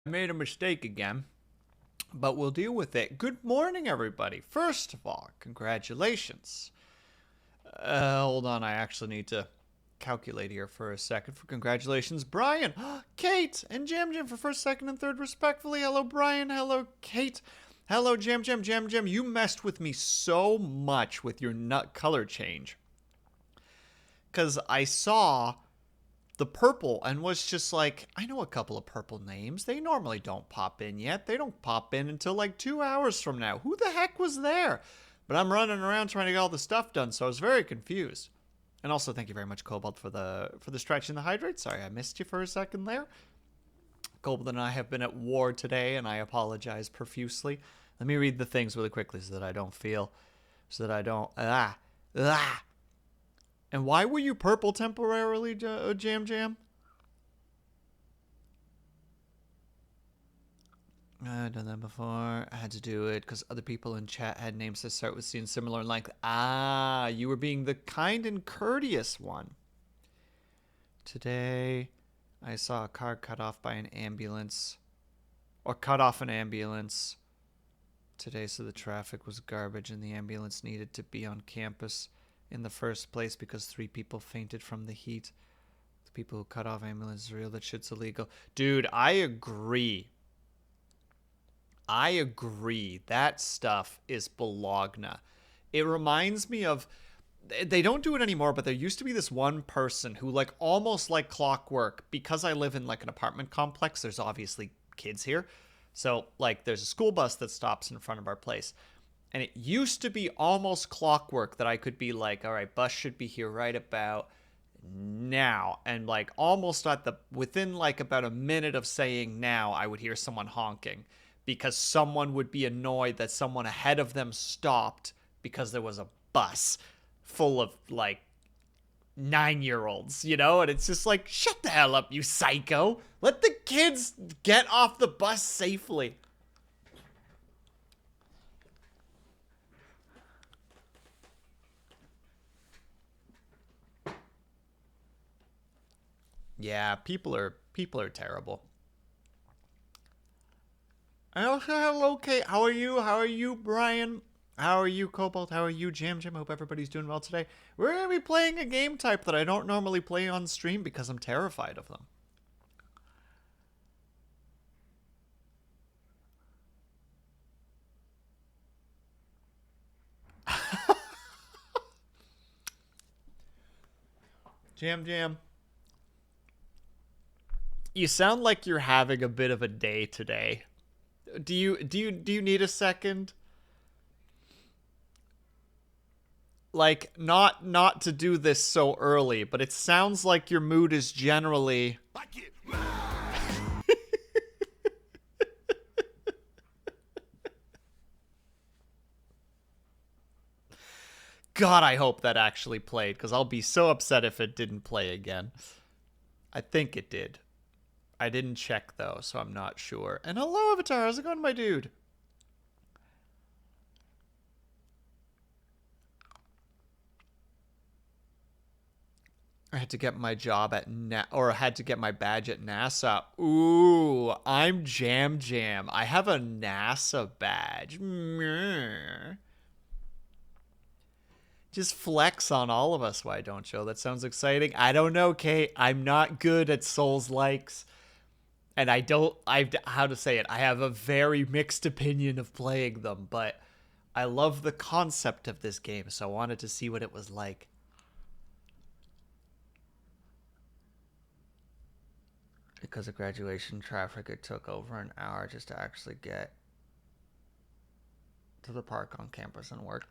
I made a mistake again, but we'll deal with it. Good morning, everybody. First of all, congratulations. Hold on, I actually need to calculate here for a second. For congratulations, Brian, Kate, and Jam Jam for first, second, and third, respectfully. Hello, Brian. Hello, Kate. Hello, Jam Jam. Jam Jam. You messed with me so much with your nut color change. Because I saw the purple and was just like, I know a couple of purple names. They normally don't pop in yet. They don't pop in until like 2 hours from now. Who the heck was there? But I'm running around trying to get all the stuff done, so I was very confused. And also, thank you very much, Cobalt, for the stretch and the hydrate. Sorry, I missed you for a second there. Cobalt and I have been at war today, and I apologize profusely. Let me read the things really quickly so that I don't feel, so that I don't And why were you purple temporarily, Jam Jam? I've done that before. I had to do it because other people in chat had names that start with C and similar in length. Ah, you were being the kind and courteous one. Today, I saw a car cut off by an ambulance. Or cut off an ambulance. Today, so the traffic was garbage and the ambulance needed to be on campus in the first place because 3 people fainted from the heat. The people who cut off ambulance is real. That shit's illegal. Dude, I agree. I agree. That stuff is Bologna. It reminds me of... They don't do it anymore, but there used to be this one person who, like, almost like clockwork, because I live in, like, an apartment complex, there's obviously kids here. So, like, there's a school bus that stops in front of our place. And it used to be almost clockwork that I could be like, all right, bus should be here right about now. And, like, almost within, like, about a minute of saying now, I would hear someone honking. Because someone would be annoyed that someone ahead of them stopped because there was a bus full of, like, 9-year-olds, you know? And it's just like, shut the hell up, you psycho. Let the kids get off the bus safely. Yeah, people are terrible. I also hello, Kate. How are you? How are you, Brian? How are you, Cobalt? How are you, Jam Jam? Hope everybody's doing well today. We're gonna be playing a game type that I don't normally play on stream because I'm terrified of them. Jam Jam. You sound like you're having a bit of a day today. Do you need a second? Like, not to do this so early, but it sounds like your mood is generally God, I hope that actually played, because I'll be so upset if it didn't play again. I think it did. I didn't check, though, so I'm not sure. And hello, Avatar. How's it going, my dude? I had to get my job at or I had to get my badge at NASA. Ooh, I'm Jam Jam. I have a NASA badge. Just flex on all of us, why don't you? That sounds exciting. I don't know, Kate. I'm not good at Souls likes. And how to say it? I have a very mixed opinion of playing them, but I love the concept of this game, so I wanted to see what it was like. Because of graduation traffic, it took over an hour just to actually get to the park on campus and work.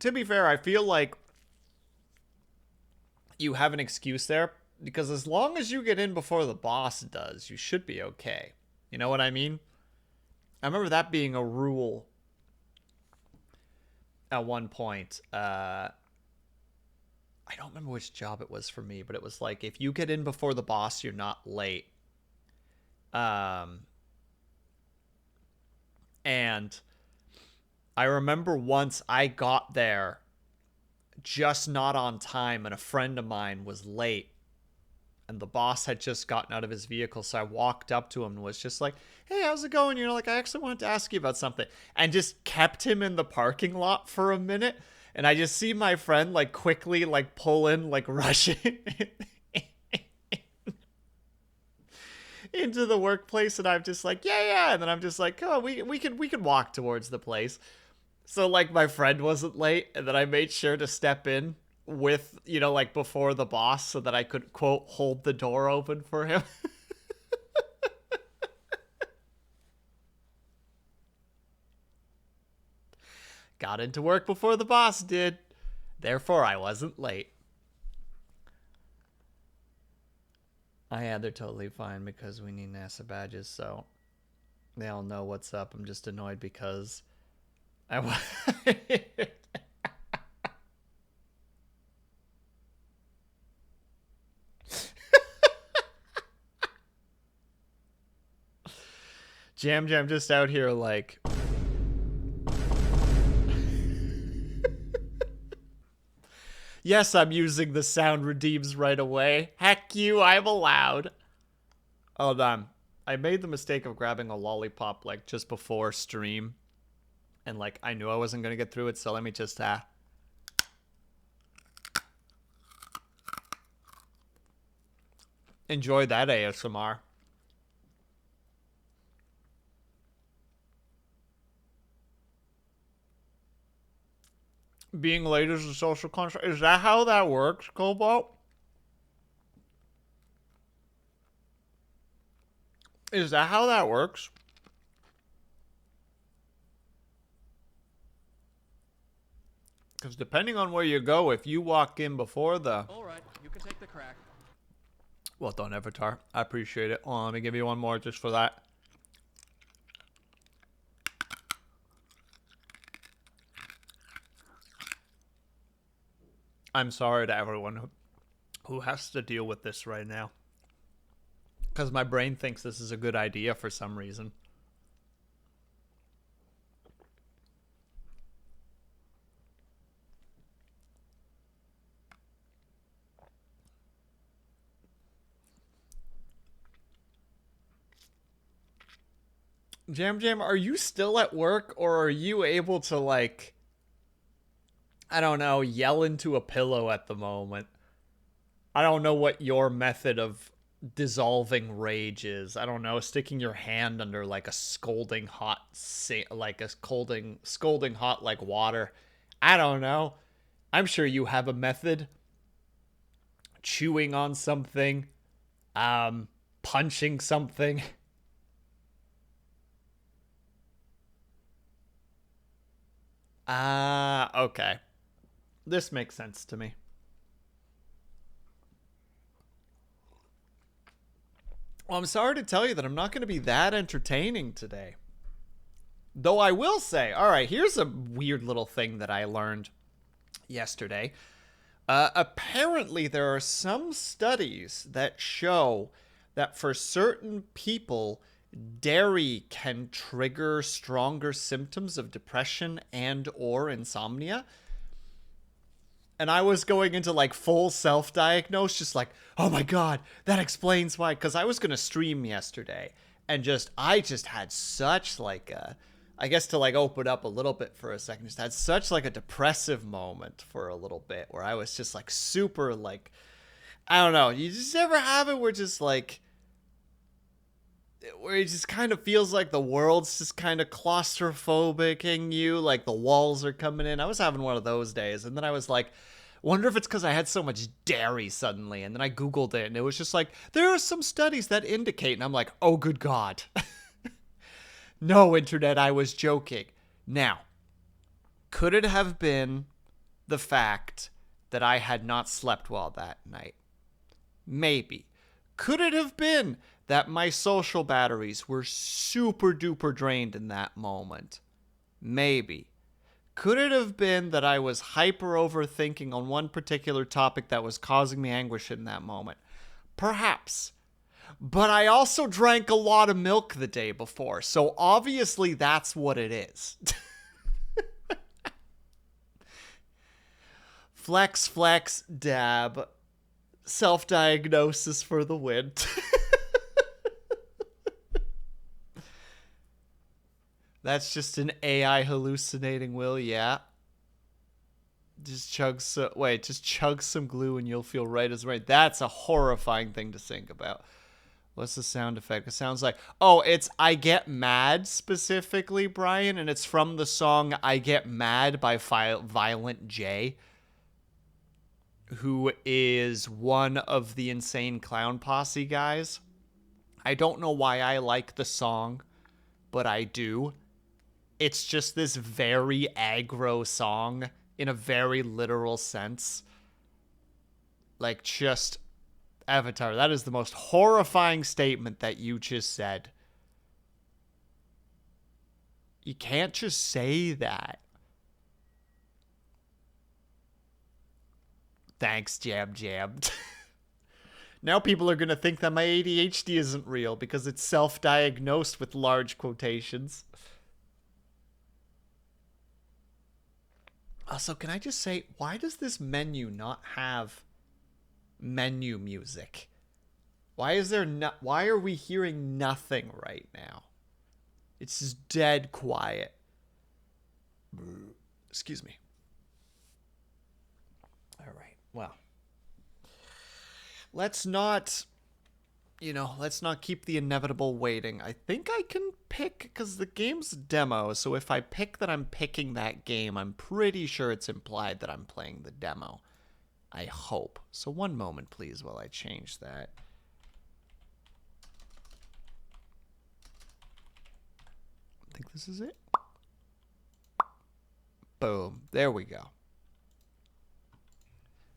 To be fair, I feel like you have an excuse there, because as long as you get in before the boss does, you should be okay. You know what I mean? I remember that being a rule at one point. I don't remember which job it was for me, but it was like, if you get in before the boss, you're not late. And I remember once I got there just not on time, and a friend of mine was late. and the boss had just gotten out of his vehicle. So I walked up to him and was just like, hey, how's it going? You know, like, I actually wanted to ask you about something, and just kept him in the parking lot for a minute. And I just see my friend like quickly like pull in, like rushing into the workplace, and I'm just like, yeah, and then I'm just like, oh, we can walk towards the place. So like my friend wasn't late, and then I made sure to step in with, you know, like before the boss, so that I could, quote, hold the door open for him. Got into work before the boss did. Therefore, I wasn't late. Oh, yeah, they're totally fine because we need NASA badges, so they all know what's up. I'm just annoyed because I Jam just out here like, yes, I'm using the sound redeems right away. Heck you, I'm allowed. Hold on. I made the mistake of grabbing a lollipop like just before stream. And like I knew I wasn't going to get through it, so let me just enjoy that ASMR. Being late is a social construct. Is that how that works, Cobalt? Is that how that works? Because depending on where you go, if you walk in before the... All right, you can take the crack. Well done, Avatar. I appreciate it. Hold on, let me give you one more just for that. I'm sorry to everyone who has to deal with this right now. Because my brain thinks this is a good idea for some reason. Jam, are you still at work, or are you able to, like, I don't know, yell into a pillow at the moment? I don't know what your method of dissolving rage is. I don't know, sticking your hand under like a scalding hot, like a scalding hot like water. I don't know. I'm sure you have a method. Chewing on something, punching something. Okay. This makes sense to me. Well, I'm sorry to tell you that I'm not going to be that entertaining today. Though I will say, all right, here's a weird little thing that I learned yesterday. Apparently, there are some studies that show that for certain people, dairy can trigger stronger symptoms of depression and or insomnia. And I was going into like full self-diagnose, just like, oh my god, that explains why. Because I was going to stream yesterday, and I just had such like a, I guess to like open up a little bit for a second, just had such like a depressive moment for a little bit where I was just like super like, I don't know, you just ever have it where just like, where it just kind of feels like the world's just kind of claustrophobic in you, like the walls are coming in. I was having one of those days, and then I was like, wonder if it's because I had so much dairy suddenly, and then I Googled it, and it was just like, there are some studies that indicate, and I'm like, oh, good God. No, internet, I was joking. Now, could it have been the fact that I had not slept well that night? Maybe. Could it have been that my social batteries were super duper drained in that moment? Maybe. Could it have been that I was hyper overthinking on one particular topic that was causing me anguish in that moment? Perhaps. But I also drank a lot of milk the day before, so obviously that's what it is. Flex, dab. Self-diagnosis for the win. That's just an AI hallucinating Will, yeah. Just chug some glue and you'll feel right as rain. That's a horrifying thing to think about. What's the sound effect? It sounds like, oh, it's I Get Mad specifically, Brian, and it's from the song I Get Mad by Violent J, who is one of the Insane Clown Posse guys. I don't know why I like the song, but I do. It's just this very aggro song in a very literal sense. Like, just Avatar, that is the most horrifying statement that you just said. You can't just say that. Thanks, Jab Jab. Now people are going to think that my ADHD isn't real because it's self-diagnosed with large quotations. Also, can I just say, why does this menu not have menu music? Why are we hearing nothing right now? It's just dead quiet. Excuse me. All right. Well, let's not keep the inevitable waiting. I think I can pick, because the game's demo, so if I pick that I'm picking that game, I'm pretty sure it's implied that I'm playing the demo. I hope. So one moment, please, while I change that. I think this is it. Boom. There we go.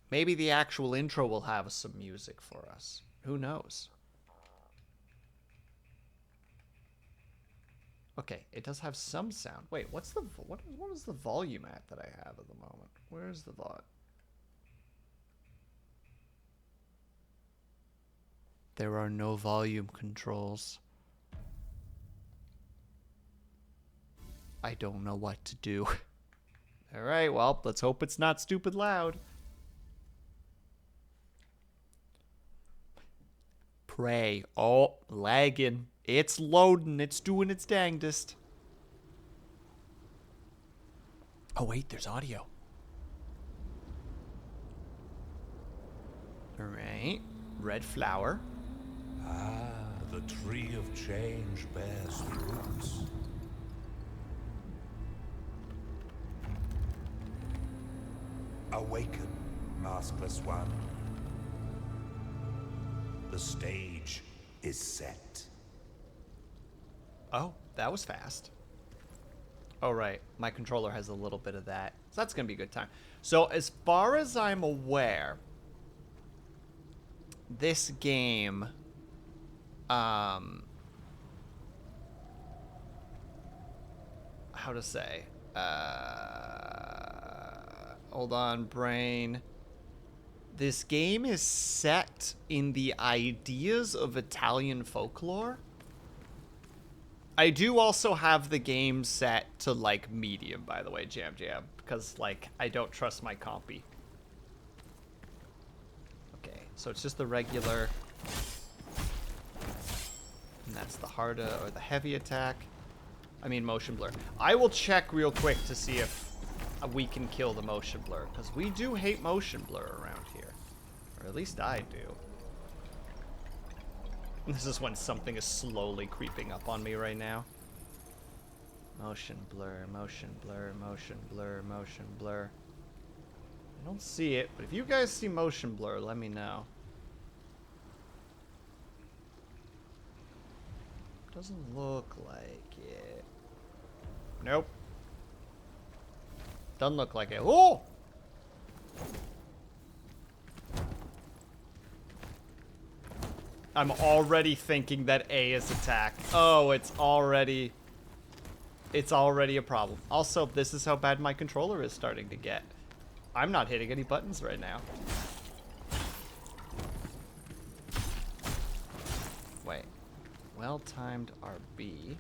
Maybe the actual intro will have some music for us. Who knows? Okay, it does have some sound. Wait, what is the volume at that I have at the moment? Where's the volume? There are no volume controls. I don't know what to do. All right, well, let's hope it's not stupid loud. Pray. Oh, lagging. It's loading. It's doing its dangdest. Oh, wait, there's audio. All right. Red flower. Ah, the tree of change bears fruits. Awaken, maskless one. The stage is set. Oh, that was fast. Oh, right. My controller has a little bit of that. So that's going to be a good time. So as far as I'm aware, this game, how to say, hold on, brain. This game is set in the ideas of Italian folklore. I do also have the game set to, like, medium, by the way, Jam, because, like, I don't trust my compy. Okay, so it's just the regular, and that's the hard or the heavy attack. I mean, motion blur. I will check real quick to see if we can kill the motion blur, because we do hate motion blur around here, or at least I do. This is when something is slowly creeping up on me right now. Motion blur, motion blur, motion blur, motion blur. I don't see it, but if you guys see motion blur, let me know. Doesn't look like it. Nope. Doesn't look like it. Oh! I'm already thinking that A is attack. Oh, it's already a problem. Also, this is how bad my controller is starting to get. I'm not hitting any buttons right now. Wait. Well-timed RB.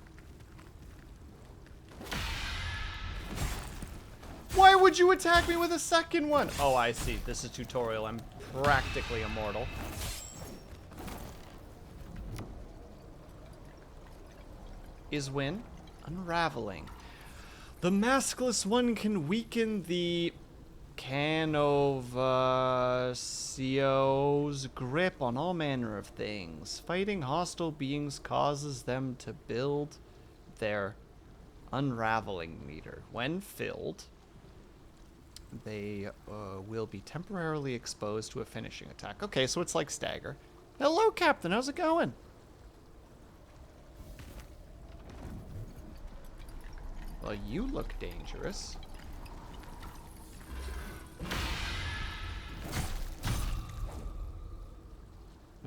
Why would you attack me with a second one? Oh, I see. This is tutorial. I'm practically immortal. Is win. Unraveling. The maskless one can weaken the Canovacio's grip on all manner of things. Fighting hostile beings causes them to build their unraveling meter. When filled, they will be temporarily exposed to a finishing attack. Okay, so it's like stagger. Hello, Captain. How's it going? Well, you look dangerous.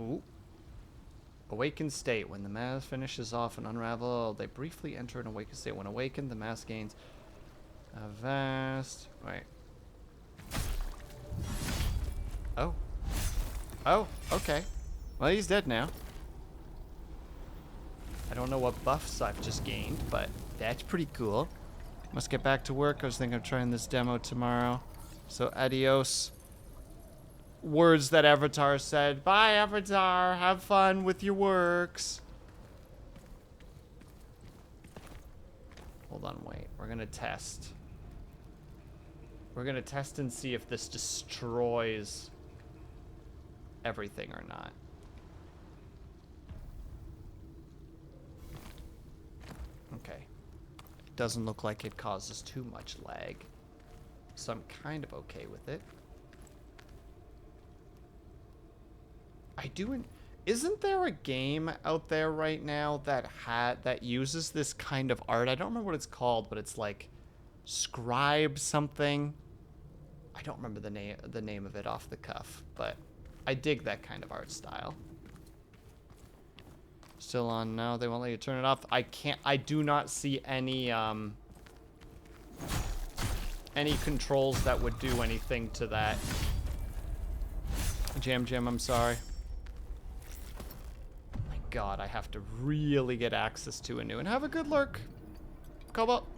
Ooh. Awakened state. When the mass finishes off and unravel, they briefly enter an awakened state. When awakened, the mass gains a vast... Wait. Oh. Oh, okay. Well, he's dead now. I don't know what buffs I've just gained, but that's pretty cool. Must get back to work. I was thinking of trying this demo tomorrow. So, adios. Words that Avatar said. Bye, Avatar. Have fun with your works. Hold on, wait. We're gonna test. We're gonna test and see if this destroys everything or not. Okay. Doesn't look like it causes too much lag. So I'm kind of okay with it. Isn't there a game out there right now that uses this kind of art? I don't remember what it's called, but it's like Scribe something. I don't remember the name of it off the cuff, but I dig that kind of art style. Still on now. They won't let you turn it off. I do not see any controls that would do anything to that. Jam, I'm sorry. My God, I have to really get access to a new and have a good lurk. Cobalt.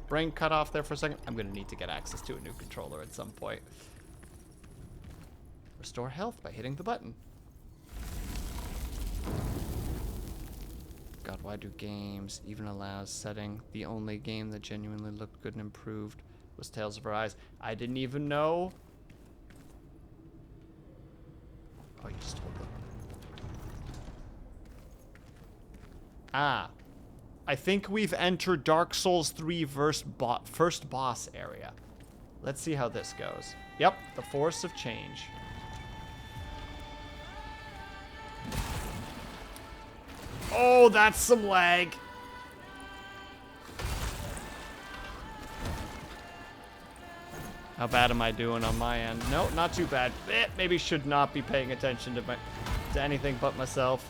Brain cut off there for a second. I'm gonna need to get access to a new controller at some point. Restore health by hitting the button. God, why do games even allow setting? The only game that genuinely looked good and improved was Tales of Arise. I didn't even know. Oh, you just told them. Ah. I think we've entered Dark Souls 3 first boss area. Let's see how this goes. Yep, the Force of Change. Oh, that's some lag. How bad am I doing on my end? No, not too bad. Maybe should not be paying attention to anything but myself.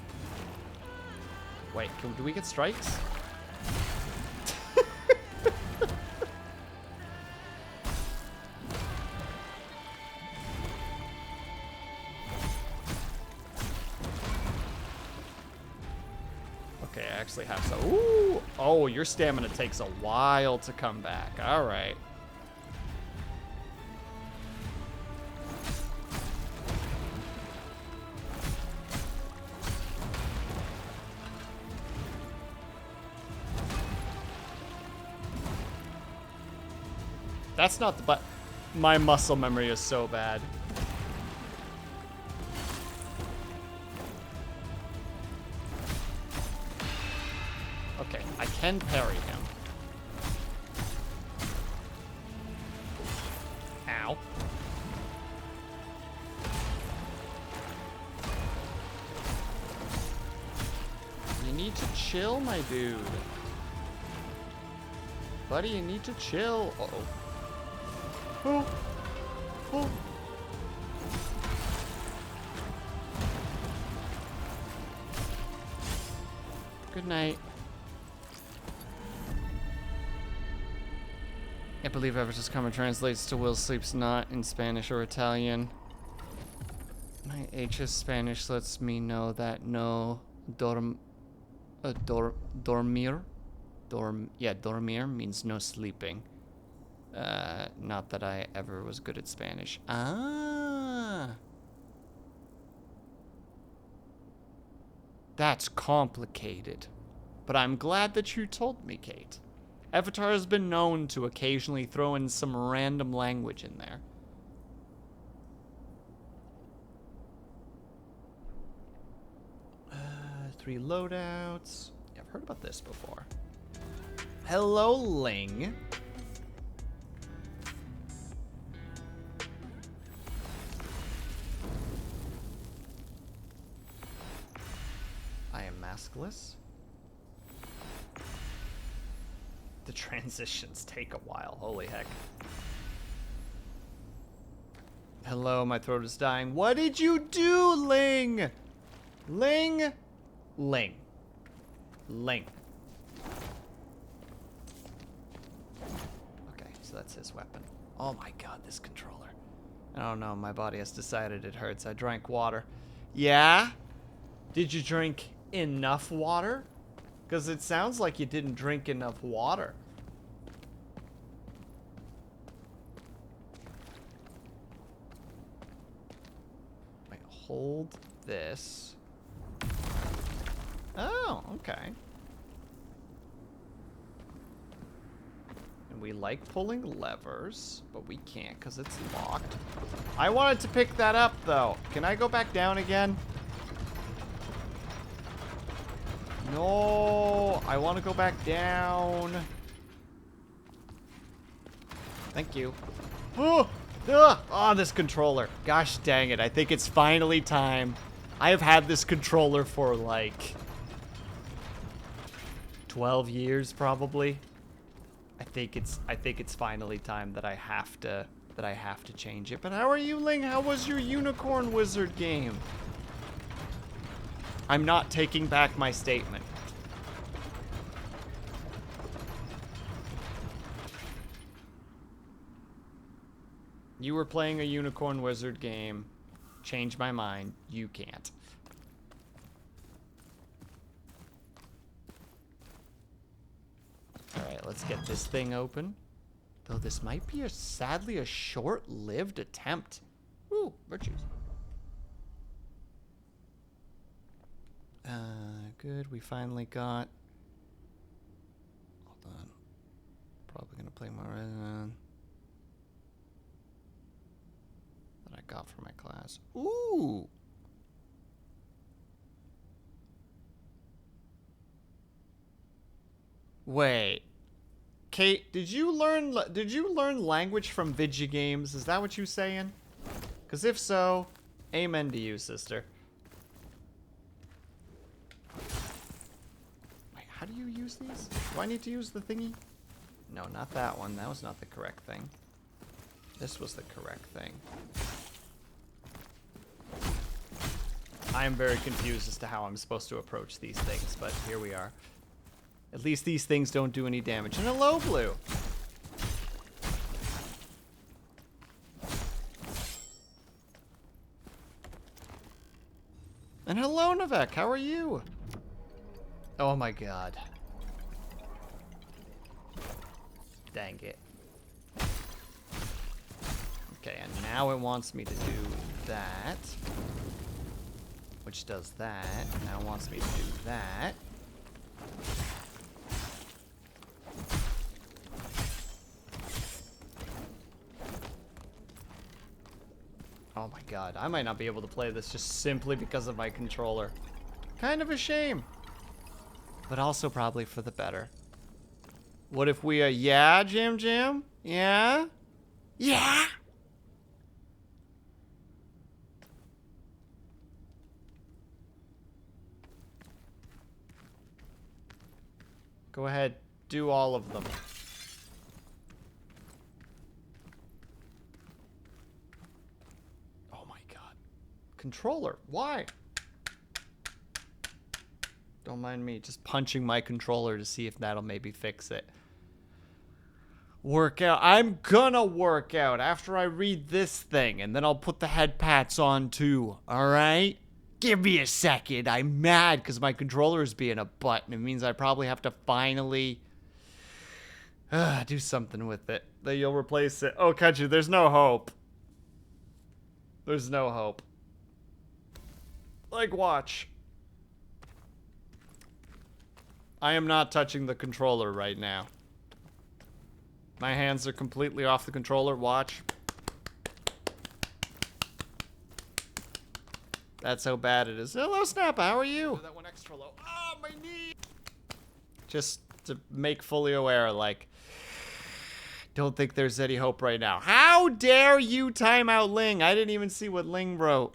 Wait, do we get strikes? Okay, I actually have some. Ooh! Oh, your stamina takes a while to come back. All right. That's not the my muscle memory is so bad. Okay, I can parry him. Ow. You need to chill, my dude. Buddy, you need to chill. Uh-oh. Oh. Oh. Good night. I believe Everton's comment translates to Will Sleeps Not in Spanish or Italian. My HS Spanish lets me know that no dormir means no sleeping. Not that I ever was good at Spanish. Ah. That's complicated. But I'm glad that you told me, Kate. Avatar has been known to occasionally throw in some random language in there. Three loadouts. Yeah, I've heard about this before. Hello, Ling. I am maskless. The transitions take a while. Holy heck. Hello, my throat is dying. What did you do, Ling? Ling? Ling. Ling. Okay, so that's his weapon. Oh my god, this controller. I don't know, my body has decided it hurts. I drank water. Yeah? Did you drink enough water? Because it sounds like you didn't drink enough water. Wait, hold this. Oh, okay. And we like pulling levers, but we can't because it's locked. I wanted to pick that up, though. Can I go back down again? No, I want to go back down. Thank you. Oh, this controller. Gosh dang it. I think it's finally time. I have had this controller for like 12 years probably. I think it's finally time that I have to change it. But how are you, Ling? How was your Unicorn Wizard game? I'm not taking back my statement. You were playing a Unicorn Wizard game. Change my mind. You can't. Alright, let's get this thing open. Though this might be sadly a short-lived attempt. Ooh, virtues. Good. We finally got... Hold on. Probably gonna play more that I got for my class. Ooh! Wait. Kate, did you learn language from video games? Is that what you're saying? Because if so, amen to you, sister. How do you use these? Do I need to use the thingy? No, not that one. That was not the correct thing. This was the correct thing. I am very confused as to how I'm supposed to approach these things, but here we are. At least these things don't do any damage. And hello, Blue! And hello, Navek! How are you? Oh my god. Dang it. Okay, and now it wants me to do that. Which does that. Now it wants me to do that. Oh my god, I might not be able to play this just simply because of my controller. Kind of a shame. But also probably for the better. What if we, yeah, Jam Jam? Yeah? Yeah? Go ahead, do all of them. Oh my god. Controller, why? Don't mind me just punching my controller to see if that'll maybe fix it. Work out. I'm gonna work out after I read this thing, and then I'll put the head pats on too, alright? Give me a second. I'm mad because my controller is being a butt, and it means I probably have to finally... Do something with it. Then you'll replace it. Oh, Kaiju, there's no hope. There's no hope. Like, watch. I am not touching the controller right now. My hands are completely off the controller. Watch. That's how bad it is. Hello, Snap. How are you? That went extra low. Oh, my knee. Just to make fully aware, like, don't think there's any hope right now. How dare you time out Ling? I didn't even see what Ling wrote.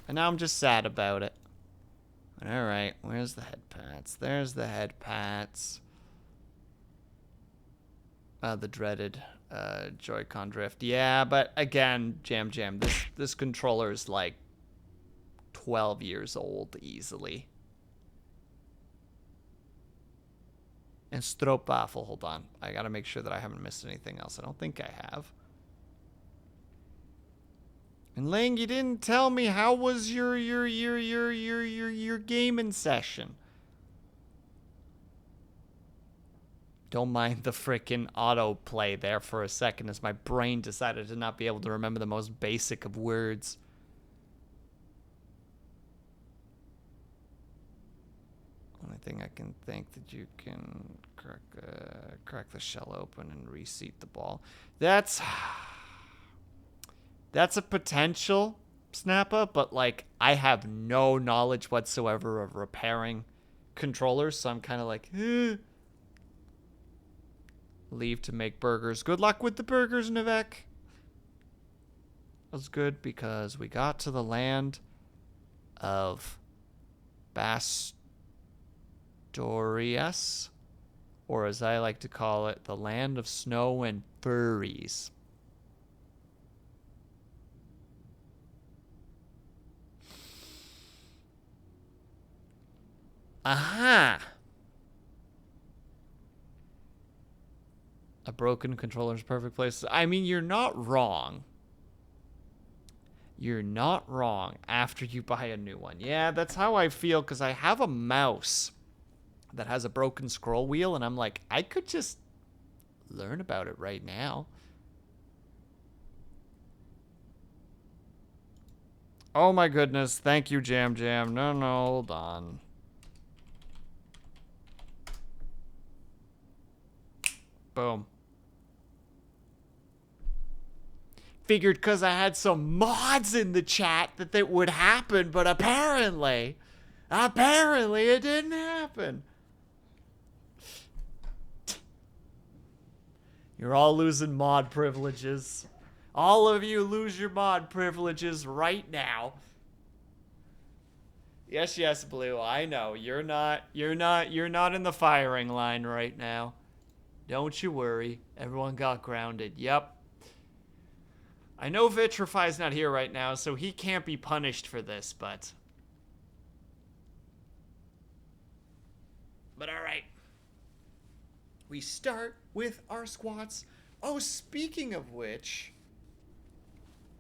And now I'm just sad about it. Alright, where's the head pats? There's the head pats. The dreaded Joy-Con drift. Yeah, but again, Jam, this controller is like 12 years old easily. And Stroopwafel, hold on. I gotta make sure that I haven't missed anything else. I don't think I have. And Ling, you didn't tell me how was your gaming session. Don't mind the frickin' autoplay there for a second as my brain decided to not be able to remember the most basic of words. Only thing I can think that you can crack the shell open and reseat the ball. That's a potential, Snappa, but like I have no knowledge whatsoever of repairing controllers, so I'm kind of like, leave to make burgers. Good luck with the burgers, Nivek. That's good because we got to the land of Bastorius, or as I like to call it, the land of snow and furries. Aha! A broken controller's perfect place. I mean, you're not wrong. You're not wrong after you buy a new one. Yeah, that's how I feel, because I have a mouse that has a broken scroll wheel, and I'm like, I could just learn about it right now. Oh my goodness. Thank you, Jam. No, hold on. Boom. Figured because I had some mods in the chat that that would happen, but apparently it didn't happen. You're all losing mod privileges. All of you lose your mod privileges right now. Yes, Blue, I know. You're not in the firing line right now. Don't you worry. Everyone got grounded. Yep. I know Vitrify's not here right now, so he can't be punished for this, but alright. We start with our squats. Oh, speaking of which,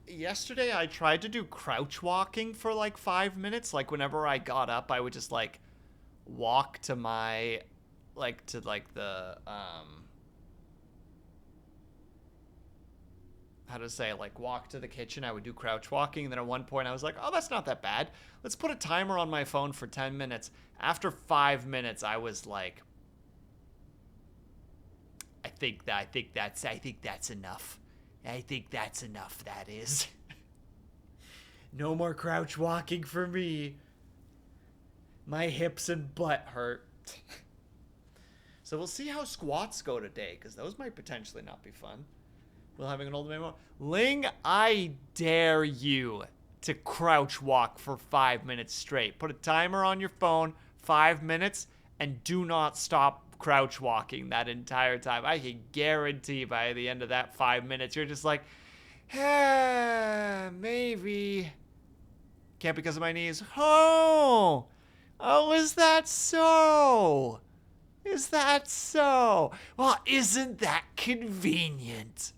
yesterday I tried to do crouch walking for like 5 minutes. Like whenever I got up, I would just like walk to my, like to like the, how to say, like walk to the kitchen. I would do crouch walking, and then at one point I was like, oh, that's not that bad. Let's put a timer on my phone for 10 minutes. After 5 minutes, I was like, I think that's enough. I think that's enough, that is. No more crouch walking for me. My hips and butt hurt. So we'll see how squats go today, because those might potentially not be fun. Will having an old man more. Ling, I dare you to crouch walk for 5 minutes straight. Put a timer on your phone, 5 minutes, and do not stop crouch walking that entire time. I can guarantee by the end of that 5 minutes, you're just like, maybe. Can't because of my knees. Oh, is that so? Is that so? Well, isn't that convenient?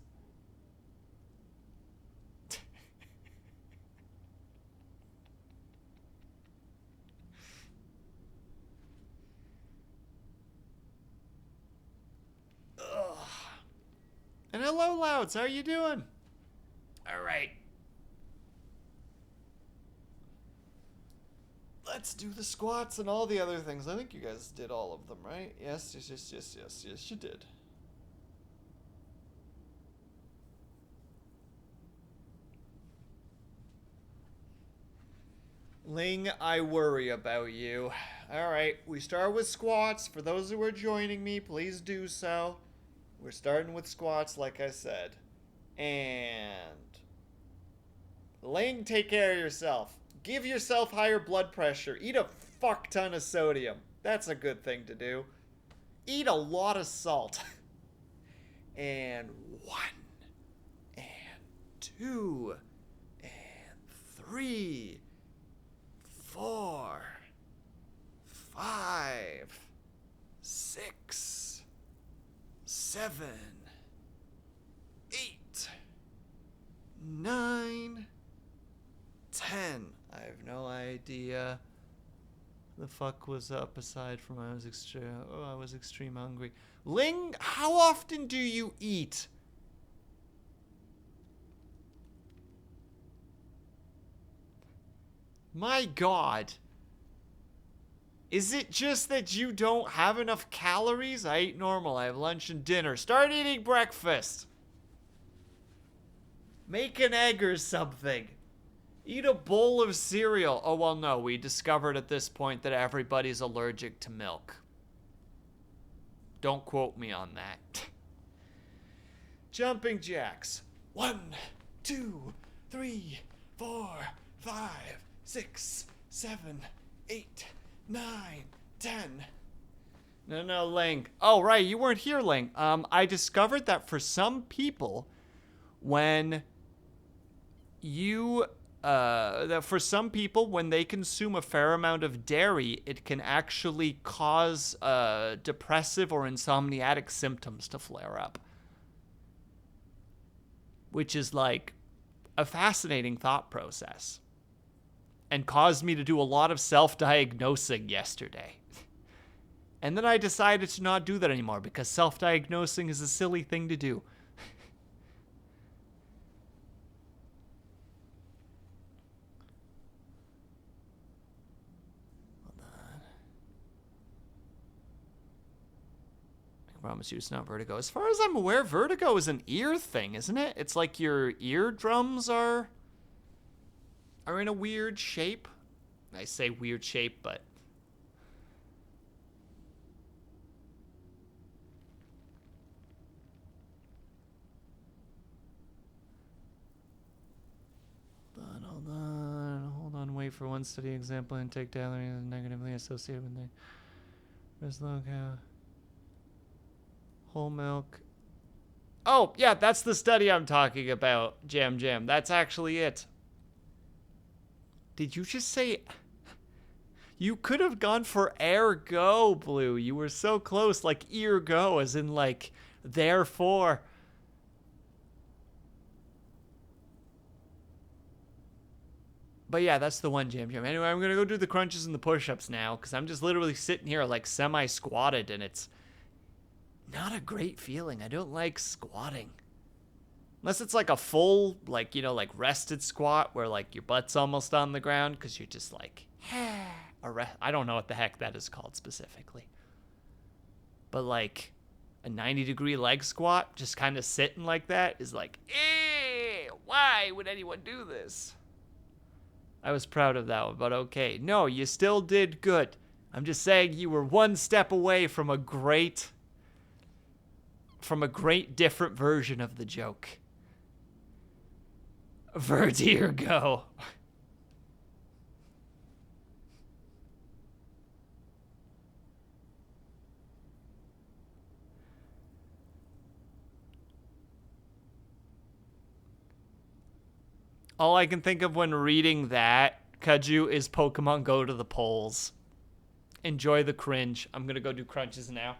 And hello, Louds. How you doing? All right. Let's do the squats and all the other things. I think you guys did all of them, right? Yes, you did. Ling, I worry about you. Alright, we start with squats. For those who are joining me, please do so. We're starting with squats, like I said. And Ling, take care of yourself. Give yourself higher blood pressure. Eat a fuck ton of sodium. That's a good thing to do. Eat a lot of salt. And 1, and 2, and 3, 4, 5, 6, 7, 8, 9, 10. I have no idea the fuck was up aside from I was extreme hungry. Ling, how often do you eat? My God. Is it just that you don't have enough calories? I eat normal. I have lunch and dinner. Start eating breakfast. Make an egg or something. Eat a bowl of cereal. Oh, well, no. We discovered at this point that everybody's allergic to milk. Don't quote me on that. Jumping jacks. 1, 2, 3, 4, 5, 6, 7, 8, 9, 10. No, Ling. Oh, right. You weren't here, Ling. I discovered that for some people, when they consume a fair amount of dairy, it can actually cause depressive or insomniatic symptoms to flare up. Which is like a fascinating thought process. And caused me to do a lot of self-diagnosing yesterday. And then I decided to not do that anymore because self-diagnosing is a silly thing to do. I promise you it's not vertigo. As far as I'm aware, vertigo is an ear thing, isn't it? It's like your eardrums are in a weird shape. I say weird shape, but hold on, wait for one study example and take down negatively associated with the breast milk cow. Whole milk. Oh, yeah, that's the study I'm talking about, Jam. That's actually it. Did you just say... You could have gone for ergo, Blue. You were so close, like ergo, as in like, therefore. But yeah, that's the one, Jam. Anyway, I'm going to go do the crunches and the push-ups now, because I'm just literally sitting here like semi-squatted, and it's not a great feeling. I don't like squatting. Unless it's like a full, like, you know, like rested squat where like your butt's almost on the ground because you're just like, I don't know what the heck that is called specifically. But like a 90-degree leg squat, just kind of sitting like that is like, why would anyone do this? I was proud of that one, but okay. No, you still did good. I'm just saying you were one step away from a great different version of the joke. Vertigo. All I can think of when reading that, Kaju, is Pokemon Go to the polls. Enjoy the cringe. I'm gonna go do crunches now.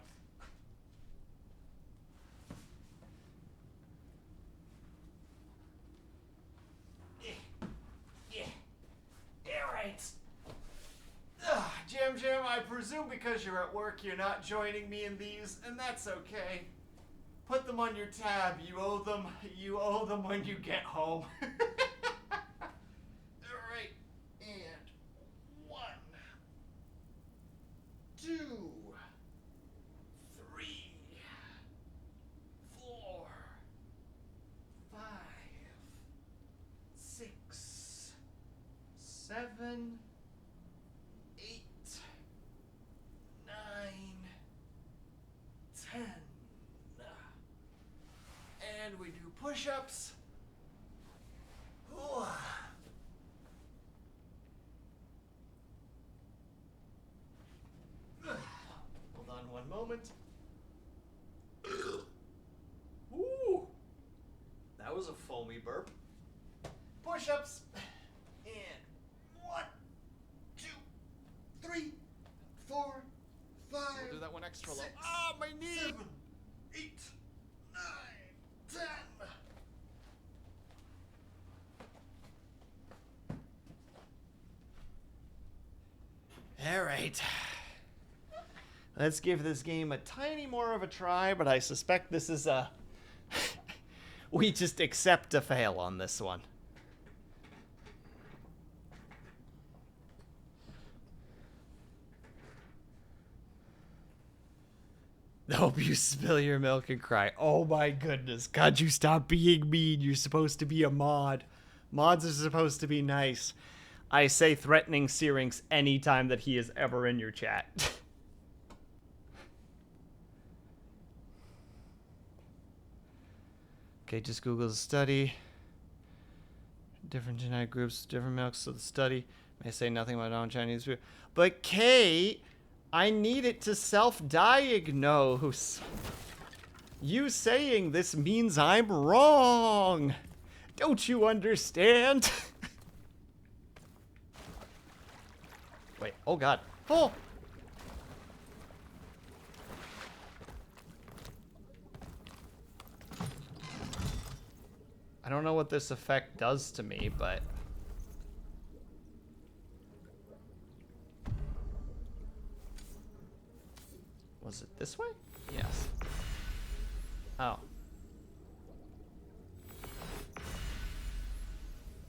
Jam, I presume because you're at work, you're not joining me in these, and that's okay. Put them on your tab. You owe them. You owe them when you get home. All right. And 1, 2, 3, 4, 5, 6, 7, 8, 9, 10. And we do push-ups. Hold on one moment. Ooh, that was a foamy burp. Push-ups. And 1, 2, 3, 4, 5. We'll do that one extra low. 6, Ah, my knee! 7, 8, 9, 10. All right. Let's give this game a tiny more of a try, but I suspect this is a... we just accept a fail on this one. I hope you spill your milk and cry. Oh my goodness. God, you stop being mean. You're supposed to be a mod. Mods are supposed to be nice. I say threatening Syrinx anytime that he is ever in your chat. Okay, just Google the study. Different genetic groups, different milks, so the study may say nothing about non-Chinese food. But Kate, I need it to self-diagnose. You saying this means I'm wrong. Don't you understand? Wait, oh god. Oh! I don't know what this effect does to me, but... Was it this way? Yes. Oh.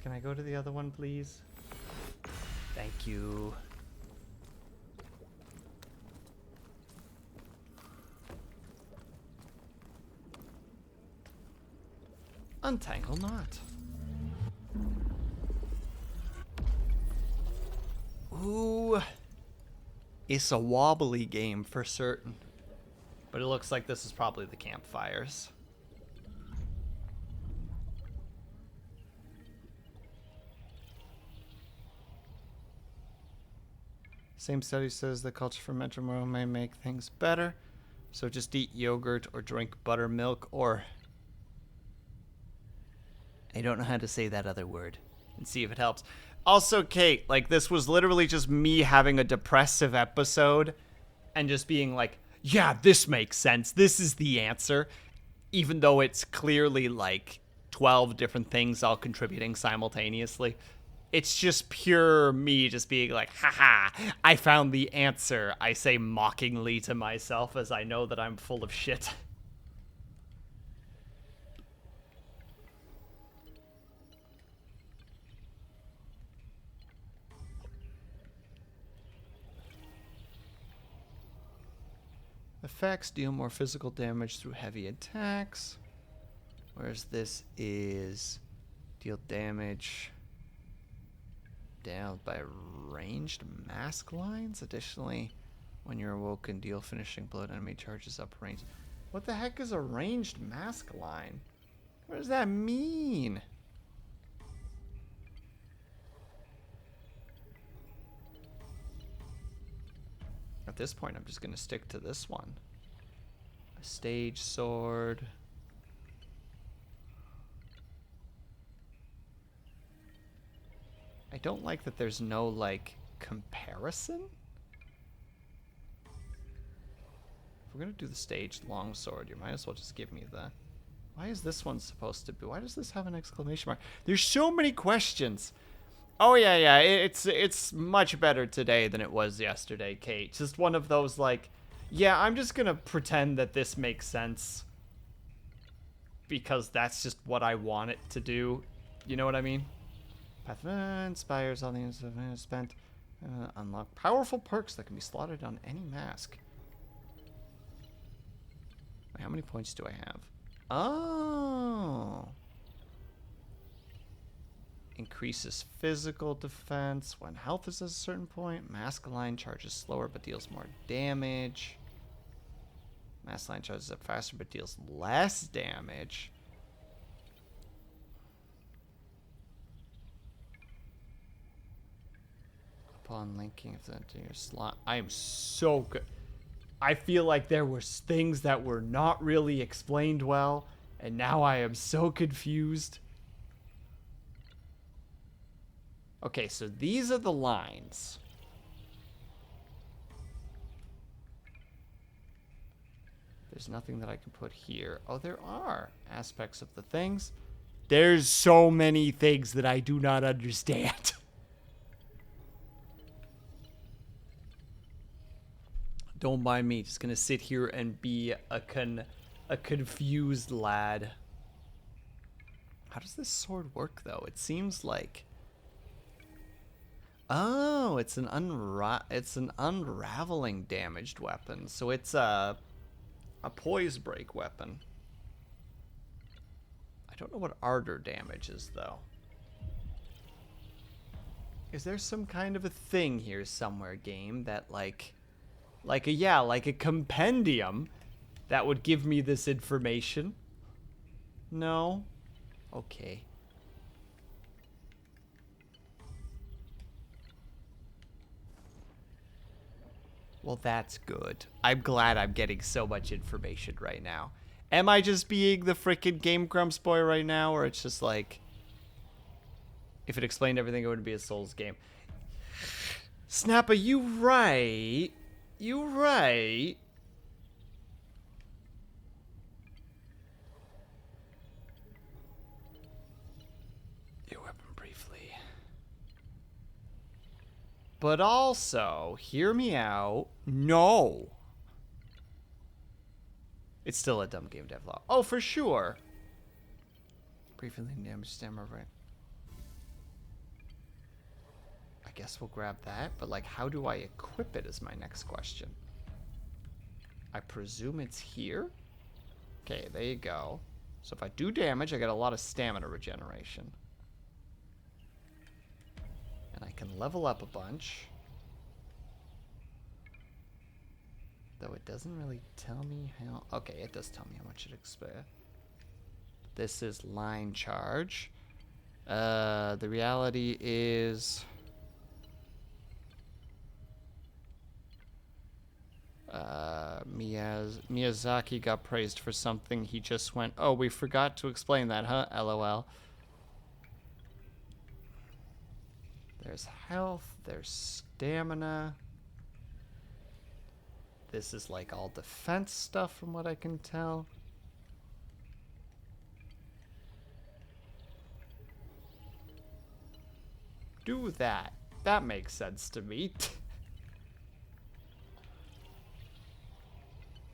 Can I go to the other one, please? Thank you. Untangle knot. Ooh. It's a wobbly game for certain. But it looks like this is probably the campfires. Same study says the culture fermented oil may make things better. So just eat yogurt or drink buttermilk or... I don't know how to say that other word. And see if it helps. Also, Kate, like, this was literally just me having a depressive episode and just being like, yeah, this makes sense. This is the answer. Even though it's clearly, like, 12 different things all contributing simultaneously. It's just pure me just being like, haha, I found the answer. I say mockingly to myself as I know that I'm full of shit. Effects deal more physical damage through heavy attacks. Whereas this is deal damage dealt by ranged mask lines. Additionally, when you're awoken, deal finishing blow to enemy charges up range. What the heck is a ranged mask line? What does that mean? At this point, I'm just going to stick to this one. A stage sword. I don't like that there's no, like, comparison. If we're going to do the staged longsword, you might as well just give me the... Why is this one supposed to be... Why does this have an exclamation mark? There's so many questions. Oh, yeah, it's much better today than it was yesterday, Kate. Just one of those, like, yeah, I'm just gonna pretend that this makes sense. because that's just what I want it to do. You know what I mean? Path inspires all the instruments spent. Unlock powerful perks that can be slotted on any mask. Wait, how many points do I have? Oh. Increases physical defense when health is at a certain point. Mask line charges slower but deals more damage. Mask line charges up faster but deals less damage. Upon linking of that to your slot. I am so good. I feel like there were things that were not really explained well, and now I am so confused. Okay, so these are the lines. There's nothing that I can put here. Oh, there are aspects of the things. There's so many things that I do not understand. Don't mind me. Just gonna sit here and be a confused lad. How does this sword work, though? It seems like... Oh, it's an unraveling damaged weapon. So it's a poise break weapon. I don't know what ardor damage is, though. Is there some kind of a thing here somewhere, game, that like a compendium that would give me this information? No? Okay. Well, that's good. I'm glad I'm getting so much information right now. Am I just being the frickin' Game Grumps boy right now? Or it's just like... If it explained everything, it would be a Souls game. Snappa, you right. You right. Your weapon briefly. But also, hear me out. No. It's still a dumb game dev law. Oh, for sure. Briefly damage stamina, right? I guess we'll grab that. But, like, how do I equip it is my next question. I presume it's here? Okay, there you go. So if I do damage, I get a lot of stamina regeneration. And I can level up a bunch. Though it doesn't really tell me how... Okay, it does tell me how much it expires. This is line charge. The reality is... Miyazaki got praised for something. He just went, oh, we forgot to explain that, huh? LOL. There's health. There's stamina. This is like all defense stuff from what I can tell. Do that. That makes sense to me.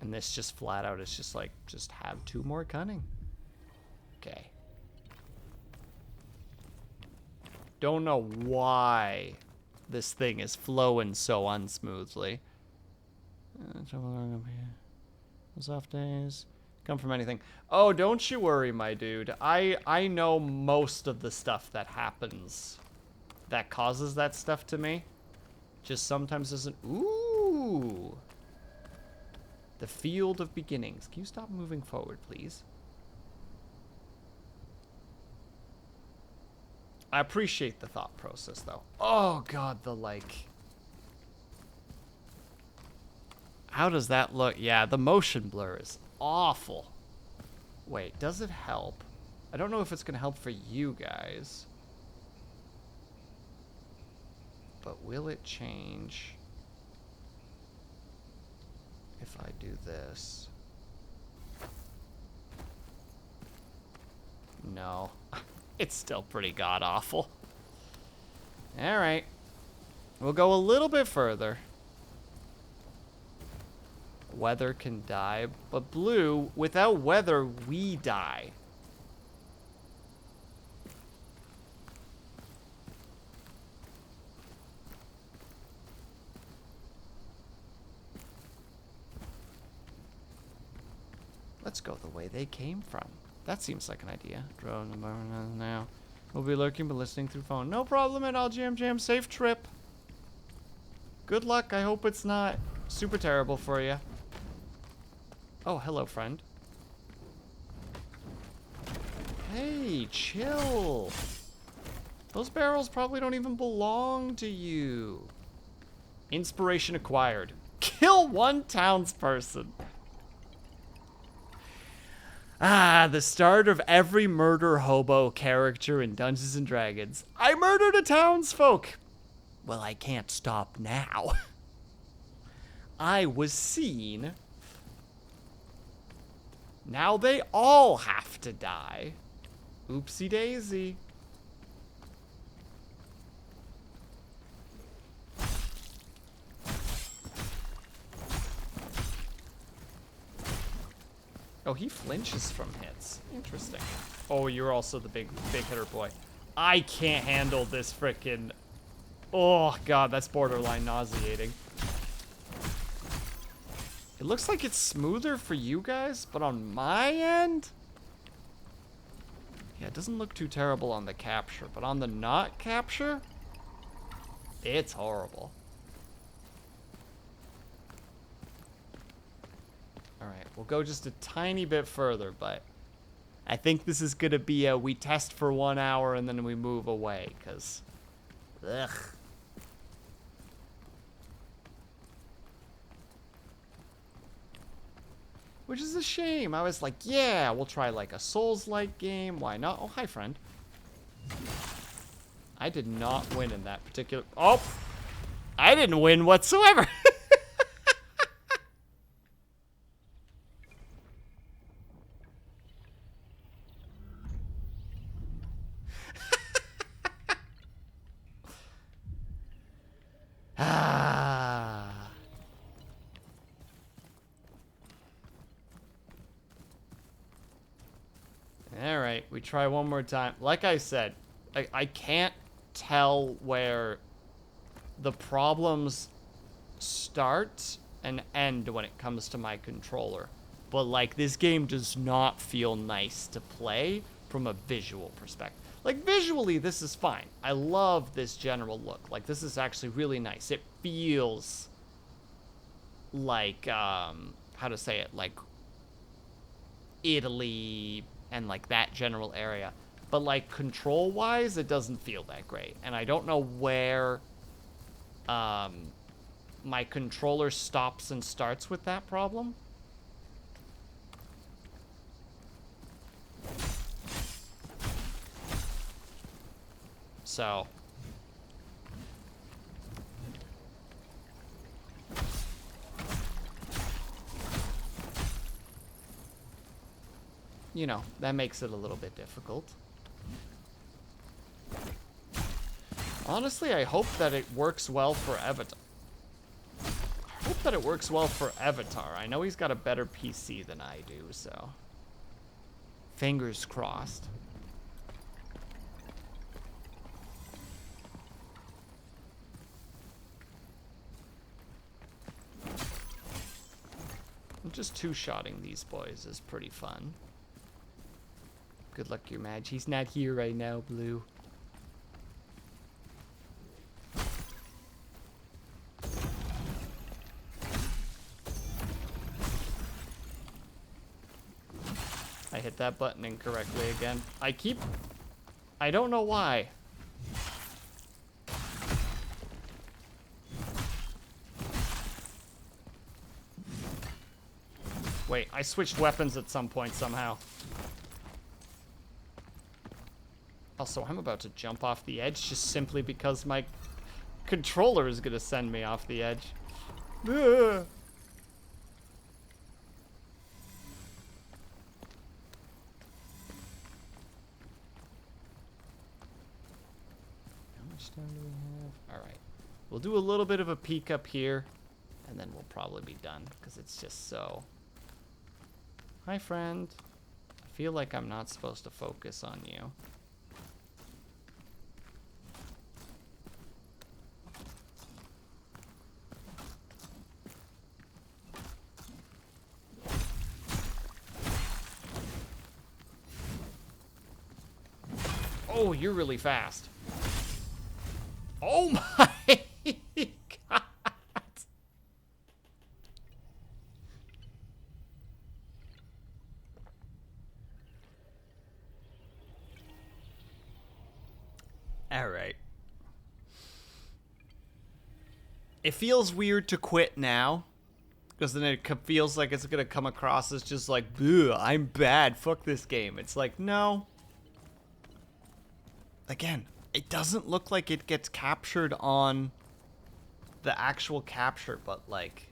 And this just flat out is just like, just have 2 more cunning. Okay. Don't know why this thing is flowing so unsmoothly. Those off days come from anything. Oh, don't you worry, my dude. I know most of the stuff that happens that causes that stuff to me. Just sometimes doesn't. Ooh. The Field of Beginnings. Can you stop moving forward, please? I appreciate the thought process, though. Oh, God, the, like... How does that look? Yeah, the motion blur is awful. Wait, does it help? I don't know if it's going to help for you guys. But will it change... if I do this? No. It's still pretty god-awful. Alright. We'll go a little bit further. Weather can die, but blue, without weather, we die. Let's go the way they came from. That seems like an idea. Now. We'll be lurking but listening through phone. No problem at all, Jam. Safe trip. Good luck. I hope it's not super terrible for you. Oh, hello, friend. Hey, chill. Those barrels probably don't even belong to you. Inspiration acquired. Kill one townsperson. Ah, the start of every murder hobo character in Dungeons and Dragons. I murdered a townsfolk. Well, I can't stop now. I was seen. Now they all have to die. Oopsie daisy. Oh, he flinches from hits. Interesting. Oh, you're also the big hitter boy. I can't handle this frickin'... Oh, God, that's borderline nauseating. It looks like it's smoother for you guys, but on my end... Yeah, it doesn't look too terrible on the capture, but on the not capture... It's horrible. Alright, we'll go just a tiny bit further, but I think this is gonna be a we test for 1 hour and then we move away, because... Ugh. Which is a shame. I was like, yeah, we'll try like a Souls-like game. Why not? Oh, hi, friend. I did not win in that particular... Oh! I didn't win whatsoever! Ah. Alright, we try one more time. Like I said, I can't tell where the problems start and end when it comes to my controller. But, like, this game does not feel nice to play from a visual perspective. Like, visually, this is fine. I love this general look. Like, this is actually really nice. It feels like, how to say it, like, Italy and, like, that general area. But, like, control-wise, it doesn't feel that great. And I don't know where, my controller stops and starts with that problem. So, you know, that makes it a little bit difficult. Honestly, I hope that it works well for Avatar. I hope that it works well for Avatar. I know he's got a better PC than I do, so fingers crossed. Just two-shotting these boys is pretty fun. Good luck, your Madge. He's not here right now, Blue. I hit that button incorrectly again. I don't know why. Wait, I switched weapons at some point somehow. Also, I'm about to jump off the edge just simply because my controller is gonna send me off the edge. Ugh. How much time do we have? Alright. We'll do a little bit of a peek up here, and then we'll probably be done, because it's just so... Hi, friend. I feel like I'm not supposed to focus on you. Oh, you're really fast. Oh my god. All right. It feels weird to quit now, because then it feels like it's gonna come across as just like, ugh, I'm bad, fuck this game. It's like, no. Again, it doesn't look like it gets captured on the actual capture, but like,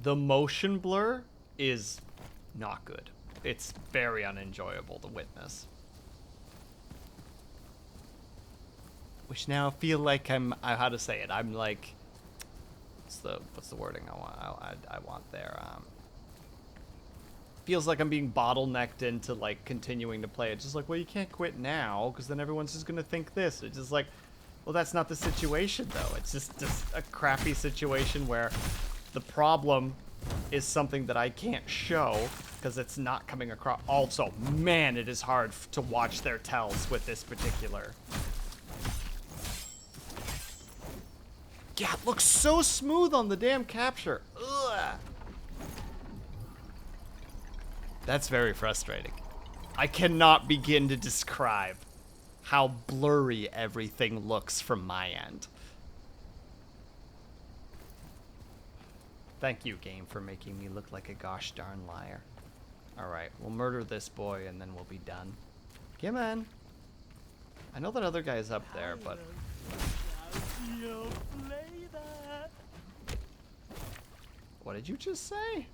the motion blur is not good. It's very unenjoyable to witness. Which now I feel like I'm, how to say it, I'm like, what's the wording I want there? Feels like I'm being bottlenecked into like continuing to play it. Just like, well, you can't quit now because then everyone's just gonna think this. It's just like, well, that's not the situation though. It's just a crappy situation where the problem is something that I can't show because it's not coming across. Also, man, it is hard to watch their tells with this particular. Yeah, it looks so smooth on the damn capture. Ugh. That's very frustrating. I cannot begin to describe how blurry everything looks from my end. Thank you, game, for making me look like a gosh darn liar. Alright, we'll murder this boy and then we'll be done. Come on. I know that other guy's up there, but... What did you just say?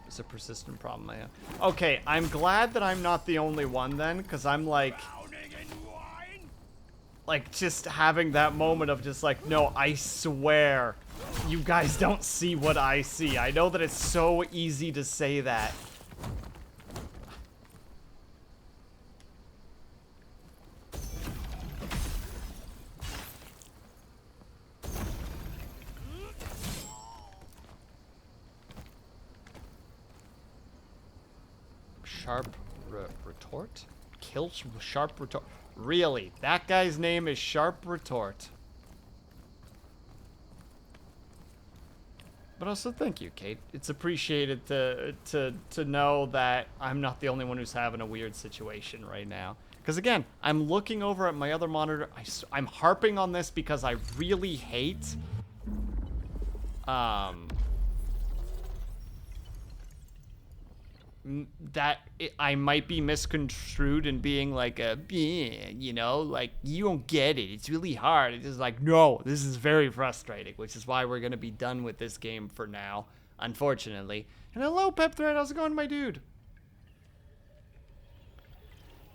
It's a persistent problem. Okay, I'm glad that I'm not the only one then, because I'm like just having that moment of just like, no, I swear, you guys don't see what I see. I know that it's so easy to say that. Sharp retort? Kill sharp retort. Really? That guy's name is Sharp Retort. But also, thank you, Kate. It's appreciated to know that I'm not the only one who's having a weird situation right now. Because again, I'm looking over at my other monitor. I'm harping on this because I really hate that I might be misconstrued in being like a, you know, like, you don't get it. It's really hard. It's just like, no, this is very frustrating, which is why we're going to be done with this game for now, unfortunately. And hello, Pep Thread. How's it going, my dude?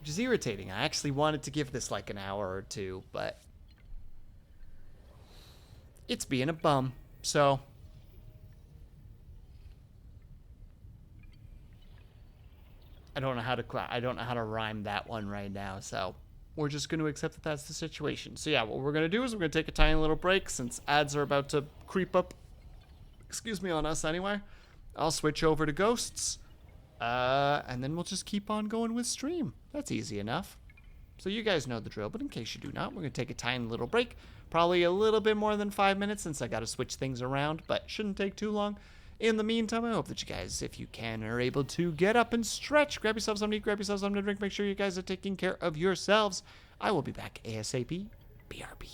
Which is irritating. I actually wanted to give this like an hour or two, but it's being a bum, so... I don't know how to rhyme that one right now, so we're just going to accept that that's the situation. So yeah, what we're going to do is we're going to take a tiny little break since ads are about to creep up, excuse me, on us anyway. I'll switch over to Ghosts, and then we'll just keep on going with stream. That's easy enough. So you guys know the drill, but in case you do not, we're going to take a tiny little break, probably a little bit more than 5 minutes since I got to switch things around, but shouldn't take too long. In the meantime, I hope that you guys, if you can, are able to get up and stretch. Grab yourself something to eat, grab yourself something to drink. Make sure you guys are taking care of yourselves. I will be back ASAP. BRB.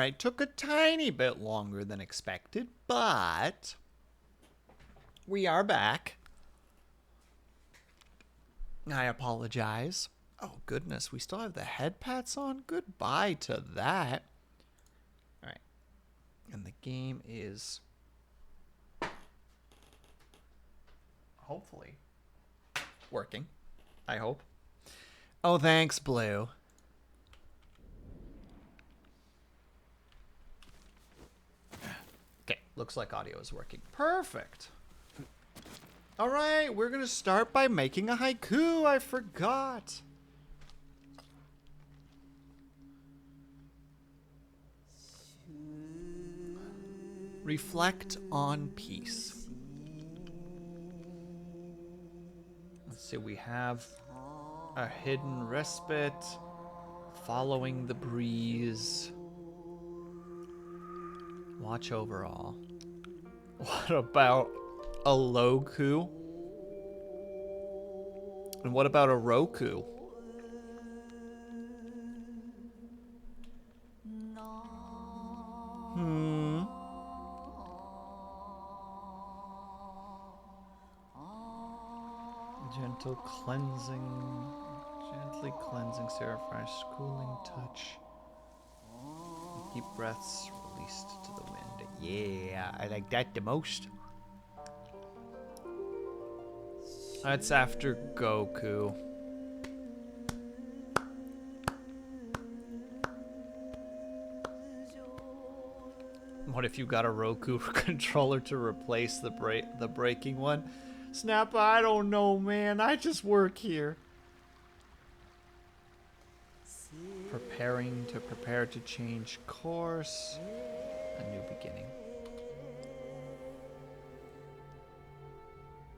Alright, took a tiny bit longer than expected, but we are back. I apologize. Oh, goodness, we still have the head pats on? Goodbye to that. Alright. And the game is hopefully working. I hope. Oh, thanks, Blue. Okay, looks like audio is working. Perfect. All right, we're going to start by making a haiku. I forgot. Reflect on peace. Let's see, we have a hidden respite, following the breeze. Watch over all. What about a Roku? And what about a Roku? Gentle cleansing, gently cleansing, Seraphresh, cooling touch. Deep breaths released to the wind. Yeah, I like that the most. That's after Goku. What if you got a Roku controller to replace the breaking one? Snappa, I don't know, man. I just work here. Prepare to change course. A new beginning.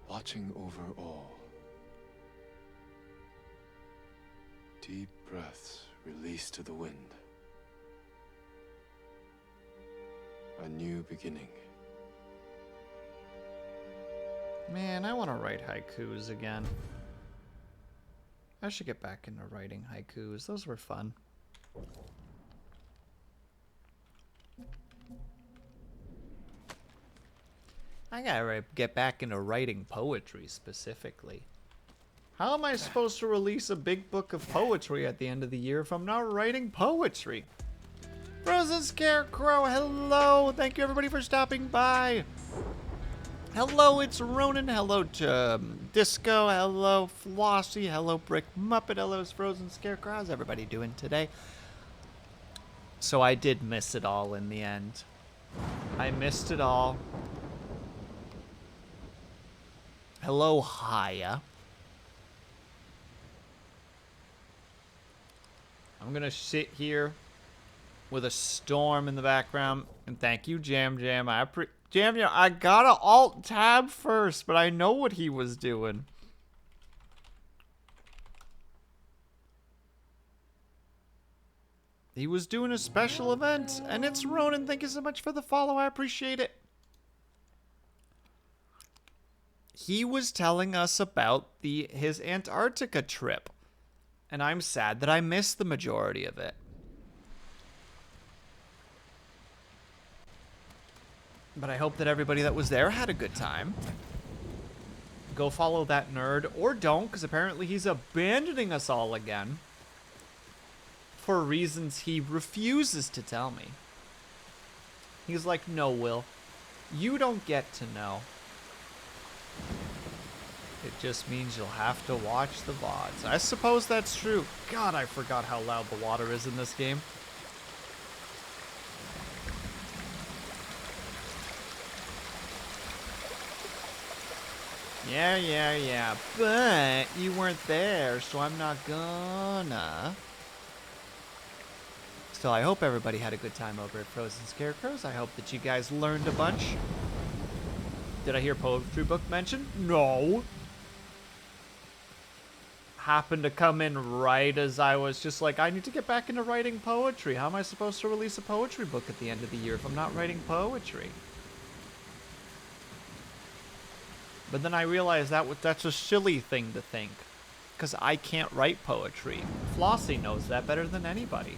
Watching over all. Deep breaths released to the wind. A new beginning. Man, I want to write haikus again. I should get back into writing haikus. Those were fun. I gotta get back into writing poetry specifically. How am I supposed to release a big book of poetry at the end of the year if I'm not writing poetry? Frozen Scarecrow, hello! Thank you everybody for stopping by. Hello, it's Ronan. Hello to Disco. Hello, Flossie. Hello, Brick Muppet. Hello, it's Frozen Scarecrow. How's everybody doing today? So I did miss it all in the end. I missed it all. Hello, Haya. I'm going to sit here with a storm in the background. And thank you, Jam Jam. Jam Jam, I gotta alt-tab first, but I know what he was doing. He was doing a special event, and it's Ronan. Thank you so much for the follow. I appreciate it. He was telling us about his Antarctica trip, and I'm sad that I missed the majority of it. But I hope that everybody that was there had a good time. Go follow that nerd, or don't, because apparently he's abandoning us all again. For reasons he refuses to tell me. He's like, no, Will. You don't get to know. It just means you'll have to watch the VODs. I suppose that's true. God, I forgot how loud the water is in this game. Yeah. But you weren't there, so I'm not gonna. Still, I hope everybody had a good time over at Frozen Scarecrows. I hope that you guys learned a bunch. Did I hear poetry book mentioned? No. Happened to come in right as I was just like, I need to get back into writing poetry. How am I supposed to release a poetry book at the end of the year if I'm not writing poetry? But then I realized that's a silly thing to think, because I can't write poetry. Flossie knows that better than anybody.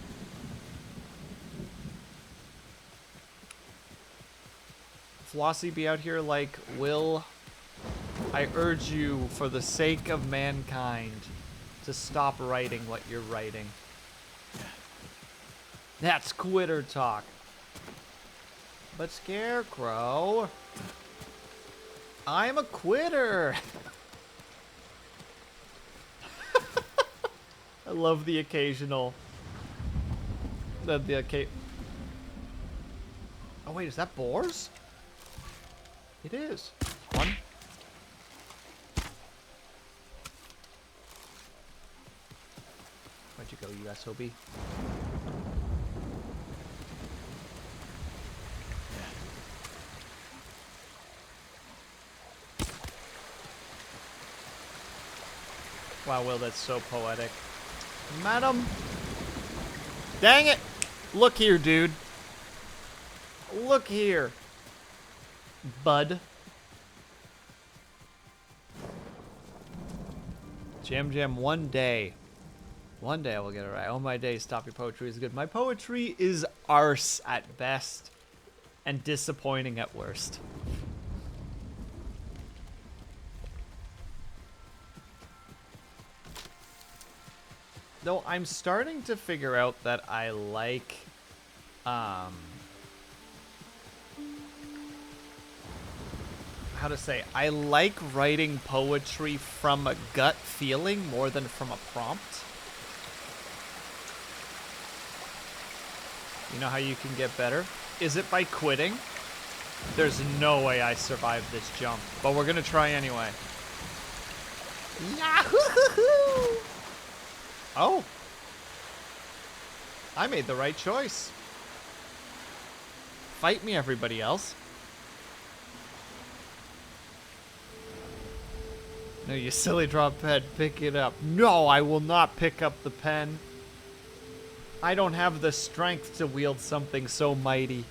Flossie be out here like, Will, I urge you, for the sake of mankind, to stop writing what you're writing. That's quitter talk. But Scarecrow, I'm a quitter. I love the occasional. Oh wait, is that boars? It is. One. Where'd you go, you SOB? Wow, Will, that's so poetic. Madam! Dang it! Look here, dude. Look here. Bud. Jam, one day. One day I will get it right. Oh, my day, stop your poetry is good. My poetry is arse at best and disappointing at worst. Though I'm starting to figure out that I like, how to say, I like writing poetry from a gut feeling more than from a prompt. You know how you can get better? Is it by quitting? There's no way I survived this jump, but we're gonna try anyway. Yahoo! Oh. I made the right choice. Fight me, everybody else. No, you silly drop pen. Pick it up. No, I will not pick up the pen. I don't have the strength to wield something so mighty.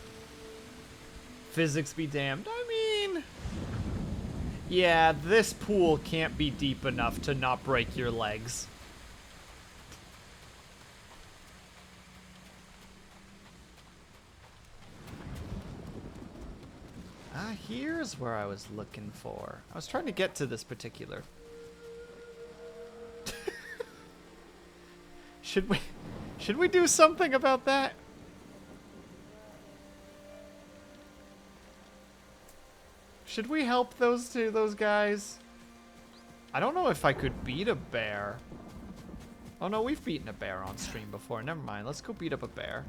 Physics be damned. I mean... yeah, this pool can't be deep enough to not break your legs. Ah, here's where I was looking for. I was trying to get to this particular. Should we do something about that? Should we help those guys? I don't know if I could beat a bear. Oh no, we've beaten a bear on stream before. Never mind. Let's go beat up a bear.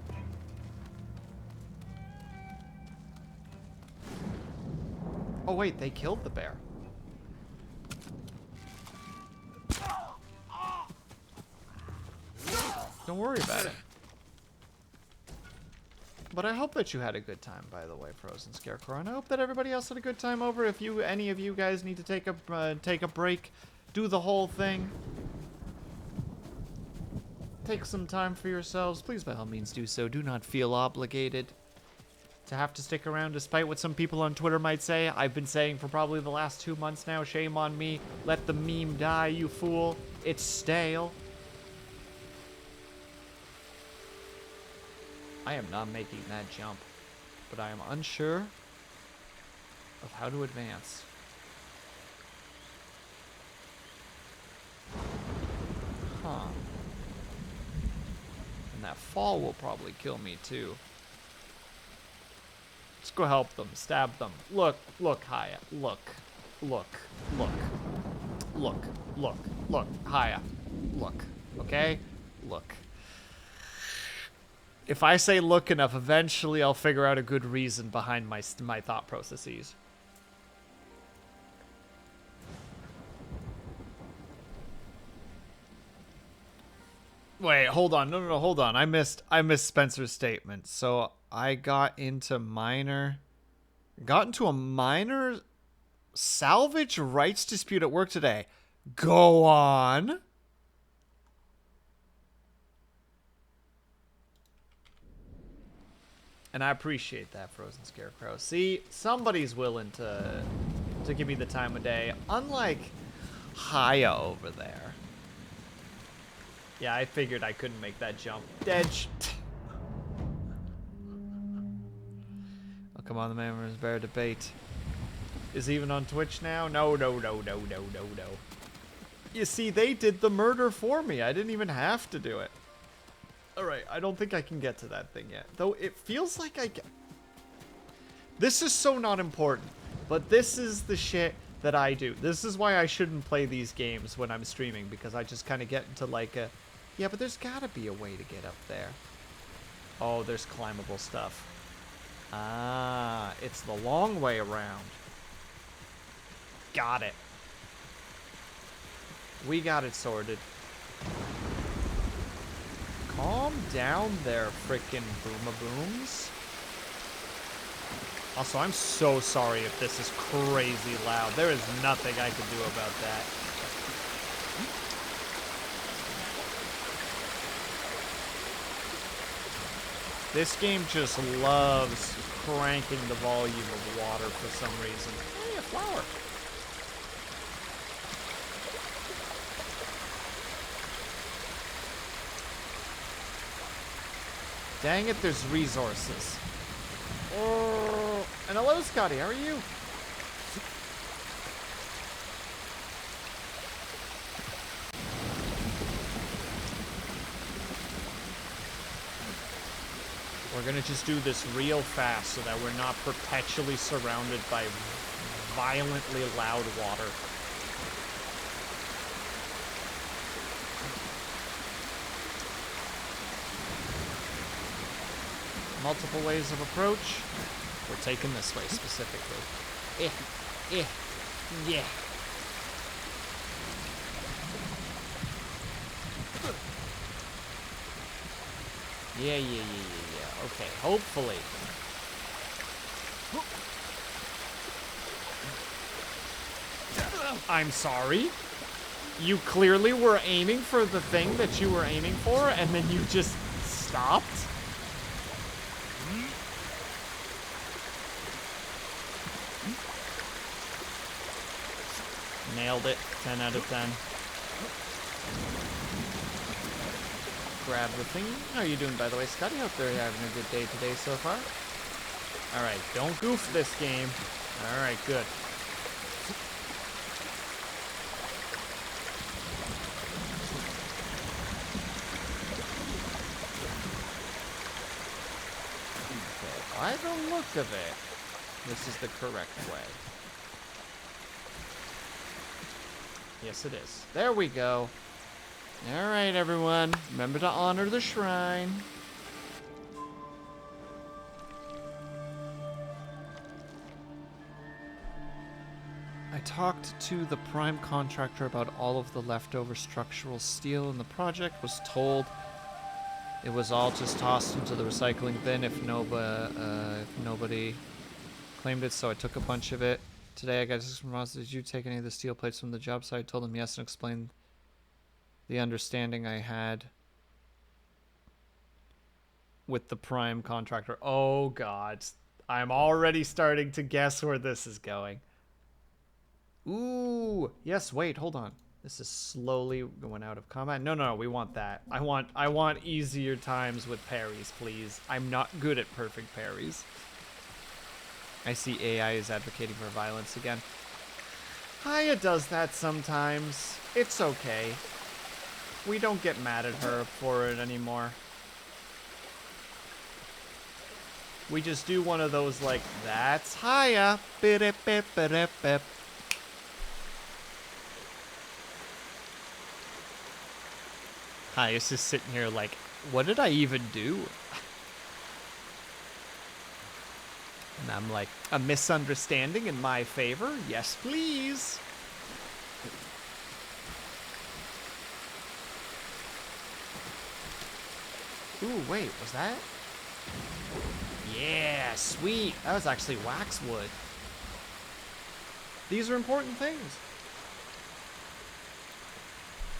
Oh wait, they killed the bear. Don't worry about it. But I hope that you had a good time, by the way, Frozen Scarecrow, and I hope that everybody else had a good time over. If any of you guys need to take a break, do the whole thing. Take some time for yourselves. Please, by all means, do so. Do not feel obligated to have to stick around, despite what some people on Twitter might say. I've been saying for probably the last 2 months now, shame on me. Let the meme die, you fool. It's stale. I am not making that jump, but I am unsure of how to advance. Huh. And that fall will probably kill me too. Let's go help them, stab them. Look, Haya. Look, Haya. Look, okay? Look. If I say look enough, eventually I'll figure out a good reason behind my thought processes. Wait, hold on. No, hold on. I missed Spencer's statement. So I got into a minor salvage rights dispute at work today. Go on. And I appreciate that, Frozen Scarecrow. See, somebody's willing to give me the time of day. Unlike Haya over there. Yeah, I figured I couldn't make that jump. Dead. come on, the man was bear debate. Is he even on Twitch now? No. You see, they did the murder for me. I didn't even have to do it. Alright, I don't think I can get to that thing yet. Though it feels like I can. This is so not important. But this is the shit that I do. This is why I shouldn't play these games when I'm streaming. Because I just kind of get into like a... Yeah, but there's gotta be a way to get up there. Oh, there's climbable stuff. Ah, it's the long way around. Got it. We got it sorted. Calm down there, frickin' boom-a-booms. Also, I'm so sorry if this is crazy loud. There is nothing I can do about that. This game just loves cranking the volume of water for some reason. Hey, a flower. Dang it, there's resources. Oh, and hello, Scotty. How are you? We're gonna just do this real fast so that we're not perpetually surrounded by violently loud water. Multiple ways of approach. We're taking this way specifically. Yeah. Yeah. Okay, hopefully. I'm sorry. You clearly were aiming for the thing that you were aiming for, and then you just stopped? Nailed it. 10 out of 10. Grab the thing. How are you doing, by the way, Scotty? Hope they're having a good day today so far. Alright, don't goof this game. Alright, good. Okay, by the look of it, this is the correct way. Yes, it is. There we go. Alright, everyone. Remember to honor the shrine. I talked to the prime contractor about all of the leftover structural steel in the project. Was told it was all just tossed into the recycling bin if nobody claimed it, so I took a bunch of it. Today I got this from Ross. Did you take any of the steel plates from the job site? I told him yes and explained the understanding I had with the prime contractor. Oh god. I'm already starting to guess where this is going. Ooh. Yes, wait, hold on. This is slowly going out of combat. No, we want that. I want easier times with parries, please. I'm not good at perfect parries. I see AI is advocating for violence again. Haya does that sometimes. It's okay. We don't get mad at her for it anymore. We just do one of those like, that's Haya. Bip-bip-bip-bip. Haya's just sitting here like, what did I even do? And I'm like, a misunderstanding in my favor? Yes, please. Ooh, wait, was that? Yeah, sweet. That was actually waxwood. These are important things.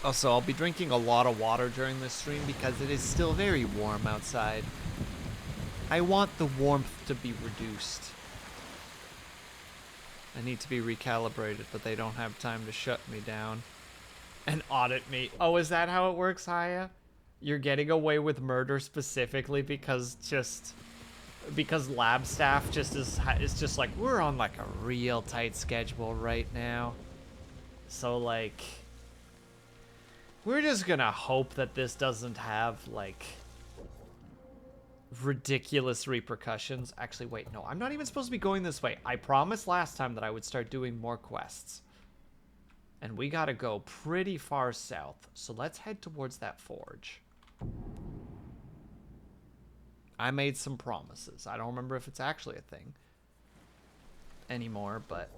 Also, I'll be drinking a lot of water during this stream because it is still very warm outside. I want the warmth to be reduced. I need to be recalibrated, but they don't have time to shut me down and audit me. Oh, is that how it works, Haya? You're getting away with murder specifically because just because lab staff just is just like, we're on like a real tight schedule right now. So like, we're just gonna hope that this doesn't have like ridiculous repercussions. Actually, wait, no, I'm not even supposed to be going this way. I promised last time that I would start doing more quests. And we gotta go pretty far south. So let's head towards that forge. I made some promises. I don't remember if it's actually a thing anymore, but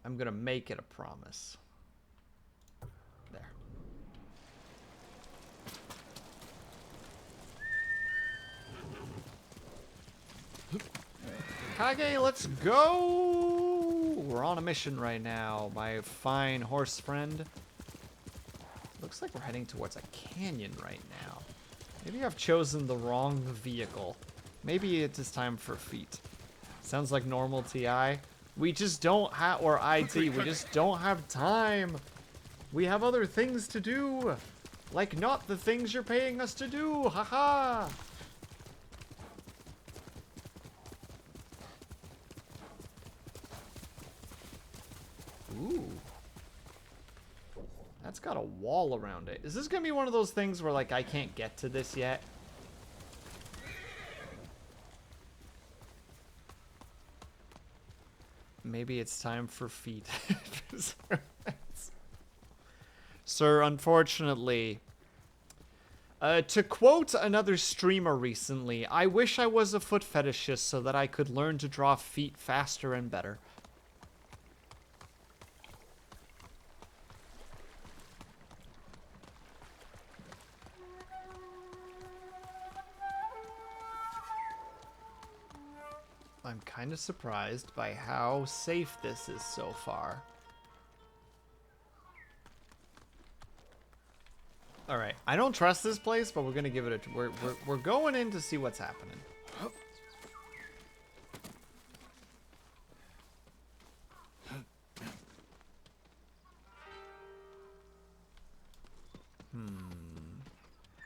I'm gonna make it a promise. There. Kage, let's go! We're on a mission right now, my fine horse friend. Looks like we're heading towards a canyon right now. Maybe I've chosen the wrong vehicle. Maybe it is time for feet. Sounds like normal TI. We just don't have, or IT, we just don't have time. We have other things to do. Like not the things you're paying us to do, haha. Ooh. That's got a wall around it. Is this gonna be one of those things where like I can't get to this yet? Maybe it's time for feet. Sir, unfortunately, to quote another streamer recently, I wish I was a foot fetishist so that I could learn to draw feet faster and better. I'm kind of surprised by how safe this is so far. All right, I don't trust this place, but we're gonna give it a. We're going in to see what's happening.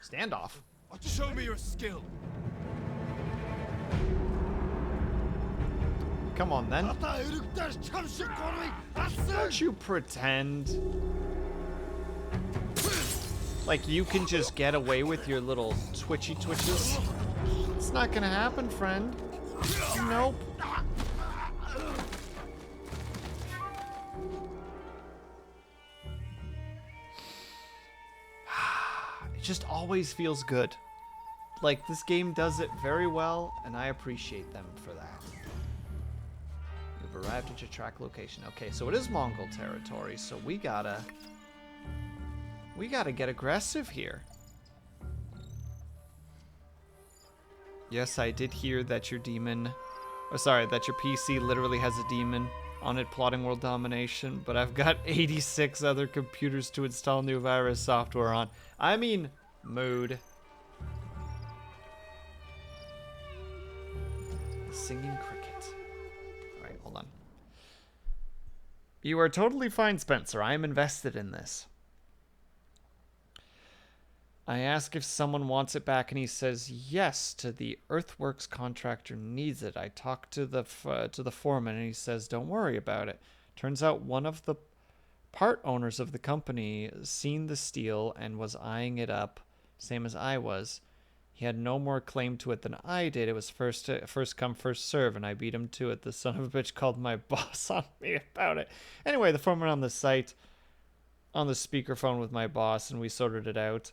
Standoff. Show me your skill. Come on, then. Don't you pretend like you can just get away with your little twitchy twitches. It's not gonna happen, friend. Nope. It just always feels good. Like, this game does it very well, and I appreciate them for that. You've arrived at your track location. Okay, so it is Mongol territory, so we gotta get aggressive here. Yes, I did hear that your demon, that your PC literally has a demon on it plotting world domination, but I've got 86 other computers to install new virus software on. I mean, mood. Singing cricket. Alright, hold on. You are totally fine, Spencer. I am invested in this. I ask if someone wants it back, and he says yes. To the earthworks contractor needs it. I talk to the foreman, and he says don't worry about it. Turns out one of the part owners of the company seen the steel and was eyeing it up, same as I was. He had no more claim to it than I did. It was first come, first serve, and I beat him to it. The son of a bitch called my boss on me about it. Anyway, the foreman on the site, on the speakerphone with my boss, and we sorted it out.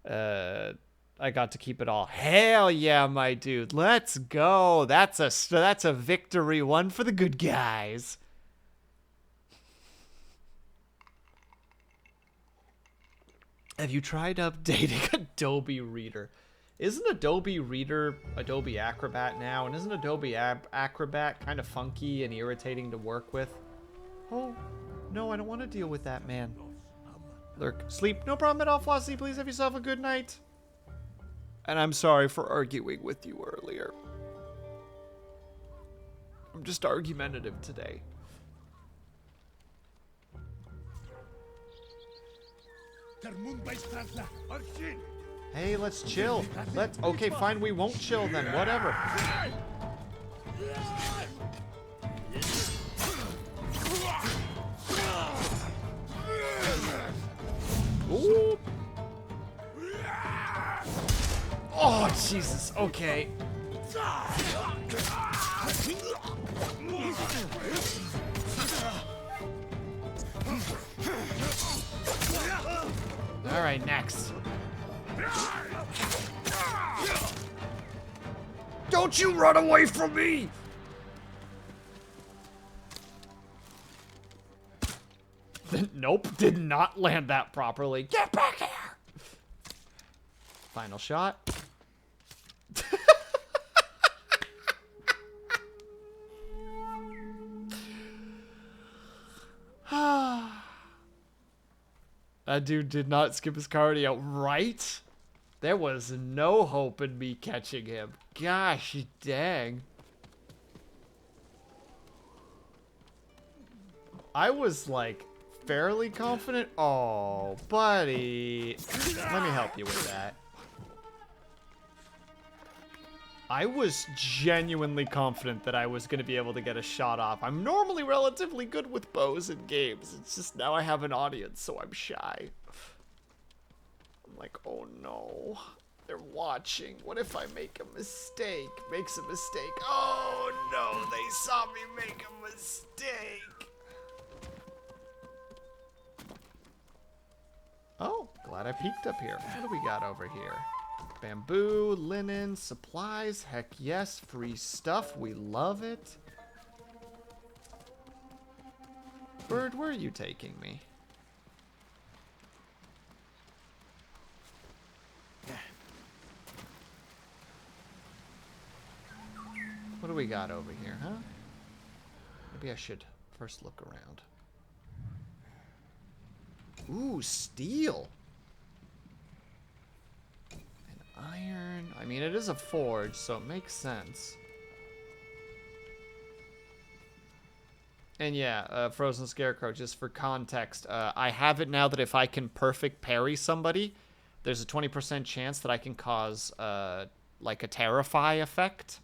I got to keep it all. Hell yeah, my dude. Let's go. That's a victory, one for the good guys. Have you tried updating Adobe Reader? Isn't Adobe Reader Adobe Acrobat now? And isn't Adobe Acrobat kind of funky and irritating to work with? Oh, no, I don't want to deal with that, man. Lurk. Sleep. No problem at all, Flossie. Please have yourself a good night. And I'm sorry for arguing with you earlier. I'm just argumentative today. Hey, let's chill. Okay, fine, we won't chill then. Whatever. Ooh. Oh, Jesus. Okay. All right, next. Don't you run away from me! Nope, did not land that properly. Get back here! Final shot. That dude did not skip his cardio, right? There was no hope in me catching him. Gosh dang. I was like fairly confident. Oh, buddy. Let me help you with that. I was genuinely confident that I was going to be able to get a shot off. I'm normally relatively good with bows in games. It's just now I have an audience, so I'm shy. I'm like, oh no. They're watching. What if I make a mistake? Makes a mistake. Oh no, they saw me make a mistake. Oh, glad I peeked up here. What do we got over here? Bamboo, linen, supplies. Heck yes, free stuff. We love it. Bird, where are you taking me? What do we got over here, huh? Maybe I should first look around. Ooh, steel. And iron. I mean, it is a forge, so it makes sense. And yeah, Frozen Scarecrow, just for context, I have it now that if I can perfect parry somebody, there's a 20% chance that I can cause, like a Terrify effect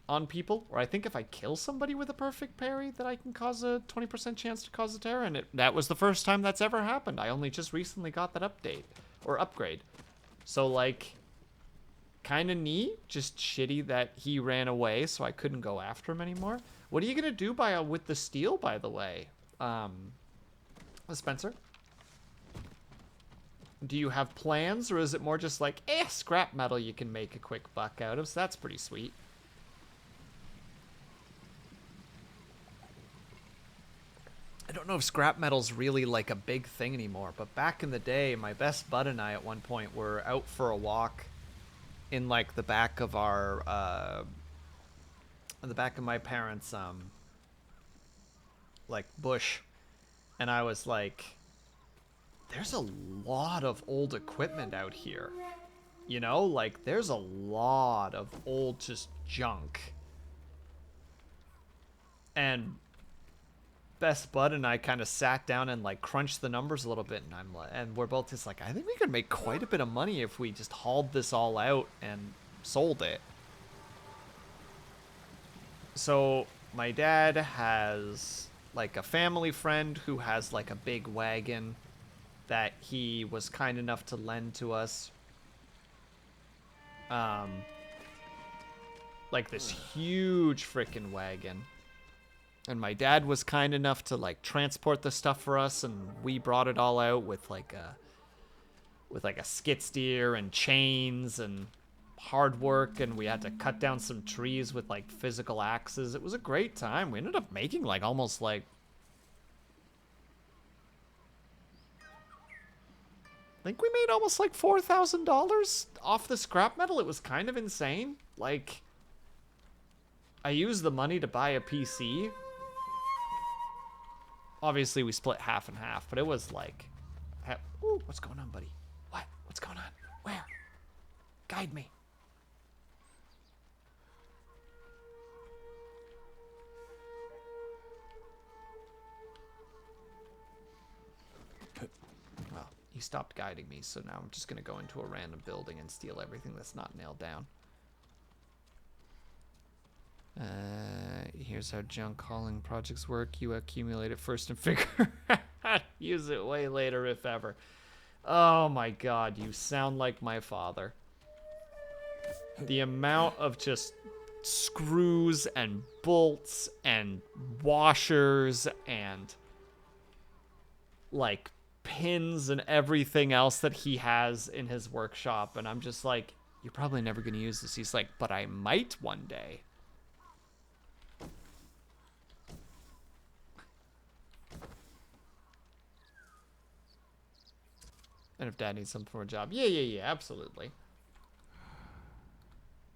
on people. Or I think if I kill somebody with a perfect parry, that I can cause a 20% chance to cause a terror. And that was the first time that's ever happened. I only just recently got that update. Or upgrade. So, like, kind of neat. Just shitty that he ran away, so I couldn't go after him anymore. What are you going to do with the steel, by the way? Spencer? Do you have plans, or is it more just like, scrap metal you can make a quick buck out of? So that's pretty sweet. I don't know if scrap metal's really like a big thing anymore, but back in the day, my best bud and I at one point were out for a walk in like the back of our, in the back of my parents' like bush, and I was like, there's a lot of old equipment out here, you know, like there's a lot of old just junk. And best bud and I kind of sat down and like crunched the numbers a little bit, and we're both just like, I think we could make quite a bit of money if we just hauled this all out and sold it. So my dad has like a family friend who has like a big wagon that he was kind enough to lend to us. Like this huge frickin' wagon. And my dad was kind enough to like transport the stuff for us, and we brought it all out with like a skid steer and chains and hard work, and we had to cut down some trees with like physical axes. It was a great time. We ended up making like almost like I think we made almost like $4,000 off the scrap metal. It was kind of insane. Like, I used the money to buy a PC. Obviously, we split half and half, but it was like... Ooh, what's going on, buddy? What? What's going on? Where? Guide me. Well, He stopped guiding me, so now I'm just going to go into a random building and steal everything that's not nailed down. Here's how junk hauling projects work. You accumulate it first and figure out how to use it way later, if ever. Oh my god, you sound like my father. The amount of just screws and bolts and washers and like pins and everything else that he has in his workshop, and I'm just like, you're probably never going to use this. He's like, but I might one day. And if dad needs something for a job, yeah, absolutely.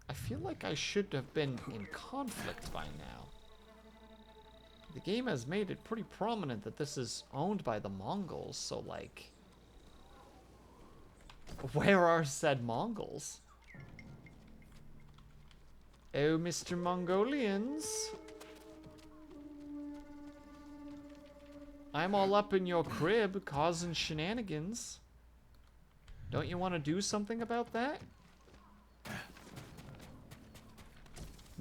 I feel like I should have been in conflict by now. The game has made it pretty prominent that this is owned by the Mongols, so like, where are said Mongols? Oh, Mr. Mongolians. I'm all up in your crib causing shenanigans. Don't you want to do something about that?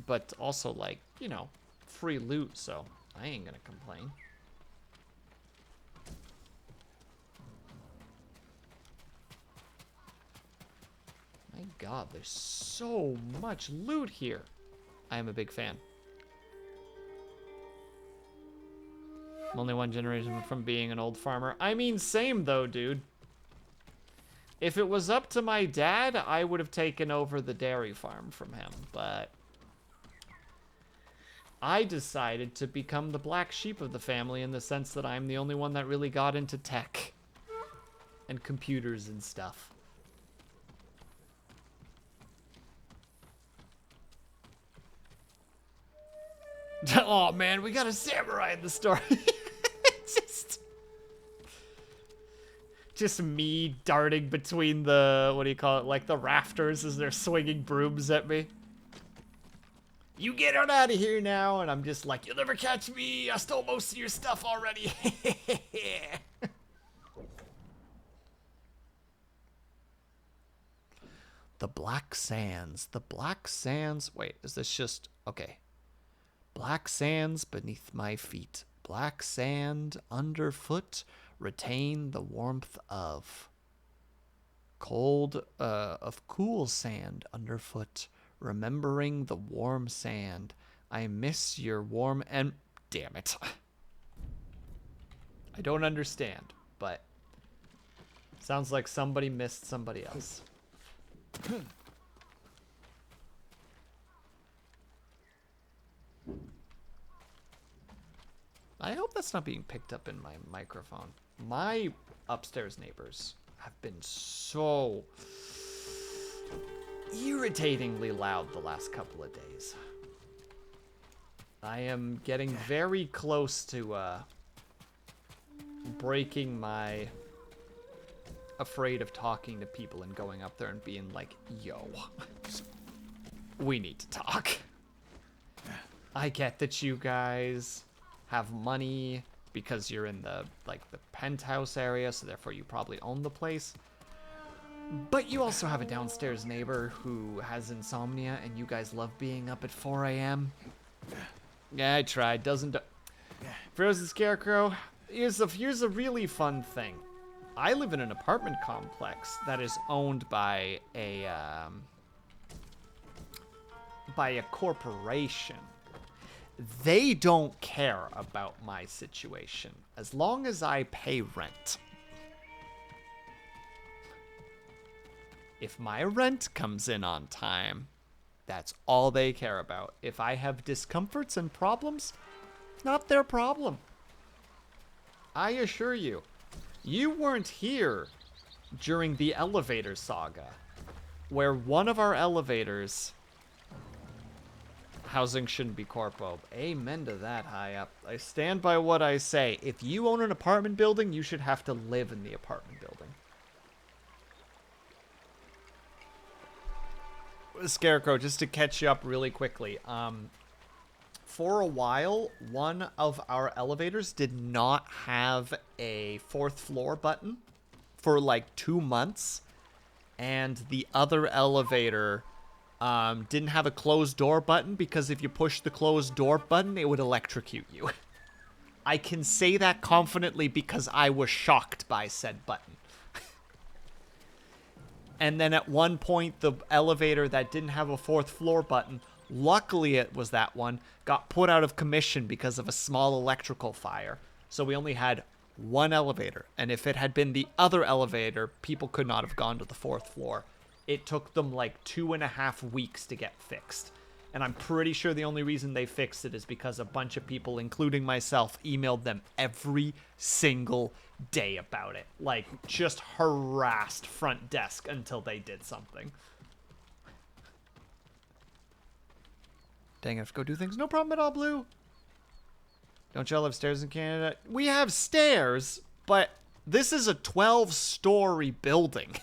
But also, like, you know, free loot, so I ain't gonna complain. My god, there's so much loot here. I am a big fan. I'm only one generation from being an old farmer. I mean, same though, dude. If it was up to my dad, I would have taken over the dairy farm from him, but I decided to become the black sheep of the family in the sense that I'm the only one that really got into tech and computers and stuff. Oh man, we got a samurai in the story. Just me darting between the, what do you call it, like the rafters as they're swinging brooms at me. You get on out of here now, and I'm just like, you'll never catch me. I stole most of your stuff already. The Black Sands. The Black Sands. Wait, is this just, okay. Black sands beneath my feet. Black sand underfoot. Retain the warmth of cold, of cool sand underfoot. Remembering the warm sand. I miss your warm and... Damn it. I don't understand, but... Sounds like somebody missed somebody else. I hope that's not being picked up in my microphone. My upstairs neighbors have been so irritatingly loud the last couple of days. I am getting very close to breaking my afraid of talking to people and going up there and being like, yo, we need to talk. I get that you guys have money because you're in the penthouse area, so therefore you probably own the place. But you also have a downstairs neighbor who has insomnia, and you guys love being up at 4 a.m. Yeah, I tried. Doesn't do... Frozen Scarecrow, here's a really fun thing. I live in an apartment complex that is owned by a corporation. They don't care about my situation as long as I pay rent. If my rent comes in on time, that's all they care about. If I have discomforts and problems, not their problem. I assure you, you weren't here during the elevator saga, where one of our elevators... Housing shouldn't be corpo. Amen to that, high up. I stand by what I say. If you own an apartment building, you should have to live in the apartment building. Scarecrow, just to catch you up really quickly. For a while, one of our elevators did not have a 4th floor button for like 2 months, and the other elevator didn't have a closed door button because if you push the closed door button, it would electrocute you. I can say that confidently because I was shocked by said button. And then at one point, the elevator that didn't have a 4th floor button, luckily it was that one, got put out of commission because of a small electrical fire. So we only had one elevator. And if it had been the other elevator, people could not have gone to the 4th floor. It took them like 2.5 weeks to get fixed. And I'm pretty sure the only reason they fixed it is because a bunch of people, including myself, emailed them every single day about it. Like, just harassed front desk until they did something. Dang, I have to go do things. No problem at all, Blue. Don't y'all have stairs in Canada? We have stairs, but this is a 12-story building.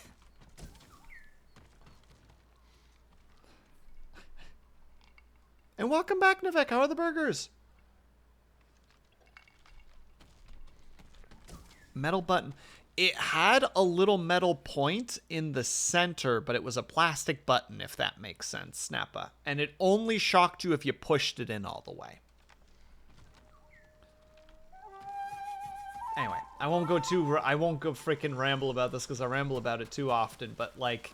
And welcome back, Nivek. How are the burgers? Metal button. It had a little metal point in the center, but it was a plastic button, if that makes sense, Snappa. And it only shocked you if you pushed it in all the way. Anyway, I won't go freaking ramble about this because I ramble about it too often, but like,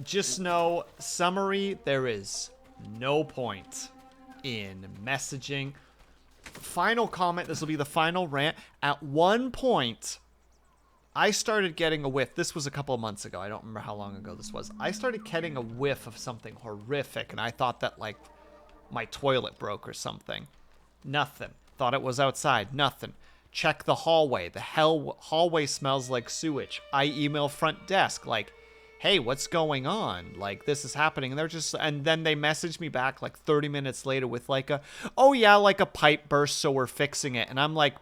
just know, summary, there is no point in messaging. Final comment, this will be the final rant. At one point, I started getting a whiff. This was a couple of months ago. I don't remember how long ago this was. I started getting a whiff of something horrific, and I thought that, like, my toilet broke or something. Nothing. Thought it was outside. Nothing. Check the hallway. The hallway smells like sewage. I email front desk, like, hey, what's going on? Like, this is happening. And they're just, and then they message me back like 30 minutes later with like oh yeah, like a pipe burst, so we're fixing it. And I'm like,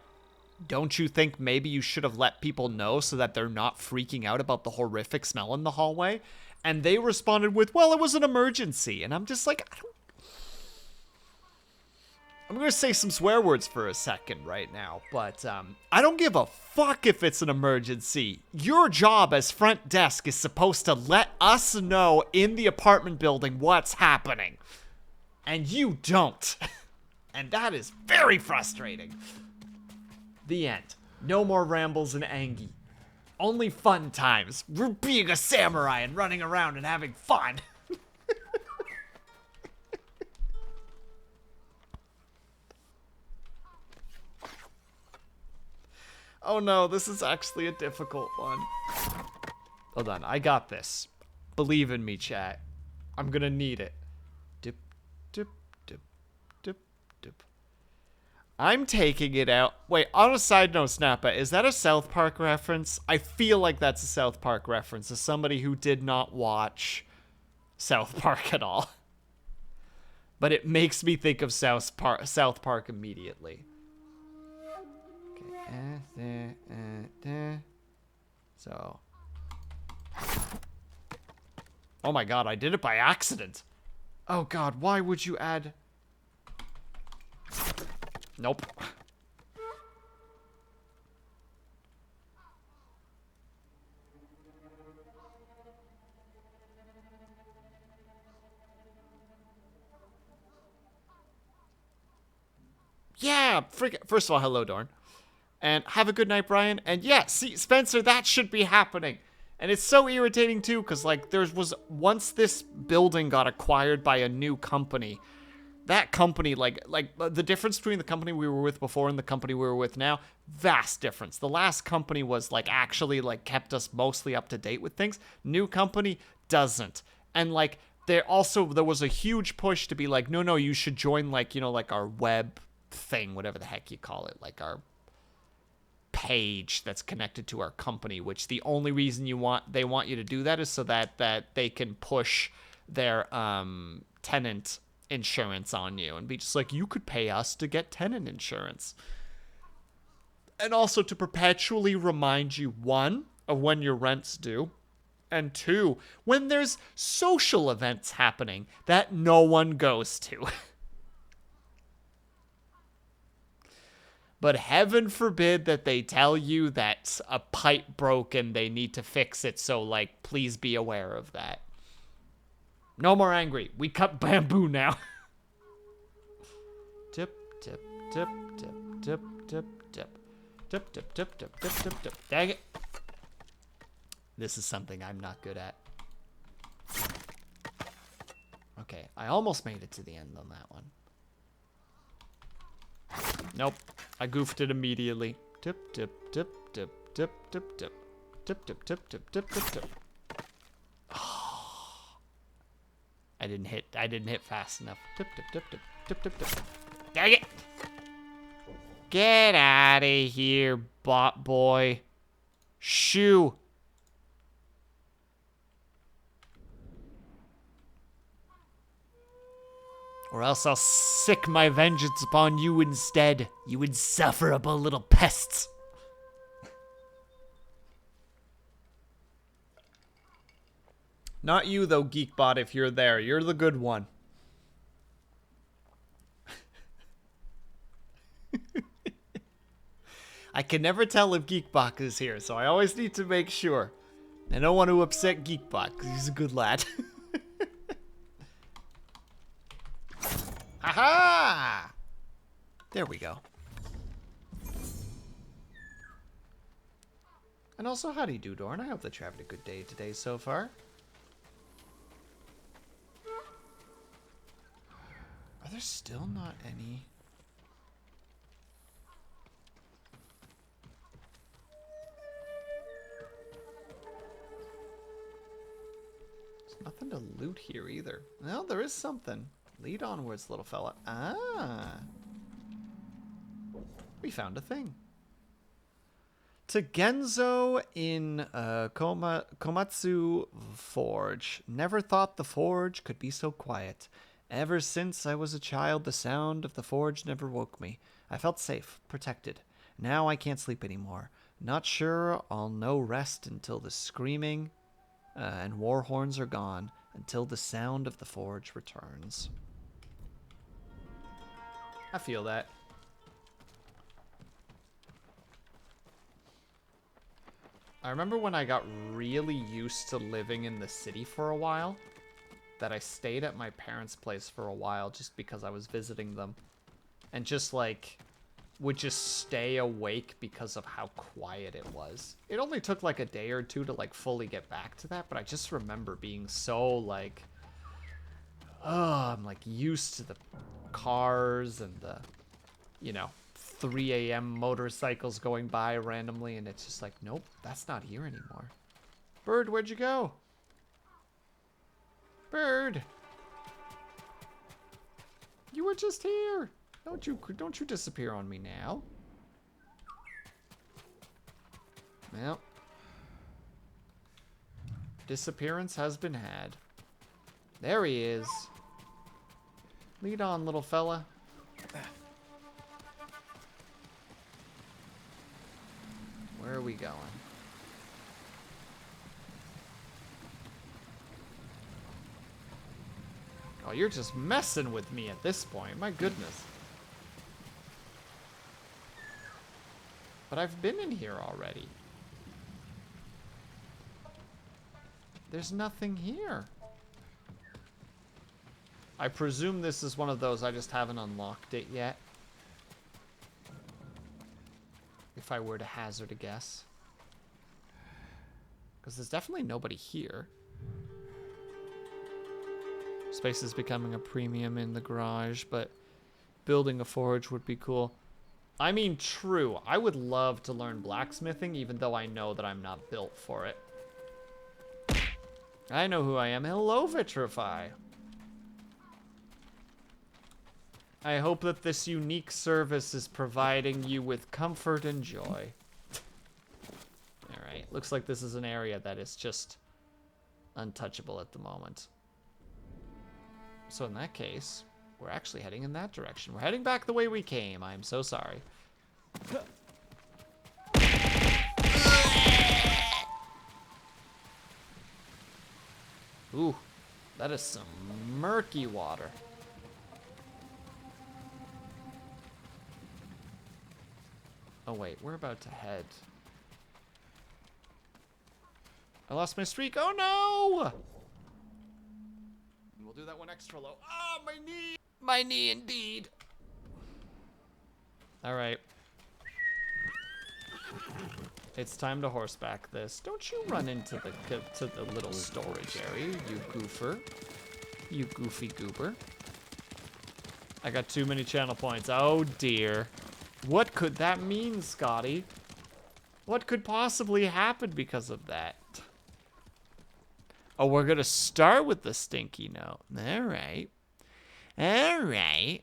don't you think maybe you should have let people know so that they're not freaking out about the horrific smell in the hallway? And they responded with, well, it was an emergency. And I'm just like, I'm going to say some swear words for a second right now, but I don't give a fuck if it's an emergency. Your job as front desk is supposed to let us know in the apartment building what's happening. And you don't. And that is very frustrating. The end. No more rambles and Angie. Only fun times. We're being a samurai and running around and having fun. Oh no, this is actually a difficult one. Hold on, I got this. Believe in me, chat. I'm gonna need it. Dip, dip, dip, dip, dip. I'm taking it out. Wait, on a side note, Snappa, is that a South Park reference? I feel like that's a South Park reference as somebody who did not watch South Park at all. But it makes me think of South Park immediately. So. Oh my god, I did it by accident. Oh god, why would you add... Nope. Yeah, first of all, hello, Dorn. And have a good night, Brian. And yeah, see, Spencer, that should be happening. And it's so irritating, too, because, like, once this building got acquired by a new company, that company, like, the difference between the company we were with before and the company we were with now, vast difference. The last company was, like, actually, like, kept us mostly up to date with things. New company doesn't. And, like, there was a huge push to be like, no, you should join, like, you know, like, our web thing, whatever the heck you call it, like, our page that's connected to our company, which the only reason they want you to do that is so that they can push their tenant insurance on you and be just like, you could pay us to get tenant insurance. And also to perpetually remind you, one, of when your rent's due, and two, when there's social events happening that no one goes to. But heaven forbid that they tell you that a pipe broke and they need to fix it, so, like, please be aware of that. No more angry. We cut bamboo now. Tip, tip, tip, tip, tip, tip, tip. Tip, tip, tip, tip, tip, tip, tip. Dang it. This is something I'm not good at. Okay, I almost made it to the end on that one. Nope, I goofed it immediately. Tip, tip, tip, tip, tip, tip, tip. Tip, tip, tip, tip, tip, tip, tip. I didn't hit fast enough. Tip, tip, tip, tip, tip, tip, tip. Dang it! Get out of here, bot boy. Shoo. Or else I'll sick my vengeance upon you instead, you insufferable little pests. Not you, though, Geekbot, if you're there. You're the good one. I can never tell if Geekbot is here, so I always need to make sure. I don't want to upset Geekbot, because he's a good lad. Aha! There we go. And also, how do you do, Dorn? I hope that you're having a good day today so far. Are there still not any? There's nothing to loot here either. No, there is something. Lead onwards, little fella. Ah. We found a thing. To Genzo in Komatsu Forge. Never thought the forge could be so quiet. Ever since I was a child, the sound of the forge never woke me. I felt safe, protected. Now I can't sleep anymore. Not sure I'll know rest until the screaming and war horns are gone, until the sound of the forge returns. I feel that. I remember when I got really used to living in the city for a while, that I stayed at my parents' place for a while just because I was visiting them. And just like, would just stay awake because of how quiet it was. It only took like a day or two to like fully get back to that, but I just remember being so like, oh, I'm like used to the cars and the, you know, 3 a.m. motorcycles going by randomly, and it's just like, nope, that's not here anymore. Bird, where'd you go? Bird! You were just here! Don't you disappear on me now. Well. Disappearance has been had. There he is. Lead on, little fella. Where are we going? Oh, you're just messing with me at this point. My goodness. But I've been in here already. There's nothing here. I presume this is one of those, I just haven't unlocked it yet. If I were to hazard a guess. Because there's definitely nobody here. Space is becoming a premium in the garage, but building a forge would be cool. I mean, true. I would love to learn blacksmithing, even though I know that I'm not built for it. I know who I am. Hello, Vitrify. I hope that this unique service is providing you with comfort and joy. Alright, looks like this is an area that is just untouchable at the moment. So in that case, we're actually heading in that direction. We're heading back the way we came. I'm so sorry. Ooh, that is some murky water. Oh wait, we're about to head. I lost my streak. Oh no! We'll do that one extra low. Ah, my knee! My knee indeed. All right. It's time to horseback this. Don't you run into the little storage area, you goofer. You goofy goober. I got too many channel points. Oh dear. What could that mean, Scotty? What could possibly happen because of that? Oh, we're gonna start with the stinky note. All right. All right.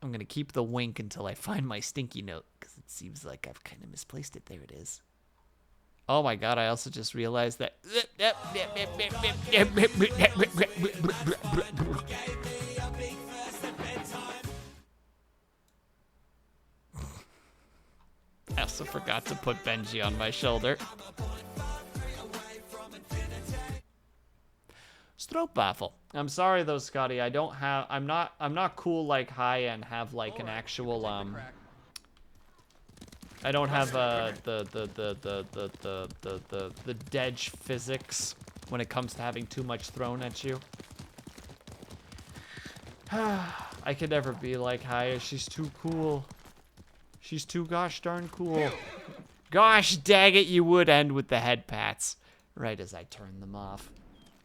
I'm gonna keep the wink until I find my stinky note, because it seems like I've kind of misplaced it. There it is. Oh my god, I also just realized that... I also forgot to put Benji on my shoulder. Stroopwafel. I'm sorry though, Scotty. I don't have. I'm not cool like High and have like an actual I don't have the Dedge physics when it comes to having too much thrown at you. I could never be like Haya. She's too cool. She's too gosh darn cool. Gosh dang it, you would end with the head pats. Right as I turn them off.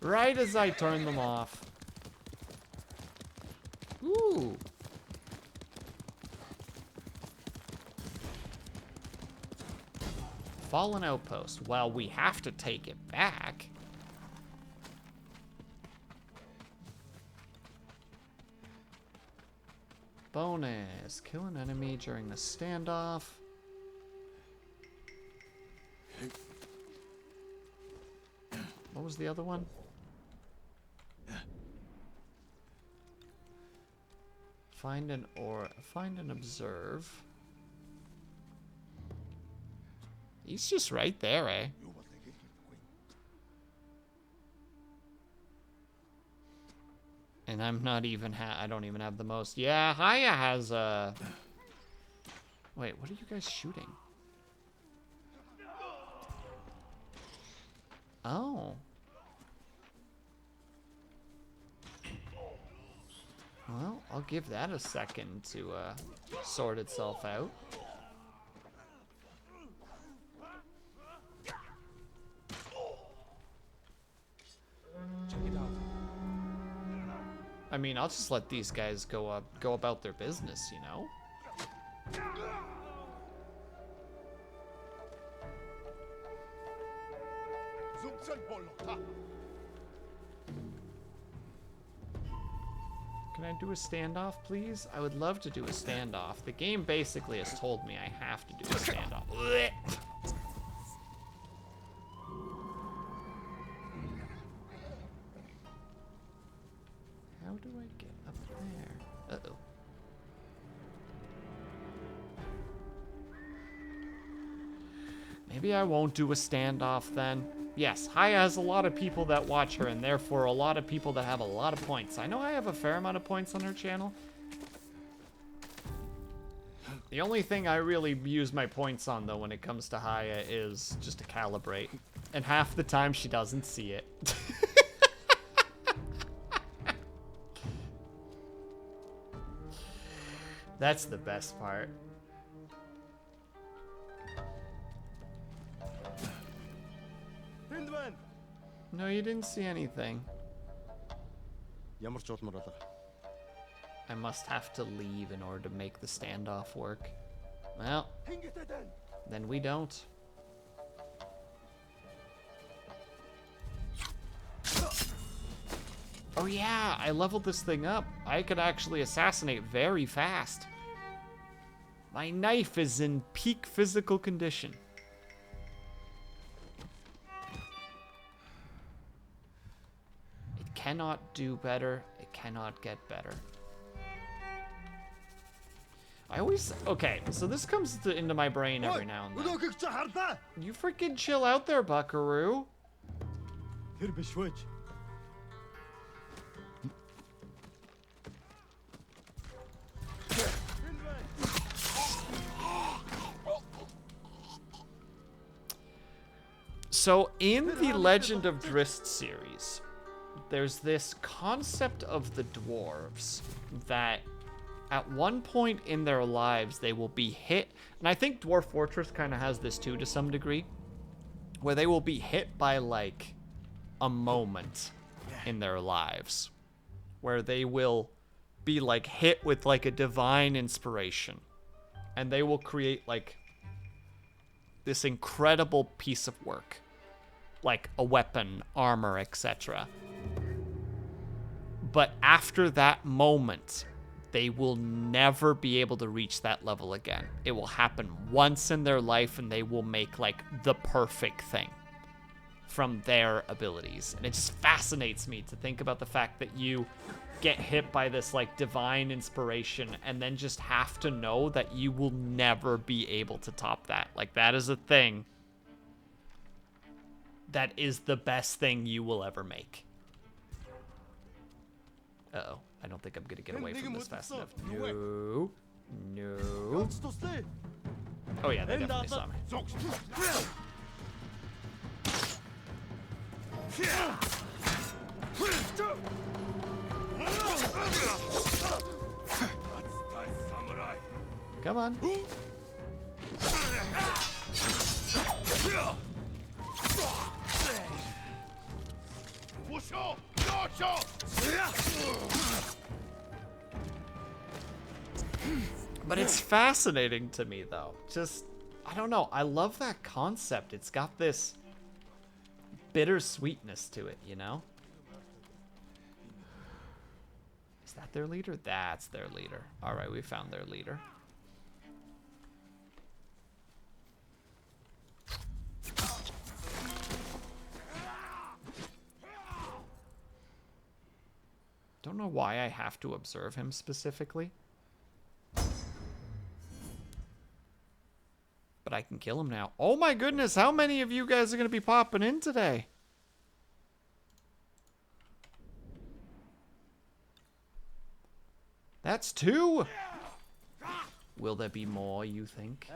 Right as I turn them off. Ooh. Fallen outpost. Well, we have to take it back. Bonus. Kill an enemy during the standoff. What was the other one? Find and observe. He's just right there, eh? And I'm not even I don't even have the most. Yeah, Haya has Wait, what are you guys shooting? Oh. Well, I'll give that a second to sort itself out. Check it out. I mean, I'll just let these guys go about their business, you know? Can I do a standoff, please? I would love to do a standoff. The game basically has told me I have to do a standoff. How do I get up there? Uh-oh. Maybe I won't do a standoff then. Yes, Haya has a lot of people that watch her, and therefore a lot of people that have a lot of points. I know I have a fair amount of points on her channel. The only thing I really use my points on, though, when it comes to Haya is just to calibrate. And half the time she doesn't see it. That's the best part. No, you didn't see anything. I must have to leave in order to make the standoff work. Well, then we don't. Oh yeah, I leveled this thing up. I could actually assassinate very fast. My knife is in peak physical condition. It cannot do better. It cannot get better. I always... Okay, so this comes into my brain every now and then. You freaking chill out there, buckaroo. So in the Legend of Drizzt series, there's this concept of the dwarves that at one point in their lives they will be hit, and I think Dwarf Fortress kind of has this too to some degree, where they will be hit by like a moment in their lives where they will be like hit with like a divine inspiration, and they will create like this incredible piece of work, like a weapon, armor, etc. But after that moment, they will never be able to reach that level again. It will happen once in their life, and they will make like the perfect thing from their abilities. And it just fascinates me to think about the fact that you get hit by this like divine inspiration and then just have to know that you will never be able to top that. Like, that is a thing that is the best thing you will ever make. Uh-oh. I don't think I'm gonna get away from this fast enough. No. No. Oh yeah, they definitely saw me. Come on. But it's fascinating to me, though. Just, I don't know. I love that concept. It's got this bittersweetness to it, you know? Is that their leader? That's their leader. All right, we found their leader. Don't know why I have to observe him specifically. But I can kill him now. Oh my goodness, how many of you guys are going to be popping in today? That's 2. Will there be more, you think?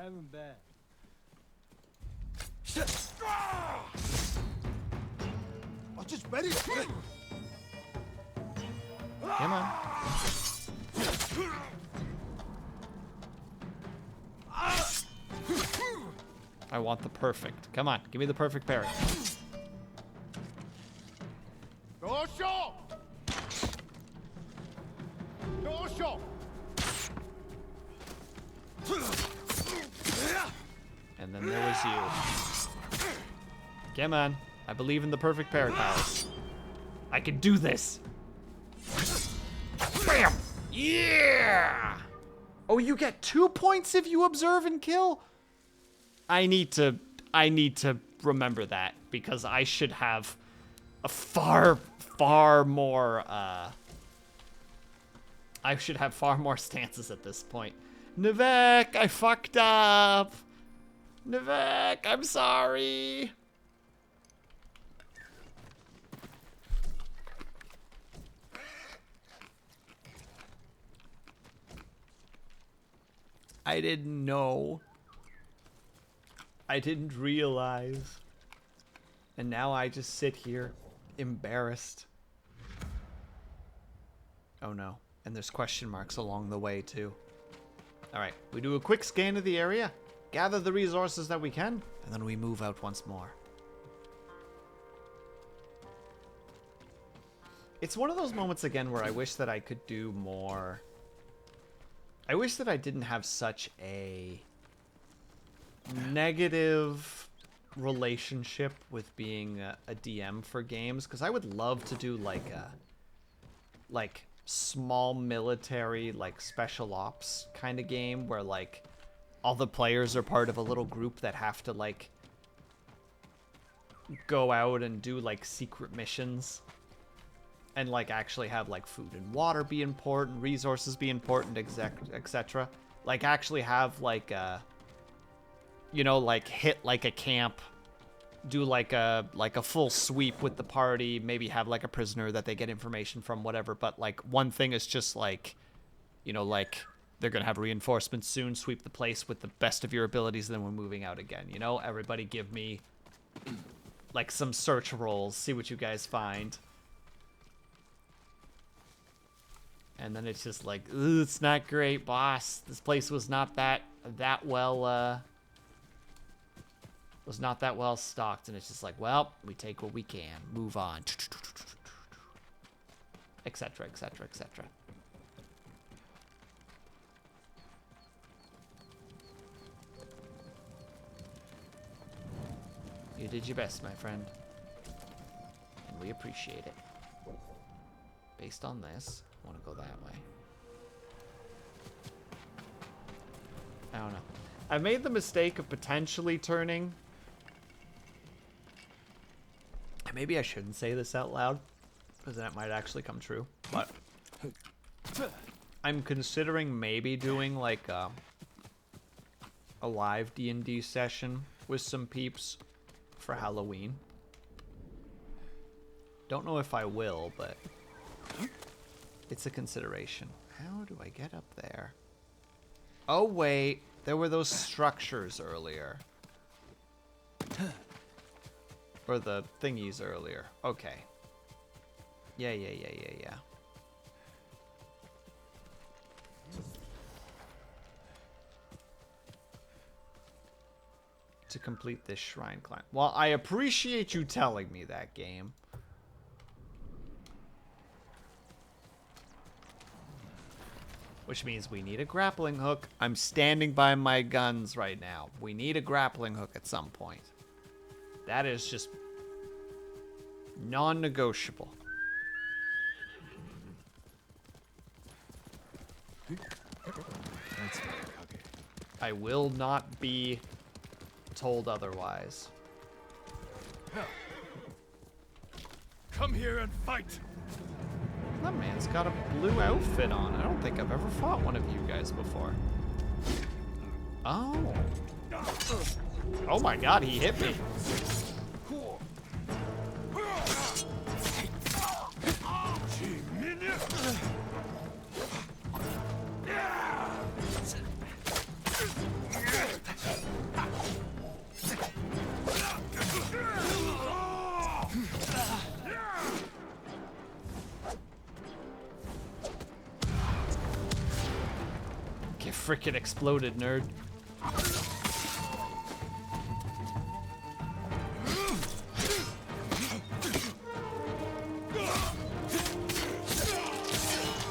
Come on. I want the perfect. Come on, give me the perfect parry. And then there was you. Come on. I believe in the perfect parry powers. I can do this. Bam! Yeah! Oh, you get 2 points if you observe and kill? I need to remember that, because I should have a far more, I should have far more stances at this point. Nivek, I fucked up. Nivek, I'm sorry. I didn't know. I didn't realize. And now I just sit here, embarrassed. Oh no. And there's question marks along the way too. Alright, we do a quick scan of the area, gather the resources that we can, and then we move out once more. It's one of those moments again where I wish that I could do more. I wish that I didn't have such a negative relationship with being a DM for games, because I would love to do like a small military, like special ops kind of game where like all the players are part of a little group that have to like go out and do like secret missions. And, like, actually have, like, food and water be important, resources be important, etc. Like, actually have, like, you know, like, hit, like, a camp, do, like a full sweep with the party, maybe have, like, a prisoner that they get information from, whatever. But, like, one thing is just, like, you know, like, they're gonna have reinforcements soon, sweep the place with the best of your abilities, and then we're moving out again, you know? Everybody give me like some search rolls, see what you guys find. And then it's just like, ooh, it's not great, boss. This place was not that well was not that well stocked. And it's just like, well, we take what we can, move on, etc., etc., etc. You did your best, my friend, and we appreciate it. Based on this, I want to go that way. I don't know. I made the mistake of potentially turning. Maybe I shouldn't say this out loud, because that might actually come true. But I'm considering maybe doing like a live D&D session with some peeps for Halloween. Don't know if I will, but it's a consideration. How do I get up there? Oh, wait. There were those structures earlier. Or the thingies earlier. Okay. Yeah. To complete this shrine climb. Well, I appreciate you telling me that, game. Which means we need a grappling hook. I'm standing by my guns right now. We need a grappling hook at some point. That is just non-negotiable. I will not be told otherwise. Come here and fight. That man's got a blue outfit on. I don't think I've ever fought one of you guys before. Oh. Oh my god, he hit me. Get frickin' exploded, nerd.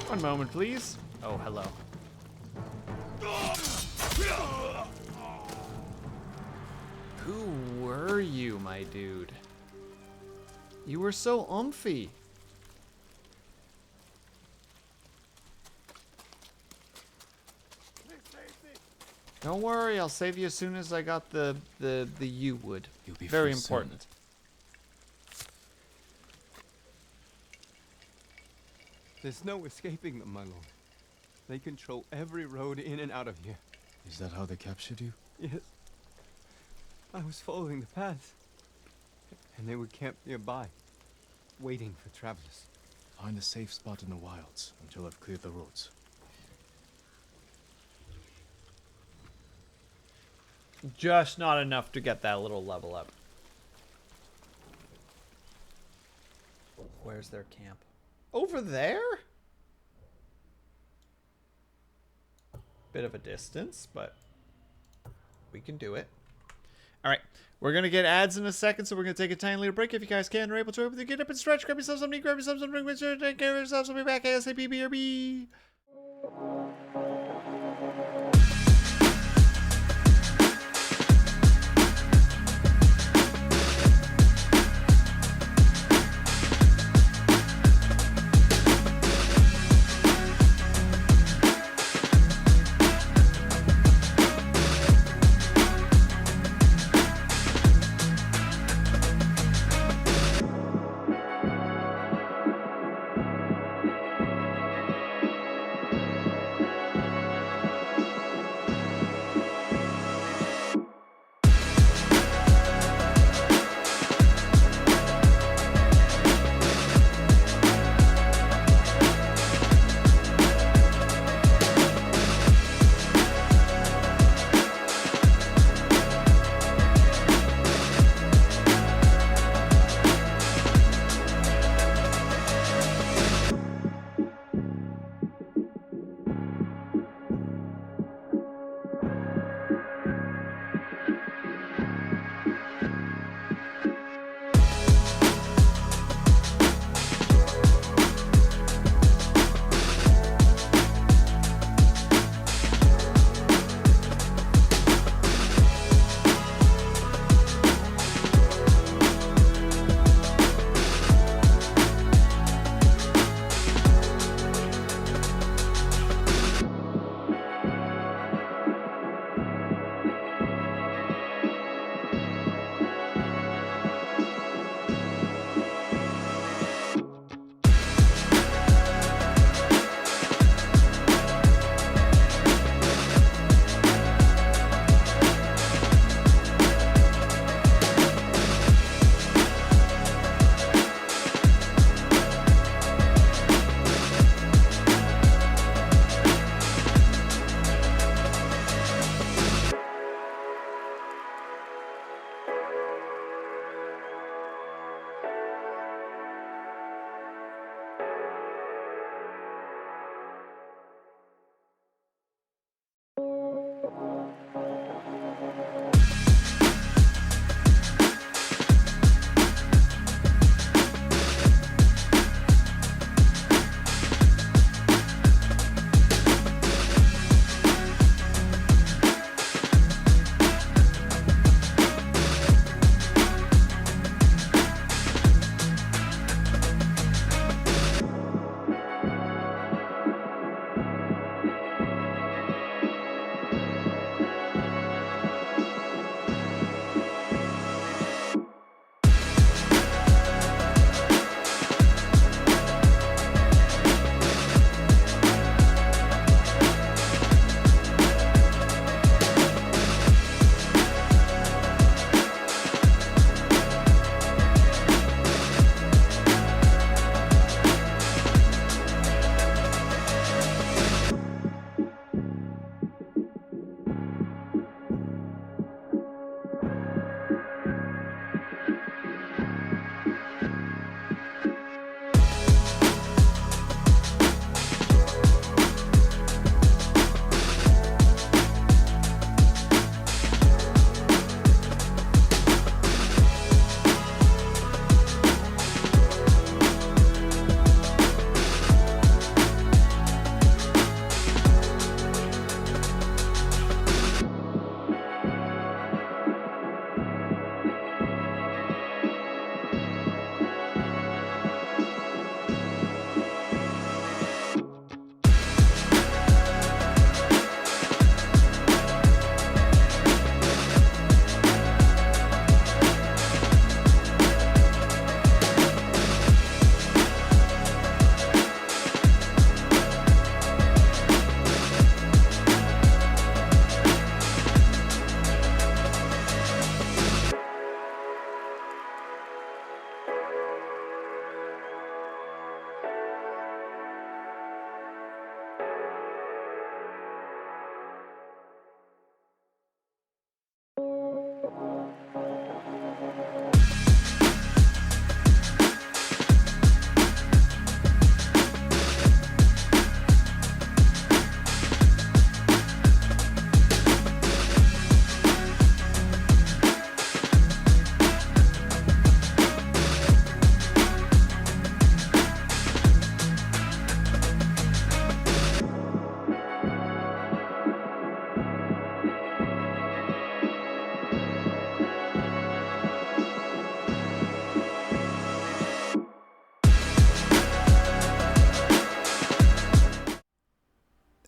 One moment, please. Oh, hello. Who were you, my dude? You were so umphy. Don't worry, I'll save you as soon as I got the U wood. You'll be very free important. soon. There's no escaping them, my lord. They control every road in and out of here. Is that how they captured you? Yes. I was following the paths, and they were camped nearby, waiting for travelers. Find a safe spot in the wilds until I've cleared the roads. Just not enough to get that little level up. Where's their camp? Over there? Bit of a distance, but we can do it. All right, we're going to get ads in a second, so we're going to take a tiny little break. If you guys can, are able to, get up and stretch, grab yourself something, take care of yourselves. We'll be back ASAP, BRB.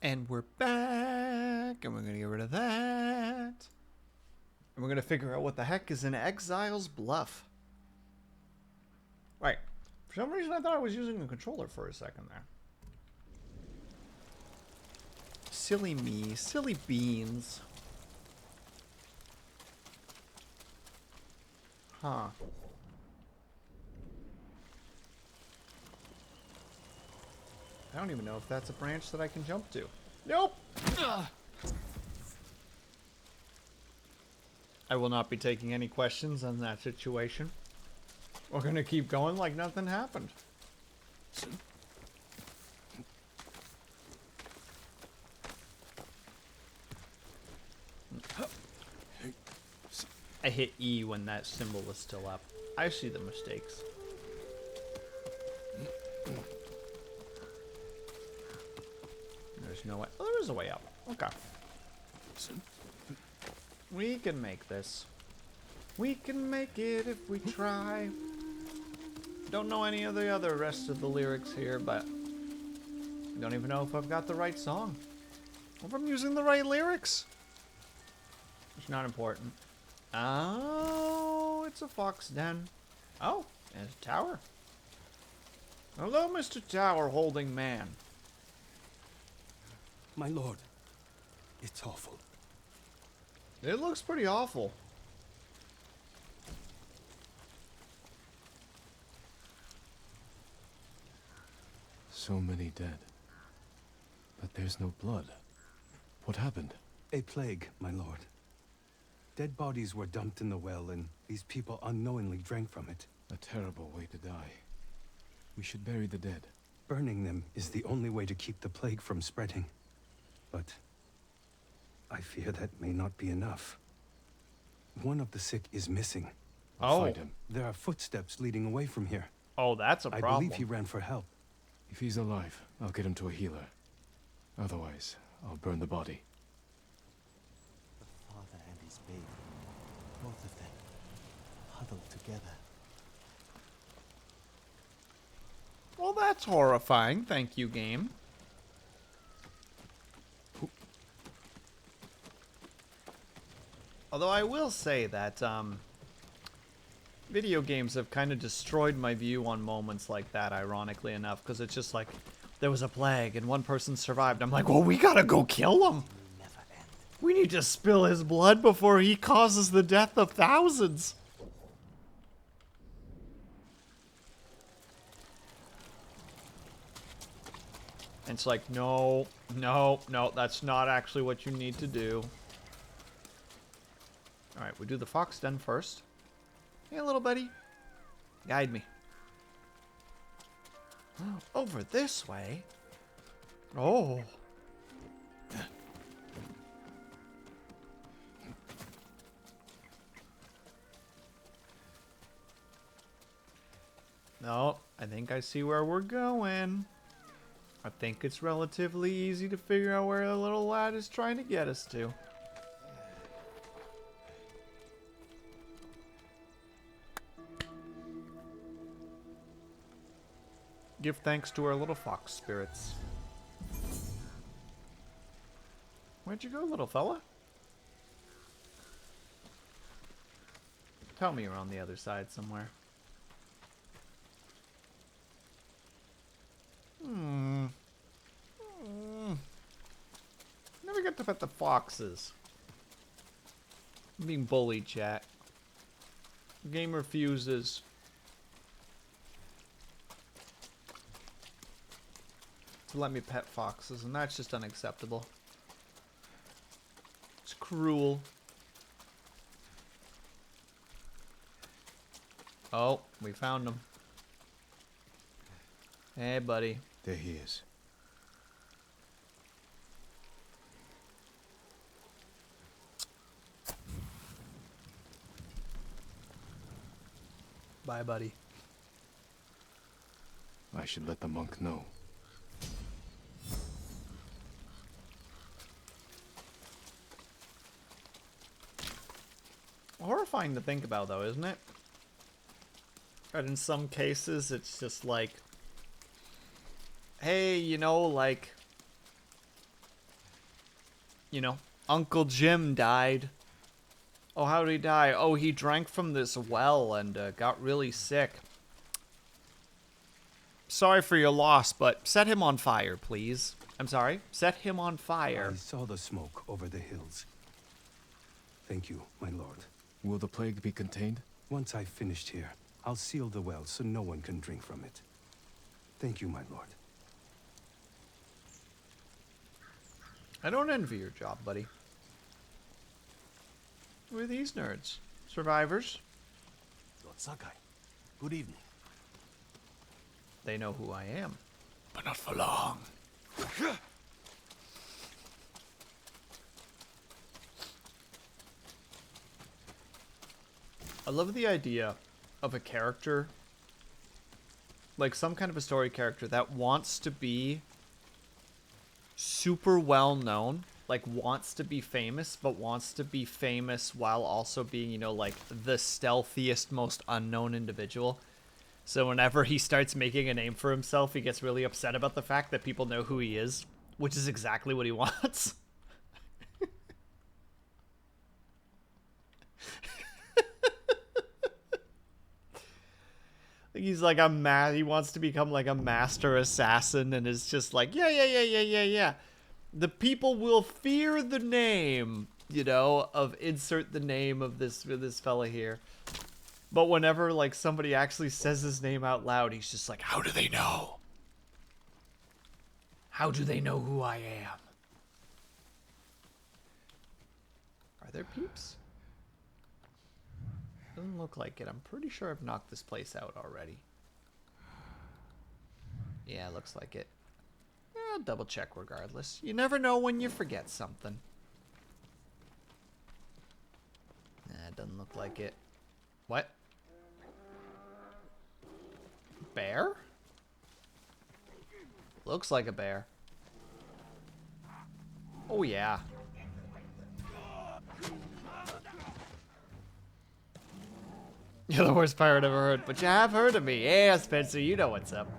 And we're back, and we're gonna get rid of that. And we're gonna figure out what the heck is in Exile's Bluff. Right. For some reason, I thought I was using a controller for a second there. Silly me. Silly beans. Huh. I don't even know if that's a branch that I can jump to. Nope! Ugh. I will not be taking any questions on that situation. We're gonna keep going like nothing happened. I hit E when that symbol was still up. I see the mistakes. There's no way. Oh, there is a way up. Okay. We can make this. We can make it if we try. Don't know any of the other rest of the lyrics here, but don't even know if I've got the right song. Or if I'm using the right lyrics. It's not important. Oh, it's a fox den. Oh, and a tower. Hello, Mr. Tower holding man. My lord, it's awful. It looks pretty awful. So many dead. But there's no blood. What happened? A plague, my lord. Dead bodies were dumped in the well, and these people unknowingly drank from it. A terrible way to die. We should bury the dead. Burning them is the only way to keep the plague from spreading. But I fear that may not be enough. One of the sick is missing. Oh. Find him. There are footsteps leading away from here. Oh, that's a problem. I believe he ran for help. If he's alive, I'll get him to a healer. Otherwise, I'll burn the body. The father and his baby, both of them, huddled together. Well, that's horrifying. Thank you, game. Although I will say that video games have kind of destroyed my view on moments like that, ironically enough, because it's just like, there was a plague and one person survived. I'm like, well, we gotta go kill him. Never end. We need to spill his blood before he causes the death of thousands. And it's like, no, no, no, that's not actually what you need to do. Alright, we do the fox den first. Hey, little buddy. Guide me. Over this way? Oh. No, I think I see where we're going. I think it's relatively easy to figure out where the little lad is trying to get us to. Give thanks to our little fox spirits. Where'd you go, little fella? Tell me you're on the other side somewhere. Never get to pet the foxes. I'm being bullied, chat. The game refuses. To let me pet foxes, and that's just unacceptable. It's cruel. Oh, we found him. Hey, buddy. There he is. Bye, buddy. I should let the monk know. Horrifying to think about, though, isn't it? But in some cases, it's just like, hey, you know, like, You know, Uncle Jim died. Oh, how did he die? Oh, he drank from this well and got really sick. Sorry for your loss, but set him on fire, please. I'm sorry? Set him on fire. I saw the smoke over the hills. Thank you, my lord. Will the plague be contained? Once I've finished here, I'll seal the well so no one can drink from it. Thank you, my lord. I don't envy your job, buddy. Who are these nerds? Survivors? Lord Sakai, good evening. They know who I am. But not for long. I love the idea of a character, like some kind of a story character that wants to be super well known, like wants to be famous, but wants to be famous while also being, you know, like the stealthiest, most unknown individual. So whenever he starts making a name for himself, he gets really upset about the fact that people know who he is, which is exactly what he wants. He's like he wants to become like a master assassin and is just like, yeah. The people will fear the name, you know, of insert the name of this fella here. But whenever like somebody actually says his name out loud, he's just like, how do they know? How do they know who I am? Are there peeps? Doesn't look like it. I'm pretty sure I've knocked this place out already. Yeah, looks like it. I'll double check regardless. You never know when you forget something. Nah, it doesn't look like it. What? Bear? Looks like a bear. Oh yeah. You're the worst pirate I've ever heard, but you have heard of me. Yeah, Spencer, you know what's up.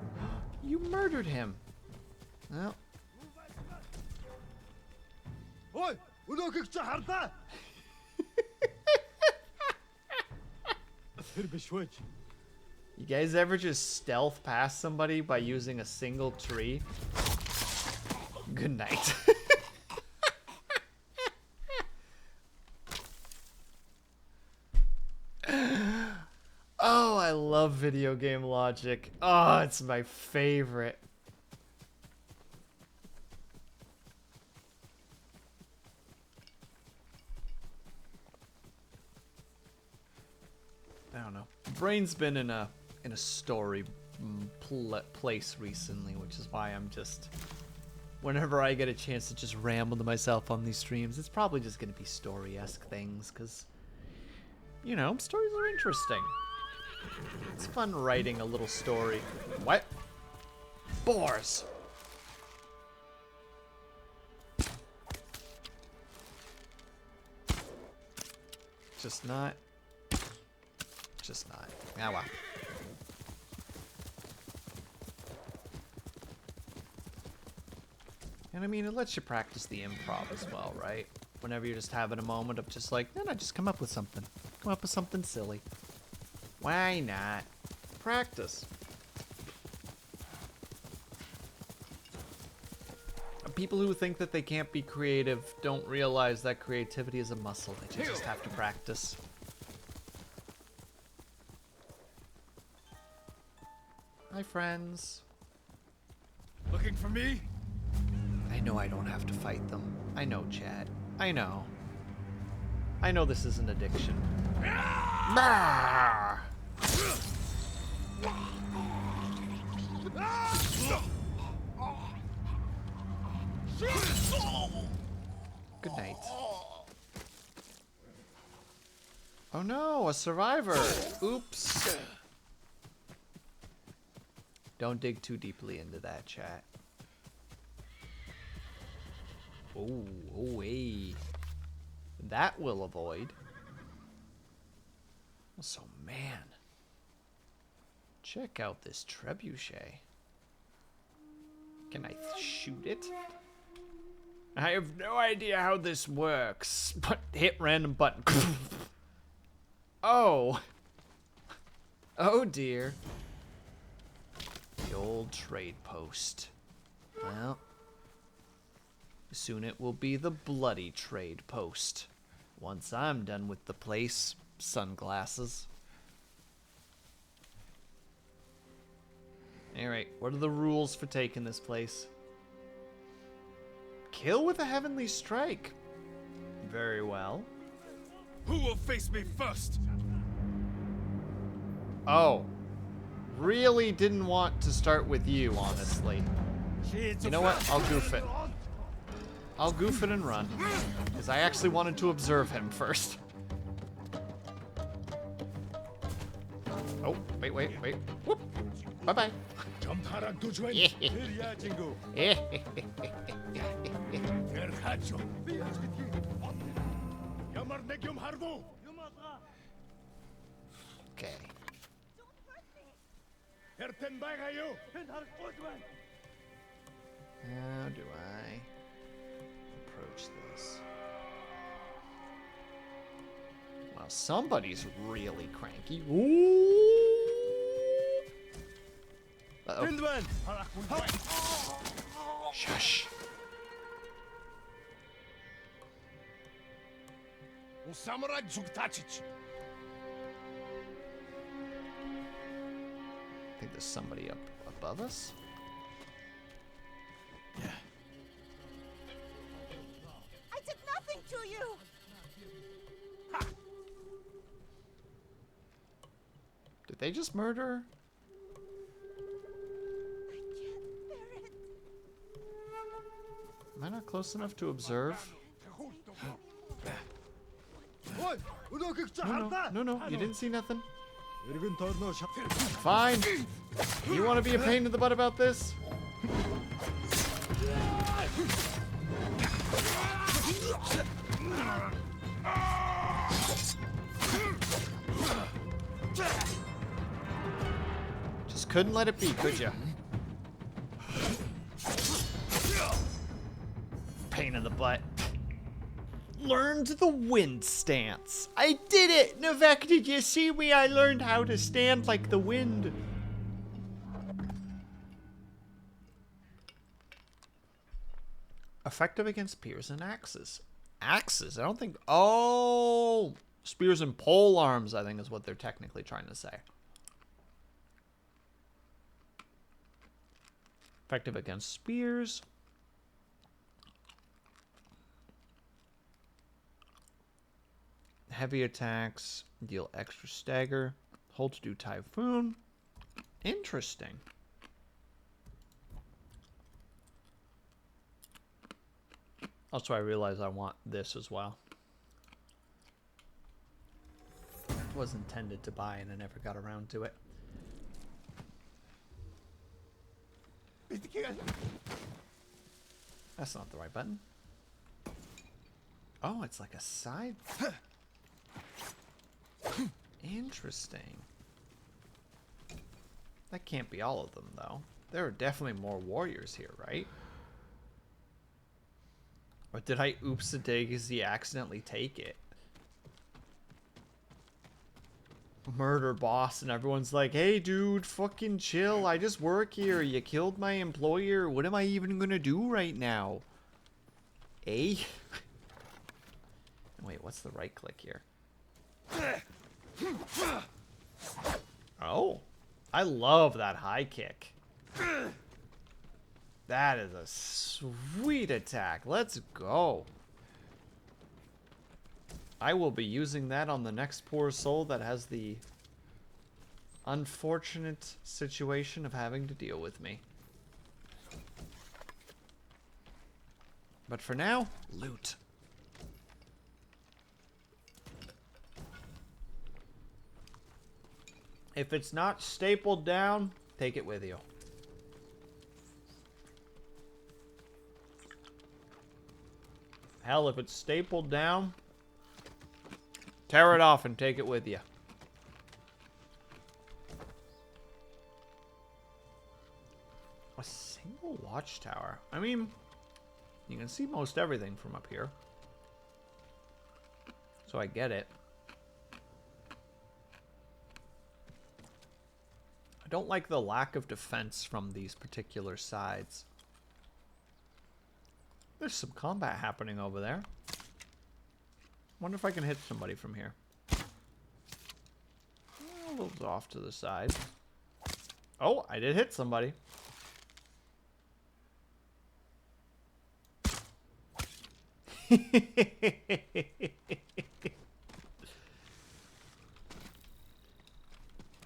You murdered him. Well. You guys ever just stealth past somebody by using a single tree? Good night. Oh, I love video game logic. Oh, it's my favorite. I don't know. Brain's been in a story place recently, which is why I'm just, whenever I get a chance to just ramble to myself on these streams, it's probably just gonna be story-esque things, because, you know, stories are interesting. It's fun writing a little story. What? Boars! Just not. Ah, well. And I mean, it lets you practice the improv as well, right? Whenever you're just having a moment of just like, no, just come up with something. Come up with something silly. Why not? Practice. People who think that they can't be creative don't realize that creativity is a muscle that you just have to practice. Hi, friends. Looking for me? I know I don't have to fight them. I know, Chad. I know. I know this is an addiction. Brrr! Good night. Oh no, a survivor. Oops. Don't dig too deeply into that, chat. Oh, hey. That will avoid. So, man. Check out this trebuchet. Can I shoot it? I have no idea how this works, but hit random button. Oh. Oh dear. The old trade post. Well, soon it will be the bloody trade post. Once I'm done with the place, sunglasses. Alright, what are the rules for taking this place? Kill with a heavenly strike. Very well. Who will face me first? Oh. Really didn't want to start with you, honestly. You know what? I'll goof it. I'll goof it and run. Because I actually wanted to observe him first. Oh, wait. Whoop. Bye-bye. Okay. How do I approach this? Well, somebody's really cranky. Ooh. Uh-oh. Shush. Samurai Zugtacic. I think there's somebody up above us. I did nothing to you! Did they just murder her? I can't bear it. Am I not close enough to observe? No, you didn't see nothing? Fine. You want to be a pain in the butt about this? Just couldn't let it be, could you? Pain in the butt. Learned the wind stance. I did it! Navek, did you see me? I learned how to stand like the wind. Effective against spears and axes. Axes? I don't think... Oh! Spears and pole arms, I think is what they're technically trying to say. Effective against spears. Heavy attacks deal extra stagger. Hold to do typhoon. Interesting. Also, I realize I want this as well. It was intended to buy and I never got around to it. That's not the right button. Oh, it's like a side. Interesting. That can't be all of them, though. There are definitely more warriors here, right? Or did I oops-a-daisy accidentally take it? Murder boss, and everyone's like, hey, dude, fucking chill. I just work here. You killed my employer. What am I even gonna do right now? Eh? Wait, what's the right click here? Oh, I love that high kick. That is a sweet attack. Let's go. I will be using that on the next poor soul that has the unfortunate situation of having to deal with me. But for now, loot. If it's not stapled down, take it with you. Hell, if it's stapled down, tear it off and take it with you. A single watchtower. I mean, You can see most everything from up here. So I get it. I don't like the lack of defense from these particular sides. There's some combat happening over there. Wonder if I can hit somebody from here. A little off to the side. Oh, I did hit somebody.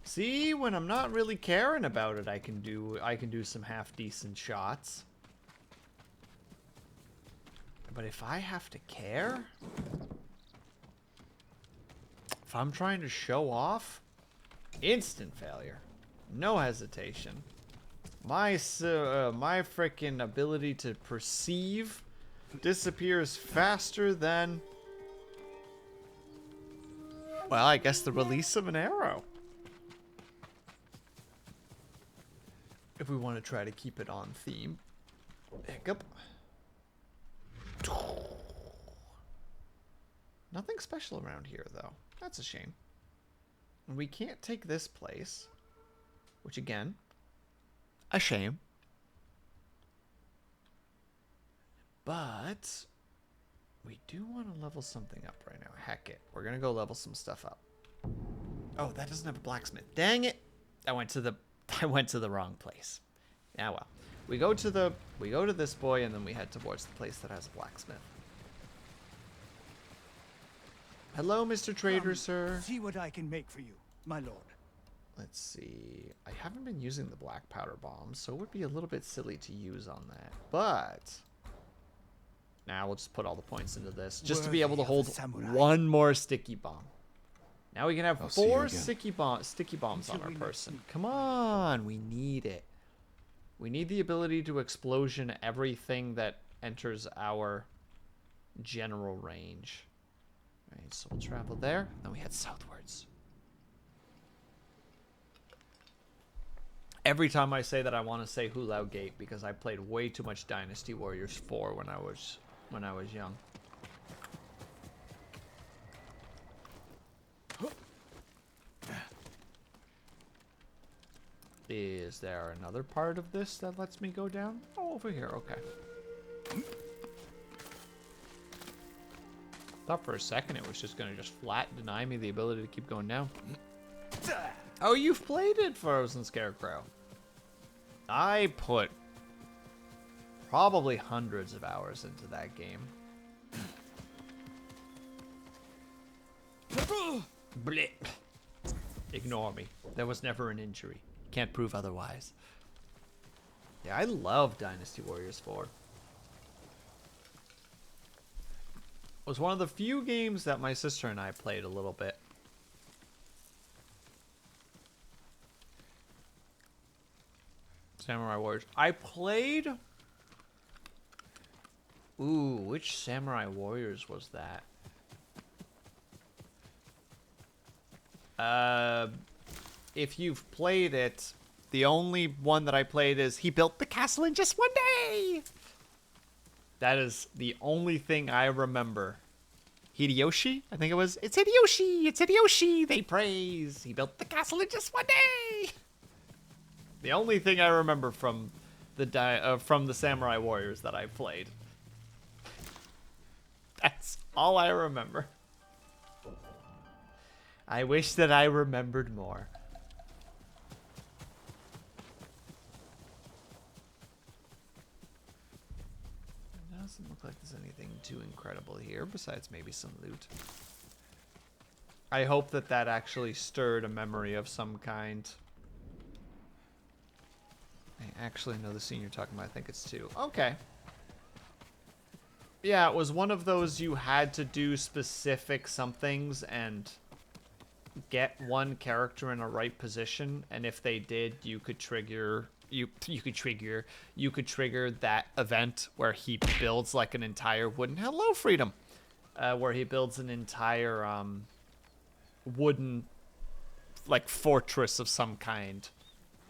See, when I'm not really caring about it, I can do some half decent shots. But if I have to care, if I'm trying to show off, instant failure. No hesitation. My freaking ability to perceive disappears faster than, well, I guess the release of an arrow. If we want to try to keep it on theme. Hiccup. Nothing special around here, though. That's a shame. And we can't take this place. Which, again, a shame. But we do want to level something up right now. Heck it. We're going to go level some stuff up. Oh, that doesn't have a blacksmith. Dang it. I went to the wrong place. Yeah, well. We go to this boy, and then we head towards the place that has a blacksmith. Hello, Mr. Trader, sir. See what I can make for you, my lord. Let's see. I haven't been using the black powder bomb, so it would be a little bit silly to use on that. But now we'll just put all the points into this, just to be able to hold one more sticky bomb. Now we can have 4 sticky bombs on our person. Come on, we need it. We need the ability to explosion everything that enters our general range. Alright, so we'll travel there, then we head southwards. Every time I say that, I want to say Hulao Gate because I played way too much Dynasty Warriors 4 when I was young. Is there another part of this that lets me go down? Oh, over here. Okay. Thought for a second it was just going to just flat deny me the ability to keep going down. Oh, you've played it, Frozen Scarecrow. I put probably hundreds of hours into that game. Blip. Ignore me. There was never an injury. Can't prove otherwise. Yeah, I love Dynasty Warriors 4. It was one of the few games that my sister and I played a little bit. Samurai Warriors. I played... Ooh, which Samurai Warriors was that? If you've played it, the only one that I played is he built the castle in just one day. That is the only thing I remember. Hideyoshi, I think it was. It's Hideyoshi. It's Hideyoshi. They praise. He built the castle in just one day. The only thing I remember from the Samurai Warriors that I played. That's all I remember. I wish that I remembered more. It doesn't look like there's anything too incredible here, besides maybe some loot. I hope that that actually stirred a memory of some kind. I actually know the scene you're talking about. I think it's 2. Okay. Yeah, it was one of those you had to do specific somethings and get one character in a right position, and if they did, you could trigger that event where he builds like an entire wooden freedom, where he builds an entire wooden like fortress of some kind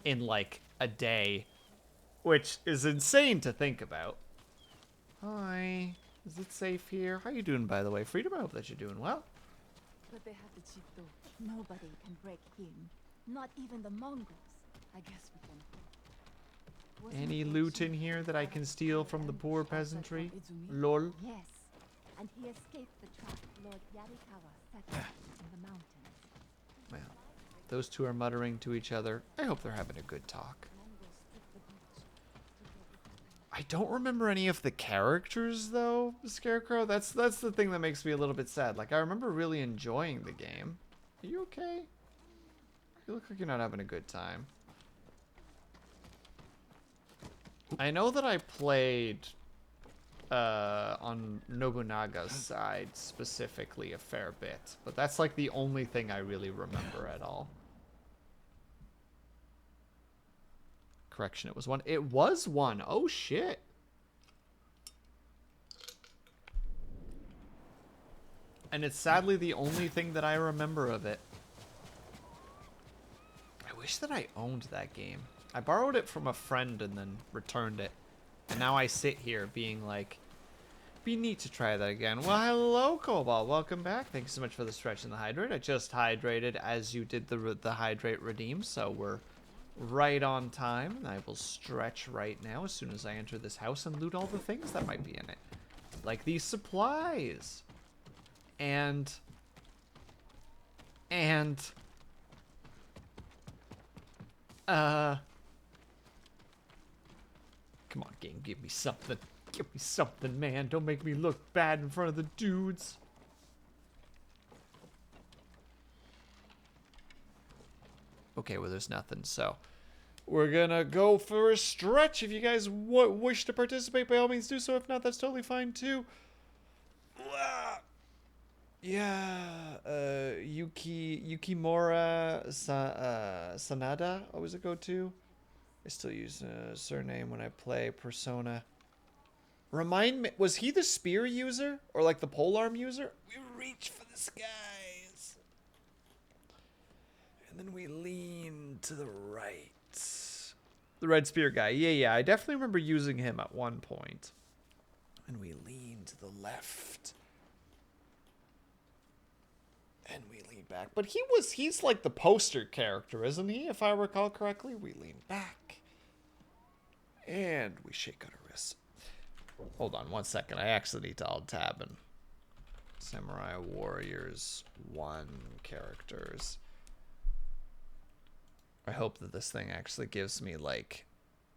in like a day, which is insane to think about. Hi. Is it safe here? How you doing, by the way? Freedom, I hope that you're doing well. But they have the cheap door. Nobody can break in. Not even the Mongols. I guess we can. Wasn't Any there loot cheap in here that I can steal from the poor outside peasantry? Izumi? Lol. Yes. And he escaped the trap Lord Yarikawa set in the mountains. Well, those two are muttering to each other. I hope they're having a good talk. Mongols took the beach. Took everything. I don't remember any of the characters, though, Scarecrow. That's the thing that makes me a little bit sad. Like, I remember really enjoying the game. Are you okay? You look like you're not having a good time. I know that I played on Nobunaga's side specifically a fair bit, but that's like the only thing I really remember at all. Correction, it was one. It was one. Oh, shit. And it's sadly the only thing that I remember of it. I wish that I owned that game. I borrowed it from a friend and then returned it. And now I sit here being like, be neat to try that again. Well, hello, Cobalt. Welcome back. Thanks so much for the stretch and the hydrate. I just hydrated as you did the hydrate redeem, so we're right on time. And I will stretch right now as soon as I enter this house and loot all the things that might be in it. Like these supplies. And come on, game, give me something. Give me something, man. Don't make me look bad in front of the dudes. Okay, well, there's nothing, so we're gonna go for a stretch. If you guys wish to participate, by all means do so. If not, that's totally fine, too. Yeah, Yukimura Sanada always a go-to. I still use a surname when I play Persona. Remind me, was he the spear user? Or like the polearm user? We reach for the skies. And then we lean to the right. The red spear guy. Yeah, I definitely remember using him at one point. And we lean to the left. And we lean back. But he's like the poster character, isn't he? If I recall correctly, we lean back. And we shake out our wrists. Hold on one second. I actually need to alt-tab and Samurai Warriors 1 characters. I hope that this thing actually gives me like...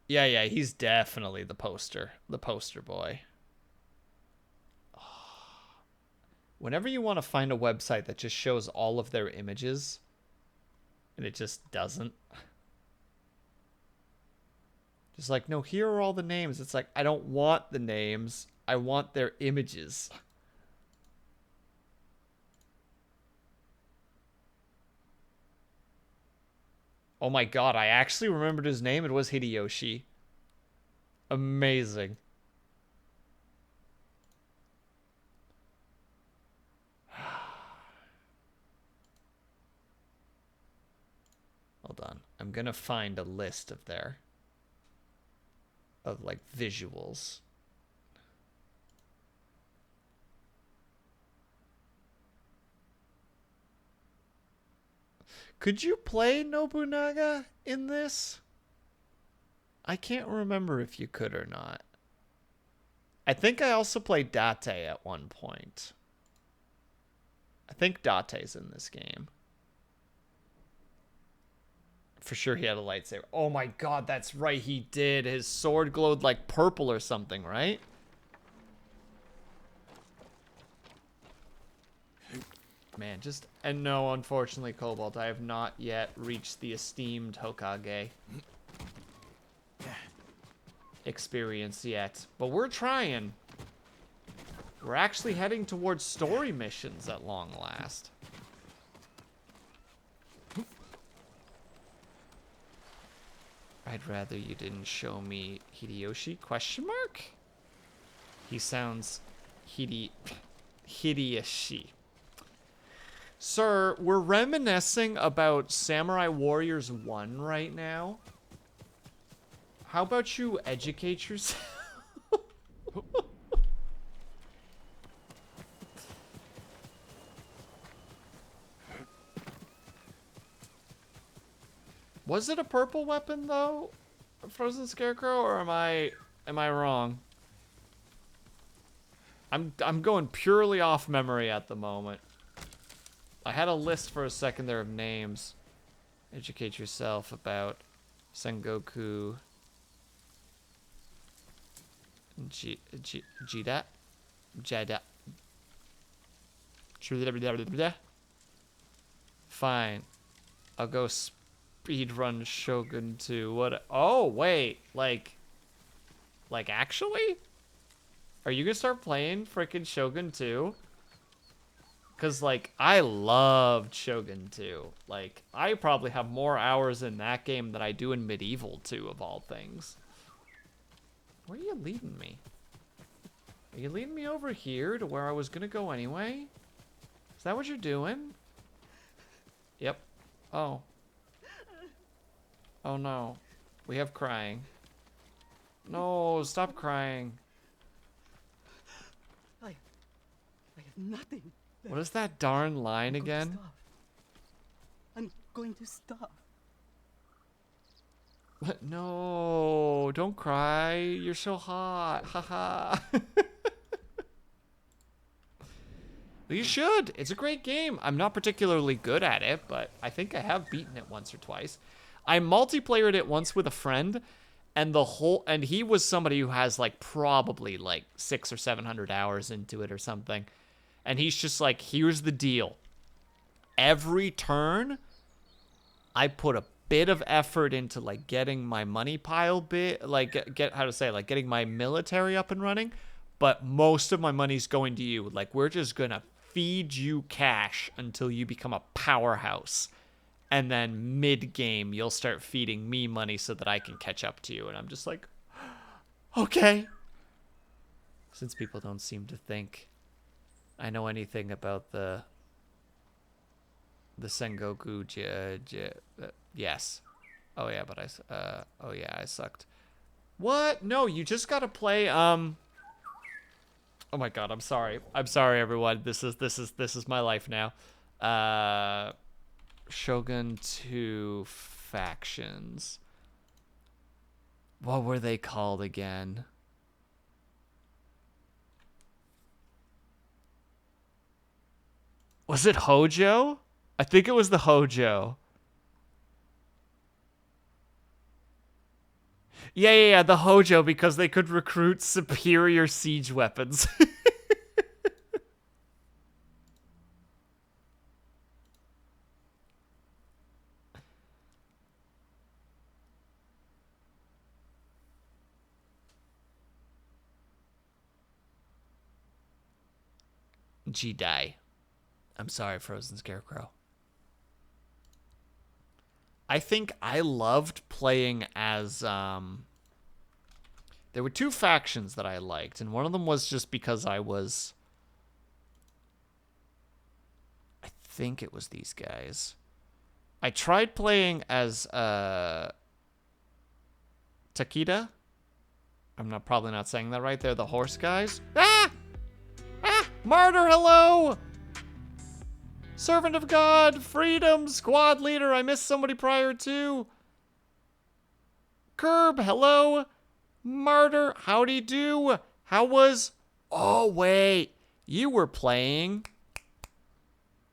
Yeah, he's definitely the poster boy. Whenever you want to find a website that just shows all of their images, and it just doesn't. Just like, no, here are all the names. It's like, I don't want the names. I want their images. Oh my god, I actually remembered his name. It was Hideyoshi. Amazing. Hold on. I'm gonna find a list of like visuals. Could you play Nobunaga in this? I can't remember if you could or not. I think I also played Date at one point. I think Date's in this game. For sure he had a lightsaber. Oh my god, that's right, he did. His sword glowed like purple or something, right? Man, and no, unfortunately, Cobalt, I have not yet reached the esteemed Hokage experience yet. But we're trying. We're actually heading towards story missions at long last. I'd rather you didn't show me Hideyoshi? Question mark? He sounds Hideyoshi. Sir, we're reminiscing about Samurai Warriors 1 right now. How about you educate yourself? Was it a purple weapon though? A frozen scarecrow, or am I wrong? I'm going purely off memory at the moment. I had a list for a second there of names. Educate yourself about Sengoku. Jida? Jada. Fine. I'll go speedrun Shogun 2. What? Oh, wait. Like actually? Are you gonna start playing frickin' Shogun 2? Cause like I loved Shogun 2. Like I probably have more hours in that game than I do in Medieval 2 of all things. Where are you leading me? Are you leading me over here to where I was gonna go anyway? Is that what you're doing? Yep. Oh. Oh no. We have crying. No, stop crying. I have nothing. What is that darn line again? I'm going to stop. No, don't cry. You're so hot. Haha. You should. It's a great game. I'm not particularly good at it, but I think I have beaten it once or twice. I multiplayered it once with a friend, and he was somebody who has like probably like 600 or 700 hours into it or something. And he's just like, here's the deal. Every turn, I put a bit of effort into like getting my money pile getting my military up and running, but most of my money's going to you. Like, we're just gonna feed you cash until you become a powerhouse. And then mid-game, you'll start feeding me money so that I can catch up to you. And I'm just like, okay. Since people don't seem to think I know anything about the Sengoku, yes. Oh yeah, but I sucked. What? No, you just gotta play, oh my god, I'm sorry. I'm sorry, everyone. This is my life now. Shogun 2 factions. What were they called again? Was it Hojo? I think it was the Hojo. Yeah, the Hojo, because they could recruit superior siege weapons. Jidai. I'm sorry, Frozen Scarecrow. I think I loved playing as, there were two factions that I liked, and one of them was just because I think it was these guys. I tried playing as, Takeda. I'm probably not saying that right. They're the horse guys. Ah! Ah! Martyr, hello! Servant of God, freedom, squad leader. I missed somebody prior to. Curb, hello. Martyr, howdy do. How was... Oh, wait. You were playing...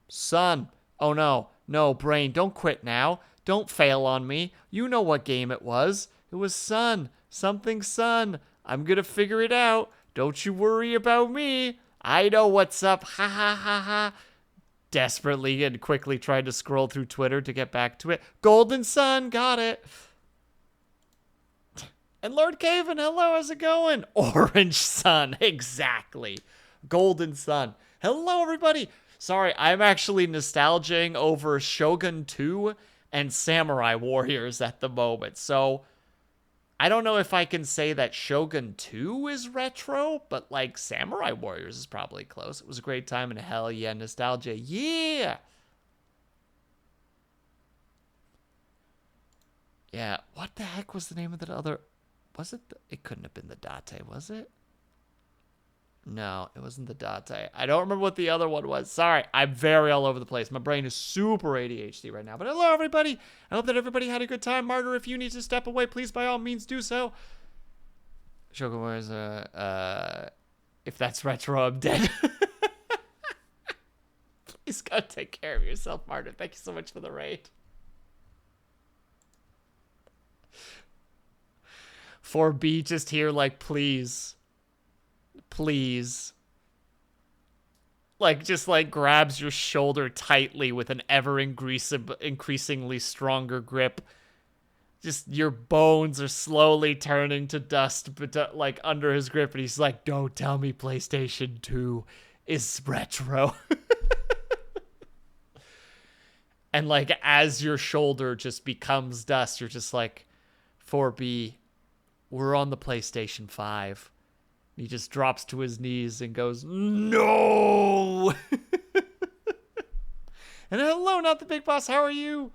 Sun. Oh, no. No, Brain, don't quit now. Don't fail on me. You know what game it was. It was Sun. Something Sun. I'm gonna figure it out. Don't you worry about me. I know what's up. Ha ha ha ha. Desperately and quickly tried to scroll through Twitter to get back to it. Golden Sun, got it. And Lord Caven, hello, how's it going? Orange Sun, exactly. Golden Sun. Hello, everybody. Sorry, I'm actually nostalgizing over Shogun 2 and Samurai Warriors at the moment. So, I don't know if I can say that Shogun 2 is retro, but like Samurai Warriors is probably close. It was a great time and hell yeah, nostalgia. Yeah! Yeah, what the heck was the name of that other... Was it... It couldn't have been the Date, was it? No, it wasn't the Date. I don't remember what the other one was. Sorry, I'm very all over the place. My brain is super ADHD right now. But hello, everybody. I hope that everybody had a good time. Martyr, if you need to step away, please, by all means, do so. Shogun Wars, if that's retro, I'm dead. Please go take care of yourself, Martyr. Thank you so much for the raid. 4B just here, like, please. Please. Like, just, like, grabs your shoulder tightly with an ever-increasingly stronger grip. Just your bones are slowly turning to dust, but, like, under his grip. And he's like, don't tell me PlayStation 2 is retro. And, like, as your shoulder just becomes dust, you're just like, 4B, we're on the PlayStation 5. He just drops to his knees and goes, no! And hello, not the big boss. How are you?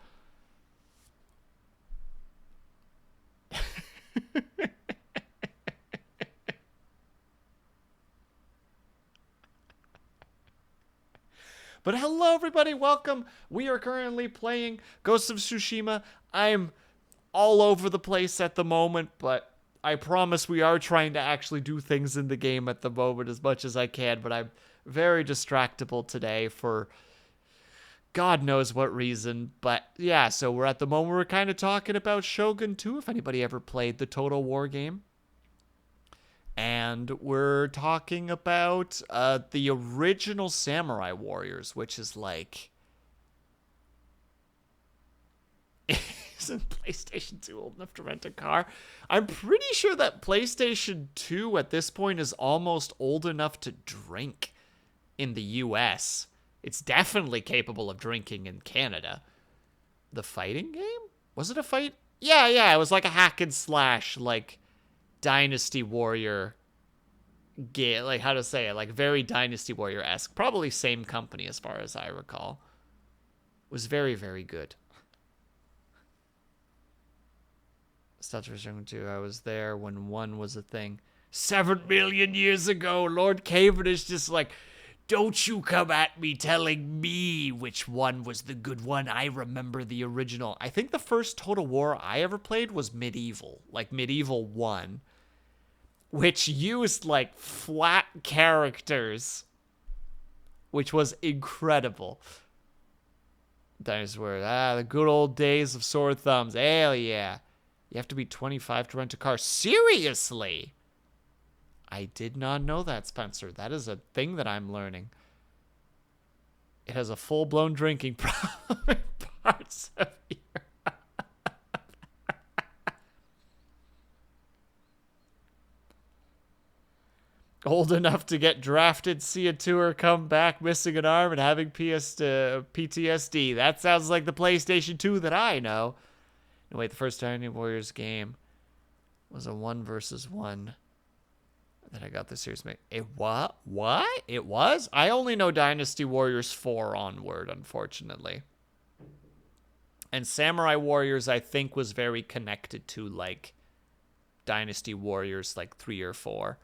But hello, everybody. Welcome. We are currently playing Ghost of Tsushima. I'm all over the place at the moment, but I promise we are trying to actually do things in the game at the moment as much as I can, but I'm very distractible today for God knows what reason. But yeah, so we're at the moment we're kind of talking about Shogun 2, if anybody ever played the Total War game. And we're talking about the original Samurai Warriors, which is like... Isn't PlayStation 2 old enough to rent a car? I'm pretty sure that PlayStation 2 at this point is almost old enough to drink in the US. It's definitely capable of drinking in Canada. The fighting game? Was it a fight? Yeah, it was like a hack and slash, like Dynasty Warrior game. Like, how to say it? Like, very Dynasty Warrior-esque. Probably same company as far as I recall. It was very, very good. Star Wars Shogun 2, I was there when 1 was a thing. 7 million years ago, Lord Cavendish just like, don't you come at me telling me which one was the good one. I remember the original. I think the first Total War I ever played was Medieval. Like Medieval 1. Which used like flat characters. Which was incredible. Dinosaur, the good old days of sword thumbs. Hell yeah. You have to be 25 to rent a car. Seriously? I did not know that, Spencer. That is a thing that I'm learning. It has a full-blown drinking problem in parts of Europe. Old enough to get drafted, see a tour, come back missing an arm, and having PTSD. That sounds like the PlayStation 2 that I know. No, wait, the first Dynasty Warriors game was a 1 versus 1 that I got the series made. It what? What? It was? I only know Dynasty Warriors 4 onward, unfortunately. And Samurai Warriors, I think, was very connected to, like, Dynasty Warriors, like, 3 or 4.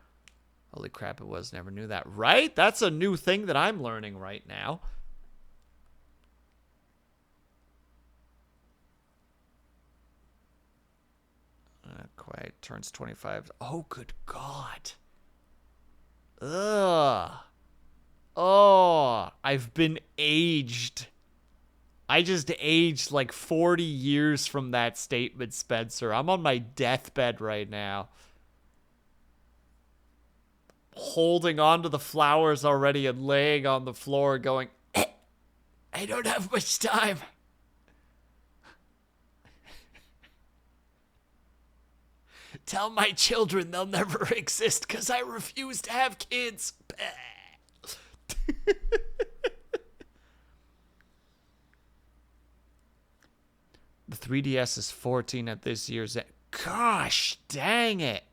Holy crap, it was. Never knew that. Right? That's a new thing that I'm learning right now. Quiet turns 25. Oh, good God. Ugh. Oh, I've been aged. I just aged like 40 years from that statement, Spencer. I'm on my deathbed right now. Holding on to the flowers already and laying on the floor going, I don't have much time. Tell my children they'll never exist because I refuse to have kids. The 3DS is 14 at this year's end. Gosh, dang it.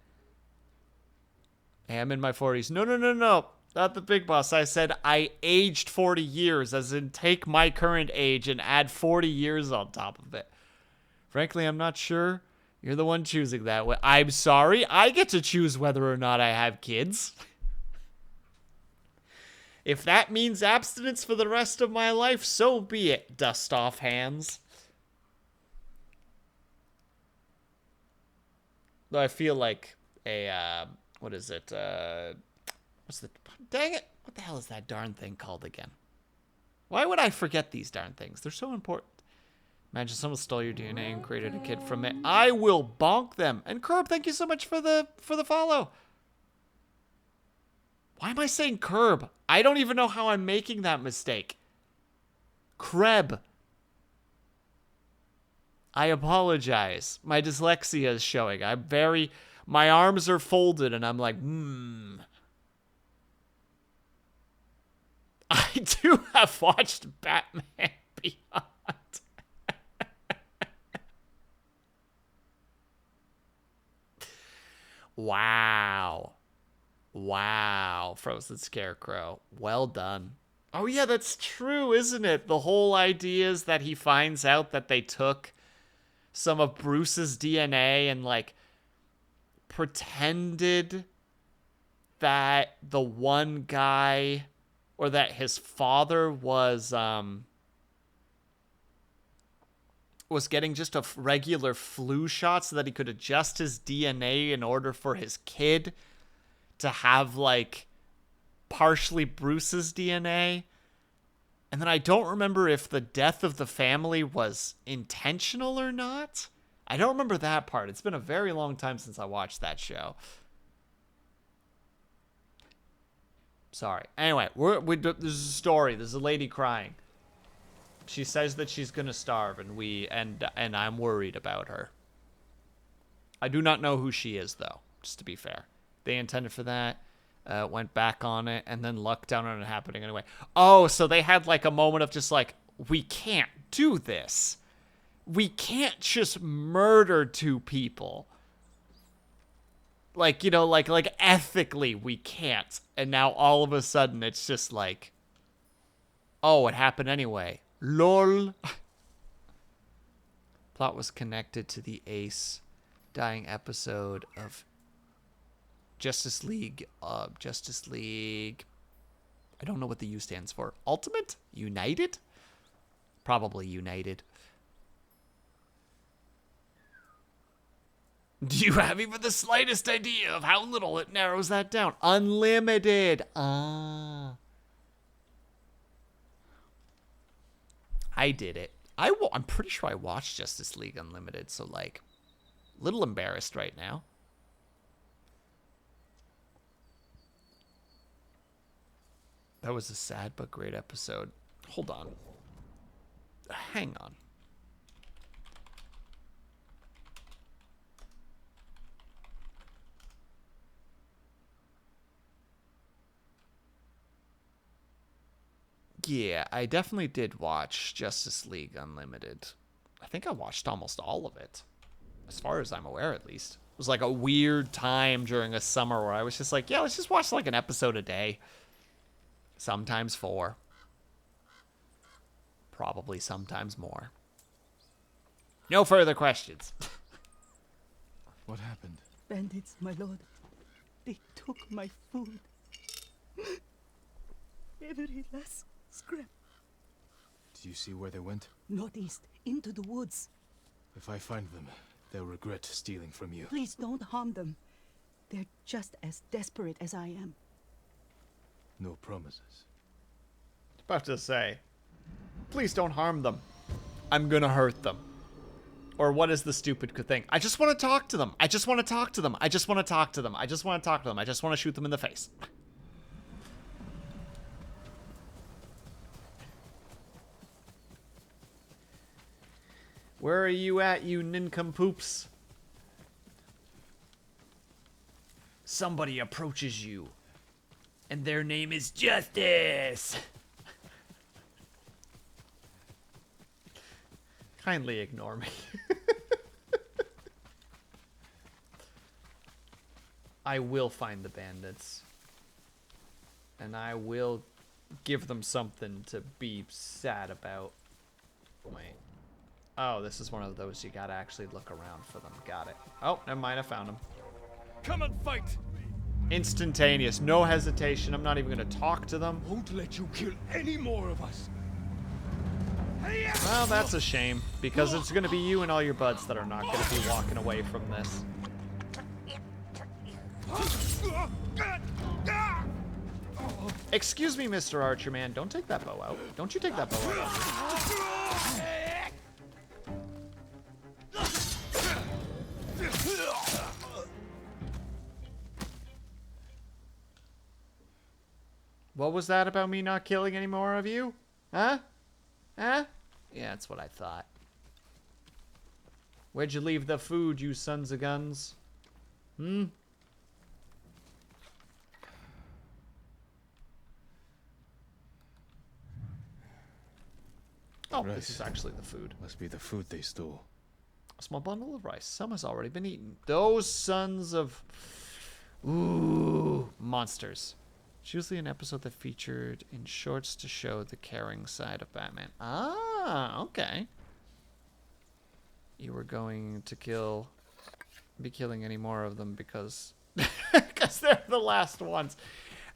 Hey, I'm in my 40s. No. Not the big boss. I said I aged 40 years, as in take my current age and add 40 years on top of it. Frankly, I'm not sure. You're the one choosing that way. I'm sorry. I get to choose whether or not I have kids. If that means abstinence for the rest of my life, so be it, dust off hands. Though I feel like a, what is it? Dang it. What the hell is that darn thing called again? Why would I forget these darn things? They're so important. Imagine someone stole your DNA and created a kid from it. I will bonk them. And Curb, thank you so much for the follow. Why am I saying Curb? I don't even know how I'm making that mistake. Kreb. I apologize. My dyslexia is showing. My arms are folded and I'm like, I do have watched Batman Beyond. Wow. Wow, Frozen Scarecrow. Well done. Oh, yeah, that's true, isn't it? The whole idea is that he finds out that they took some of Bruce's DNA and, like, pretended that the one guy, or that his father was getting just a regular flu shot so that he could adjust his DNA in order for his kid to have, like, partially Bruce's DNA. And then I don't remember if the death of the family was intentional or not. I don't remember that part. It's been a very long time since I watched that show. Sorry. Anyway, there's a story. There's a lady crying. She says that she's gonna starve, and I'm worried about her. I do not know who she is, though, just to be fair. They intended for that, went back on it, and then lucked down on it happening anyway. Oh, so they had, like, a moment of just, like, we can't do this. We can't just murder two people. Like, you know, like ethically we can't. And now all of a sudden it's just like, oh, it happened anyway. LOL. Plot was connected to the Ace dying episode of Justice League. I don't know what the U stands for. Ultimate? United? Probably United. Do you have even the slightest idea of how little it narrows that down? Unlimited. I did it. I'm pretty sure I watched Justice League Unlimited, so, like, a little embarrassed right now. That was a sad but great episode. Hold on. Hang on. Yeah, I definitely did watch Justice League Unlimited. I think I watched almost all of it. As far as I'm aware, at least. It was like a weird time during a summer where I was just like, yeah, let's just watch like an episode a day. Sometimes 4. Probably sometimes more. No further questions. What happened? Bandits, my lord. They took my food. Every last scrap. Do you see where they went? Northeast, into the woods. If I find them, they'll regret stealing from you. Please don't harm them. They're just as desperate as I am. No promises. About to say, please don't harm them. I'm gonna hurt them. Or what is the stupid thing? I just want to talk to them. I just want to talk to them. I just want to talk to them. I just want to talk to them. I just want to shoot them in the face. Where are you at, you nincompoops? Somebody approaches you, and their name is Justice. Kindly ignore me. I will find the bandits. And I will give them something to be sad about. Wait. Oh, this is one of those you gotta actually look around for them. Got it. Oh, never mind, I found them. Come and fight! Instantaneous. No hesitation. I'm not even going to talk to them. Won't let you kill any more of us. Well, that's a shame, because it's going to be you and all your buds that are not going to be walking away from this. Excuse me, Mr. Archer Man. Don't take that bow out. Don't you take that bow out. What was that about me not killing any more of you? Huh? Huh? Yeah, that's what I thought. Where'd you leave the food, you sons of guns? Hmm? Oh, Rice. this is actually the food. Must be the food they stole. A small bundle of rice. Some has already been eaten. Those sons of... Ooh, monsters. It's usually an episode that featured in shorts to show the caring side of Batman. Ah, okay. You were going to be killing any more of them because they're the last ones.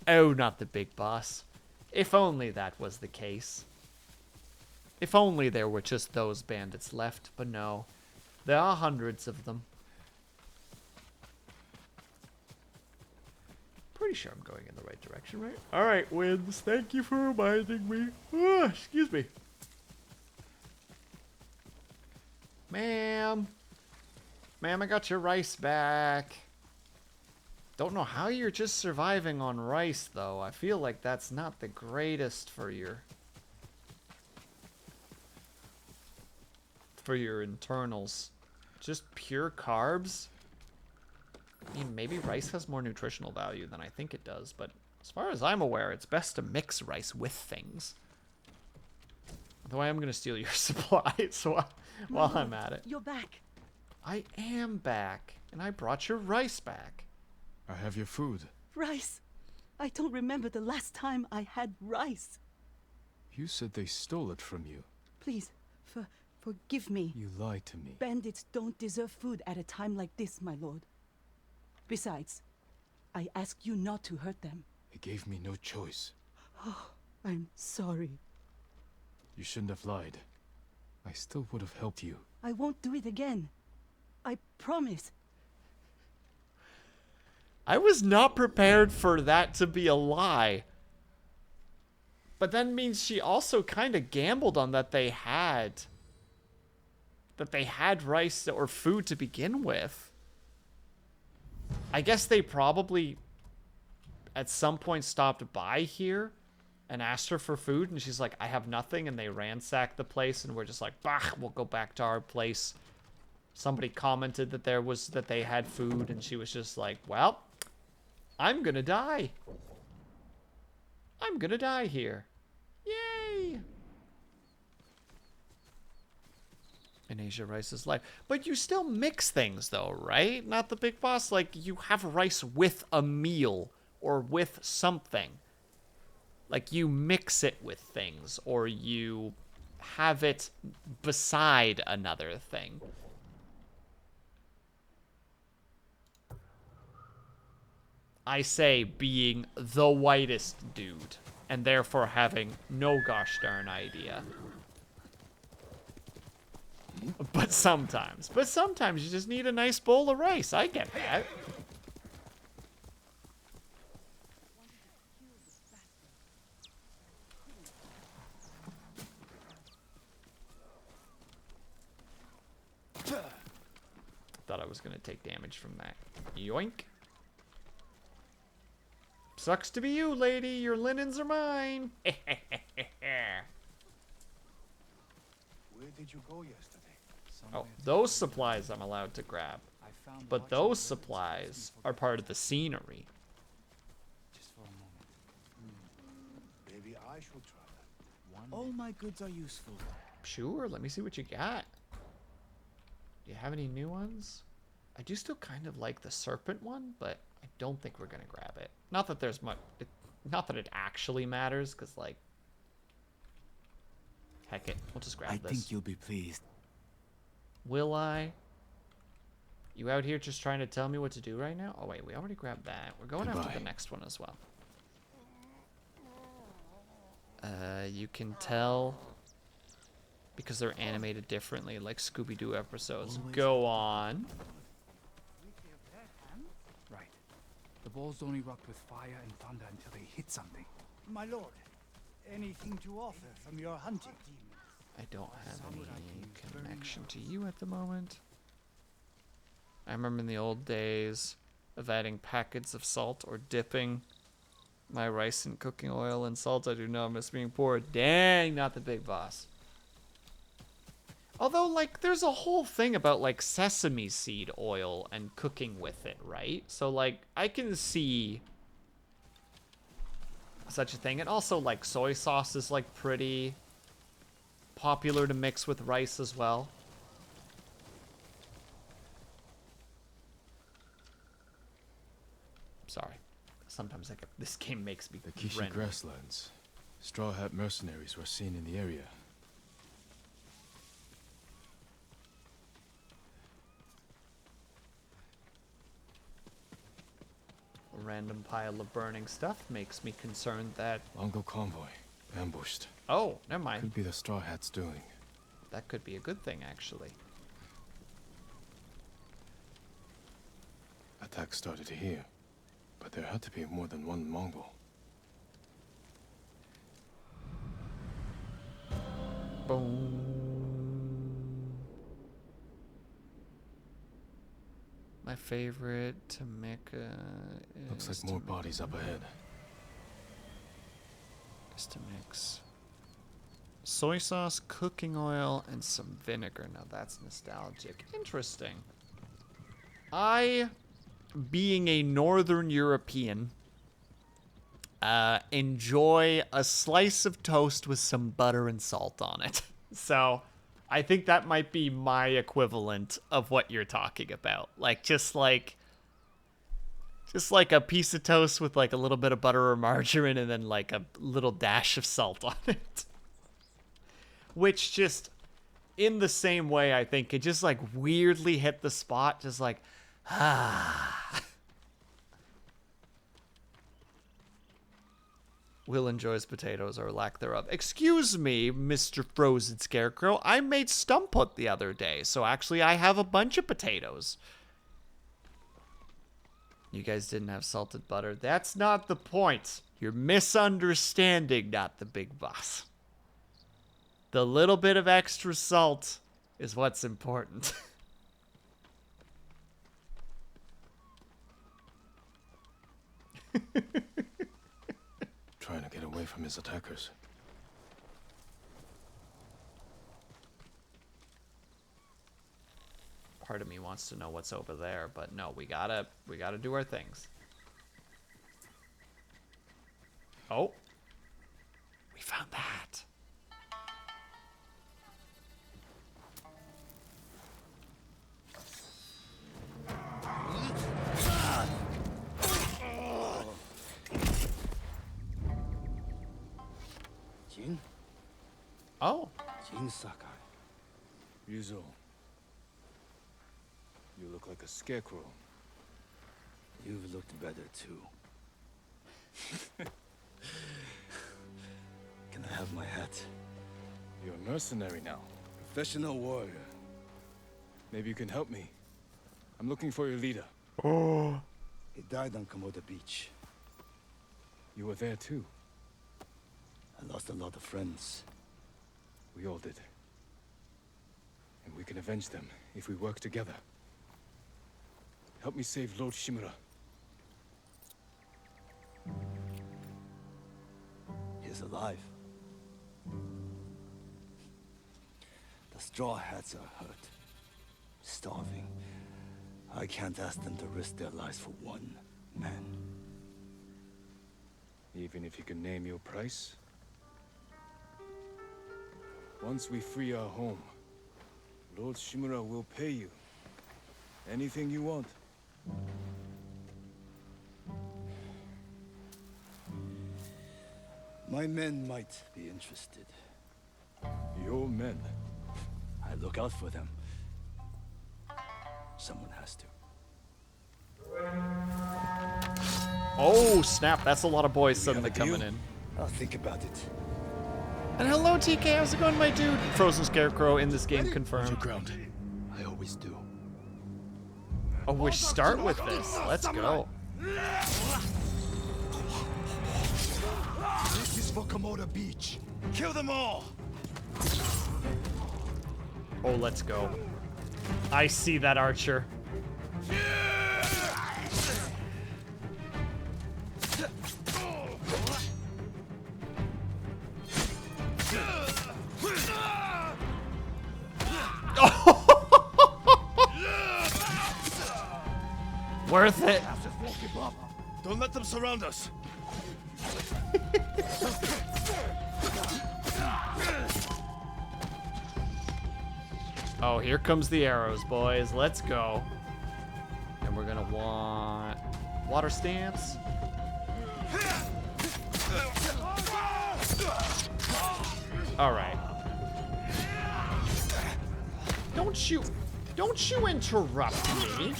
Oh, not the big boss. If only that was the case. If only there were just those bandits left, but no. There are hundreds of them. Pretty sure I'm going in the right direction, right? Alright, Wins. Thank you for reminding me. Excuse me. Ma'am. Ma'am, I got your rice back. Don't know how you're just surviving on rice, though. I feel like that's not the greatest for your internals. Just pure carbs? I mean, maybe rice has more nutritional value than I think it does, but as far as I'm aware, it's best to mix rice with things. Though I am going to steal your supplies while I'm at it. You're back. I am back, and I brought your rice back. I have your food. Rice. I don't remember the last time I had rice. You said they stole it from you. Please, forgive me. You lied to me. Bandits don't deserve food at a time like this, my lord. Besides, I asked you not to hurt them. It gave me no choice. Oh, I'm sorry. You shouldn't have lied. I still would have helped you. I won't do it again. I promise. I was not prepared for that to be a lie. But that means she also kind of gambled on that they had rice or food to begin with. I guess they probably at some point stopped by here and asked her for food, and she's like, I have nothing, and they ransacked the place, and we're just like, bah, we'll go back to our place. Somebody commented that they had food, and she was just like, well, I'm gonna die. I'm gonna die here. Yay! In Asia, rice is life. But you still mix things, though, right? Not the big boss. Like, you have rice with a meal or with something. Like, you mix it with things, or you have it beside another thing. I say being the whitest dude, and therefore having no gosh darn idea. But sometimes you just need a nice bowl of rice. I get that. Thought I was gonna take damage from that. Yoink. Sucks to be you, lady. Your linens are mine. Where did you go yesterday? Oh, those supplies I'm allowed to grab. But those supplies are part of the scenery. Just for a moment. Maybe I should try that. All my goods are useful. Sure, let me see what you got. Do you have any new ones? I do still kind of like the serpent one, but I don't think we're gonna grab it. Not that there's much, not that it actually matters, because like, heck it, we'll just grab this. I think you'll be pleased. Will I? You out here just trying to tell me what to do right now? Oh wait, we already grabbed that. We're going after Goodbye. the next one as well. You can tell because they're animated differently, like Scooby-Doo episodes. Go on. Right. The balls don't erupt with fire and thunder until they hit something. My lord, anything to offer from your hunting? I don't have any connection to you at the moment. I remember in the old days of adding packets of salt or dipping my rice in cooking oil and salt. I do not miss being poor. Dang, not the big boss. Although, like, there's a whole thing about, like, sesame seed oil and cooking with it, right? So, like, I can see such a thing. And also, like, soy sauce is, like, pretty popular to mix with rice as well. Sorry. Sometimes this game makes me The Kishi random. grasslands. Straw Hat mercenaries were seen in the area. A random pile of burning stuff makes me concerned that... Mongol convoy. Ambushed. Oh, never mind. Could be the Straw Hats doing. That could be a good thing, actually. Attack started here. But there had to be more than one Mongol. Boom. My favorite to make Looks like more bodies up ahead. is to mix soy sauce, cooking oil, and some vinegar. Now that's nostalgic. Interesting. I, being a Northern European, enjoy a slice of toast with some butter and salt on it. So I think that might be my equivalent of what you're talking about. Like, just like a piece of toast with like a little bit of butter or margarine and then like a little dash of salt on it. Which just, in the same way, I think it just like weirdly hit the spot. Just like, Will enjoys potatoes or lack thereof. Excuse me, Mr. Frozen Scarecrow. I made Stumput the other day, so actually I have a bunch of potatoes. You guys didn't have salted butter. That's not the point. You're misunderstanding, not the big boss. The little bit of extra salt is what's important. Trying to get away from his attackers. Part of me wants to know what's over there, but no, we gotta do our things. Oh. We found that. Jin? Oh. Jin Sakai. Ryuzo. You look like a scarecrow. You've looked better too. Can I have my hat? You're a mercenary now. Professional warrior. Maybe you can help me. I'm looking for your leader. He died on Komoda Beach. You were there too. I lost a lot of friends. We all did. And we can avenge them if we work together. Help me save Lord Shimura. He's alive. The Straw Hats are hurt. Starving. I can't ask them to risk their lives for one man. Even if you can name your price? Once we free our home, Lord Shimura will pay you. Anything you want. My men might be interested. Your men. I look out for them. Someone has to. Oh, snap. That's a lot of boys suddenly have a deal? coming in. I'll think about it. And hello, TK. How's it going, my dude? Frozen Scarecrow in this game confirmed. Ground. I always do. Oh, we start with this. Let's go. This is for Komoda Beach. Kill them all! Oh, let's go. I see that archer. Worth it. Don't let them surround us. Oh, here comes the arrows, boys. Let's go. And we're gonna want water stance. All right. Don't you interrupt me.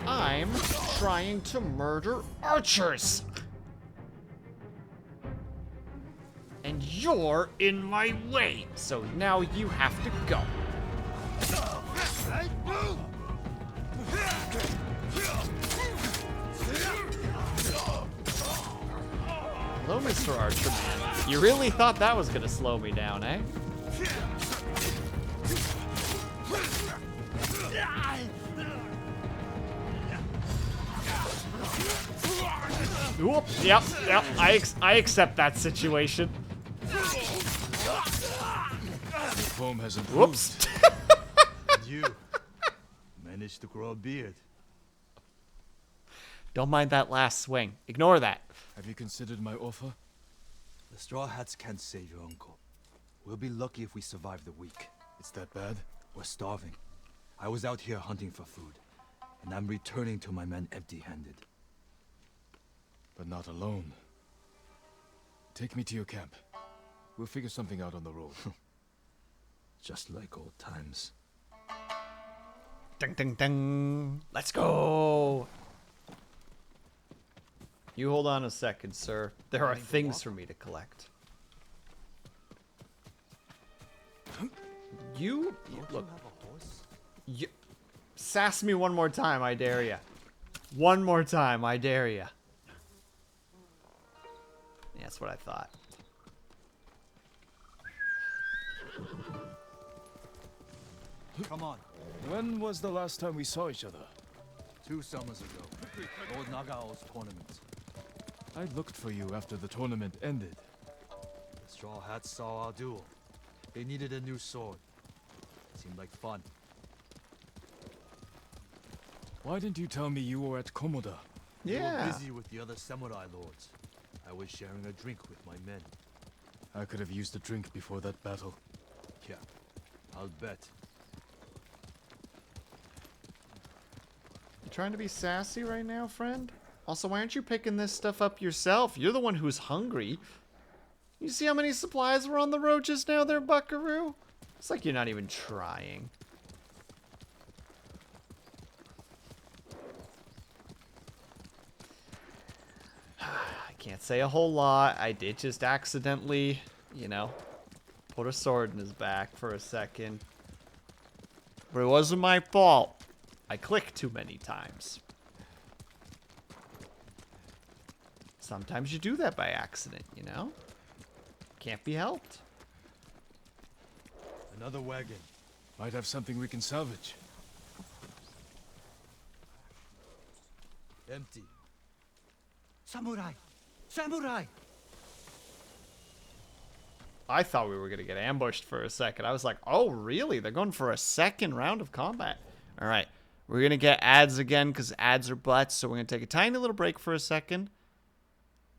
I'm trying to murder archers. And you're in my way, so now you have to go. Hello, Mr. Archer Man. You really thought that was gonna slow me down, eh? Whoop, yep, I accept that situation. Foam has improved. Whoops. You managed to grow a beard. Don't mind that last swing. Ignore that. Have you considered my offer? The Straw Hats can't save your uncle. We'll be lucky if we survive the week. It's that bad? We're starving. I was out here hunting for food, and I'm returning to my men empty-handed. But not alone. Take me to your camp. We'll figure something out on the road. Just like old times. Ding, ding, ding. Let's go. You hold on a second, sir. There are things for me to collect. You look. You, sass me one more time, I dare ya. One more time, I dare ya. Yeah, that's what I thought. Come on. When was the last time we saw each other? 2 summers ago. Old Nagao's tournament. I looked for you after the tournament ended. The Straw Hats saw our duel. They needed a new sword. It seemed like fun. Why didn't you tell me you were at Komoda? They were Yeah. busy with the other samurai lords. I was sharing a drink with my men. I could have used a drink before that battle. Yeah, I'll bet. You trying to be sassy right now, friend? Also, why aren't you picking this stuff up yourself? You're the one who's hungry. You see how many supplies were on the road just now there, buckaroo? It's like you're not even trying. I can't say a whole lot. I did just accidentally, you know, put a sword in his back for a second. But it wasn't my fault. I clicked too many times. Sometimes you do that by accident, you know? Can't be helped. Another wagon. Might have something we can salvage. Empty. Samurai! Samurai! I thought we were going to get ambushed for a second. I was like, oh, really? They're going for a second round of combat. All right. We're going to get ads again because ads are butts. So we're going to take a tiny little break for a second.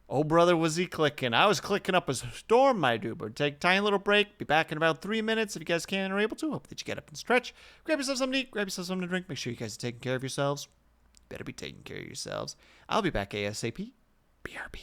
Oh, brother, was he clicking? I was clicking up a storm, my dude. But take a tiny little break. Be back in about 3 minutes if you guys can and are able to. Hope that you get up and stretch. Grab yourself something to eat. Grab yourself something to drink. Make sure you guys are taking care of yourselves. Better be taking care of yourselves. I'll be back ASAP. BRB.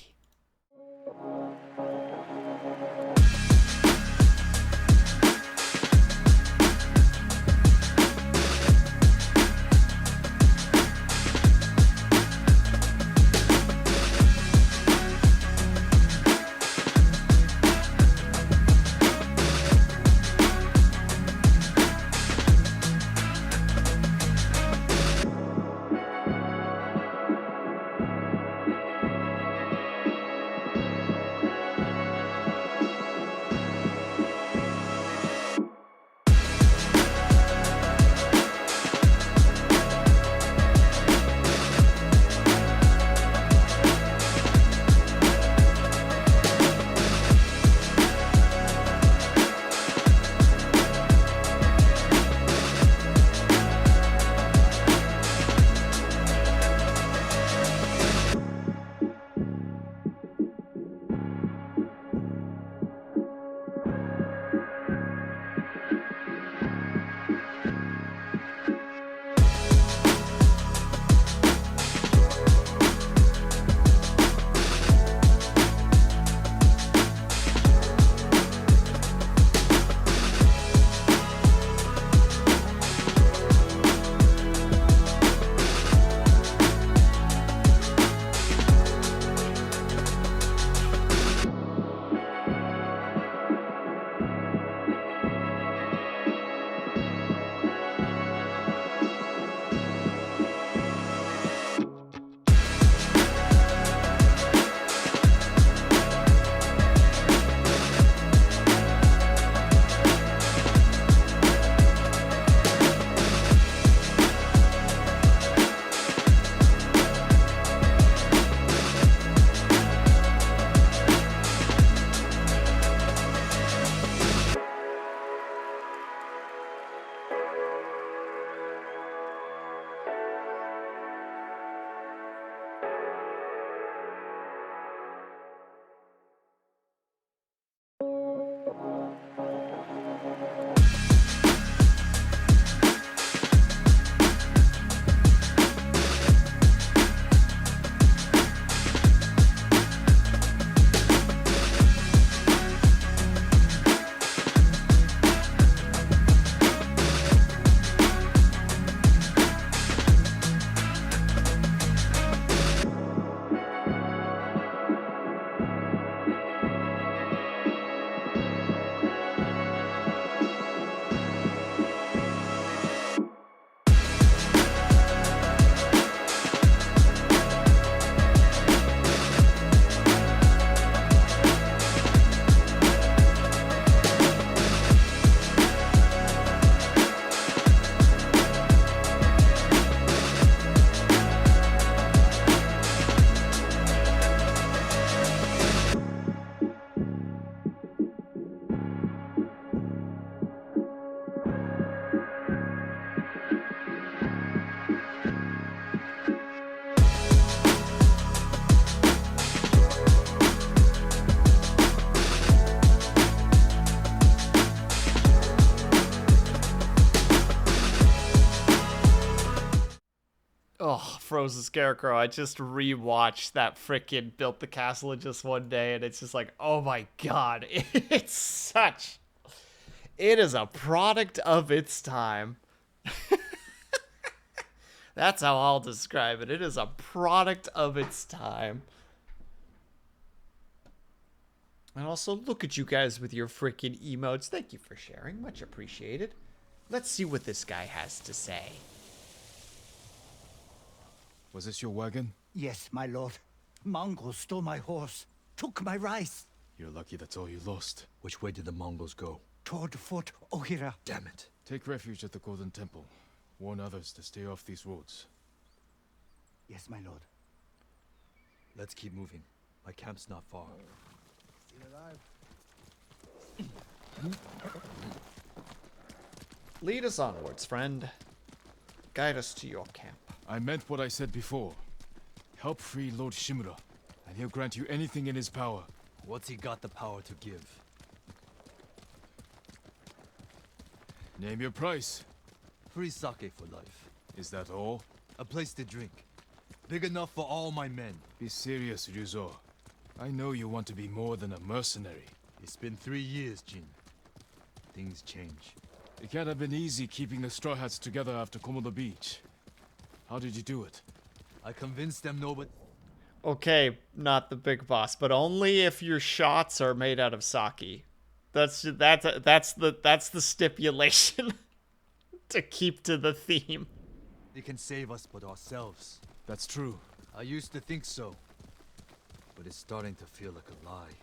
Frozen Scarecrow, I just rewatched that frickin' Built the Castle in just one day, and it's just like, oh my god, it's such... It is a product of its time. That's how I'll describe it. It is a product of its time. And also, look at you guys with your freaking emotes. Thank you for sharing. Much appreciated. Let's see what this guy has to say. Was this your wagon? Yes, my lord. Mongols stole my horse, took my rice. You're lucky that's all you lost. Which way did the Mongols go? Toward Fort Ohira. Damn it. Take refuge at the Golden Temple. Warn others to stay off these roads. Yes, my lord. Let's keep moving. My camp's not far. Lead us onwards, friend. Guide us to your camp. I meant what I said before. Help free Lord Shimura, and he'll grant you anything in his power. What's he got the power to give? Name your price. Free sake for life. Is that all? A place to drink. Big enough for all my men. Be serious, Ryuzo. I know you want to be more than a mercenary. It's been 3 years, Jin. Things change. It can't have been easy keeping the Straw Hats together after Komodo Beach. How did you do it? I convinced them nobody... Okay, not the big boss, but only if your shots are made out of sake. That's the stipulation to keep to the theme. They can save us but ourselves. That's true. I used to think so. But it's starting to feel like a lie.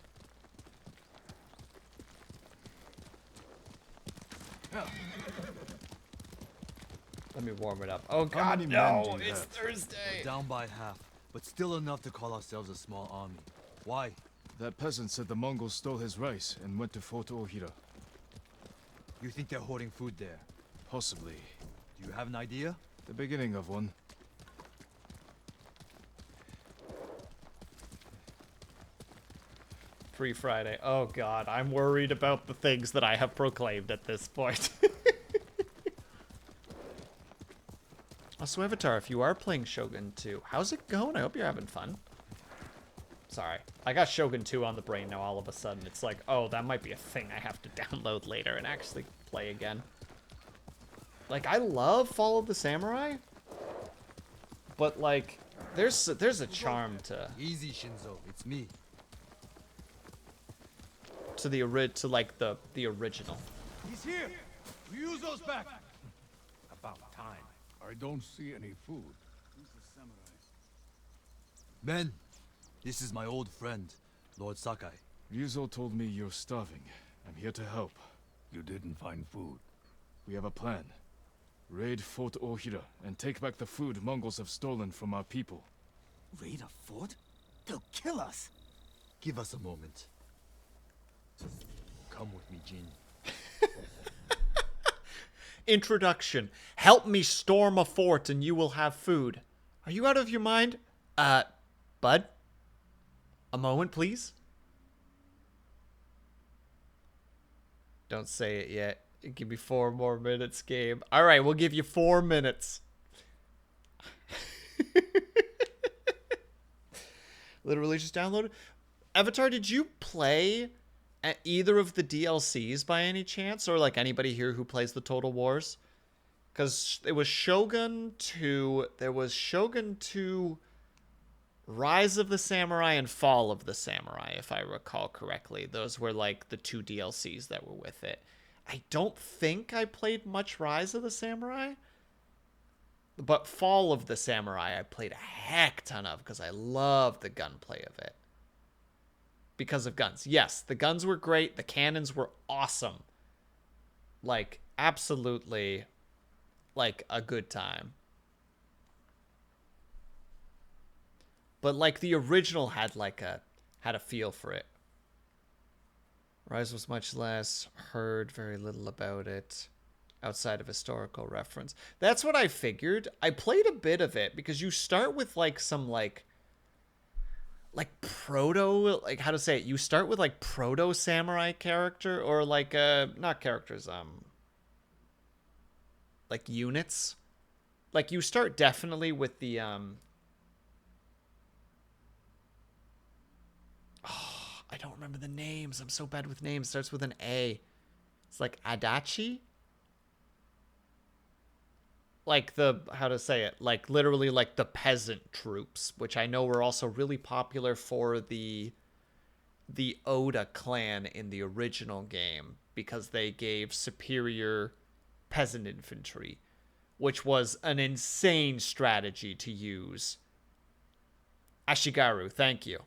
Let me warm it up. Oh How god, many no! men do you It's have? Thursday! We're down by half, but still enough to call ourselves a small army. Why? That peasant said the Mongols stole his rice and went to Fort Ohira. You think they're hoarding food there? Possibly. Do you have an idea? The beginning of one. Free Friday. Oh god, I'm worried about the things that I have proclaimed at this point. Also, Avatar, if you are playing Shogun 2, how's it going? I hope you're having fun. Sorry. I got Shogun 2 on the brain now all of a sudden. It's like, oh, that might be a thing I have to download later and actually play again. Like, I love Fall of the Samurai. But, like, there's a charm to... Easy, Shinzo. It's me. To the original. He's here! Ryuzo's back! About time. I don't see any food. Men, this is my old friend, Lord Sakai. Ryuzo told me you're starving. I'm here to help. You didn't find food. We have a plan. Raid Fort Ohira and take back the food Mongols have stolen from our people. Raid a fort? They'll kill us. Give us a moment. Come with me, Jin. Introduction. Help me storm a fort and you will have food. Are you out of your mind? Bud? A moment, please? Don't say it yet. Give me 4 more minutes, game. Alright, we'll give you 4 minutes. Literally just downloaded. Avatar, did you play at either of the DLCs by any chance? Or like anybody here who plays the Total Wars? Because it was Shogun 2. There was Shogun 2... Rise of the Samurai and Fall of the Samurai, if I recall correctly. Those were like the 2 DLCs that were with it. I don't think I played much Rise of the Samurai. But Fall of the Samurai I played a heck ton of because I loved the gunplay of it. Because of guns. Yes, the guns were great. The cannons were awesome. Like, absolutely, like, a good time. But like the original had a feel for it. Rise was much less, heard very little about it outside of historical reference. That's what I figured. I played a bit of it because you start with like some like proto, like how to say it? You start with like proto samurai character or like not characters, like units. Like you start definitely with the remember the names. I'm so bad with names. Starts with an A. It's like Adachi. Like the, how to say it? Like literally like the peasant troops, which I know were also really popular for the Oda clan in the original game because they gave superior peasant infantry, which was an insane strategy to use. Ashigaru, thank you.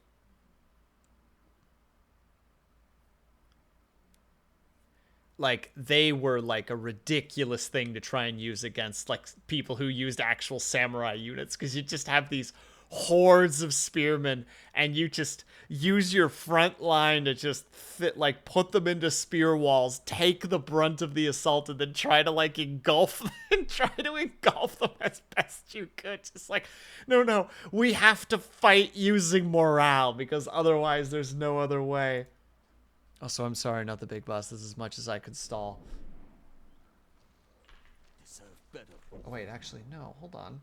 Like, they were like a ridiculous thing to try and use against like people who used actual samurai units, because you just have these hordes of spearmen and you just use your front line to just put them into spear walls, take the brunt of the assault, and then try to like engulf them and try to engulf them as best you could. Just like, no, we have to fight using morale because otherwise there's no other way. Also, I'm sorry, not the big boss. This is as much as I could stall. Oh, wait, actually, no. Hold on.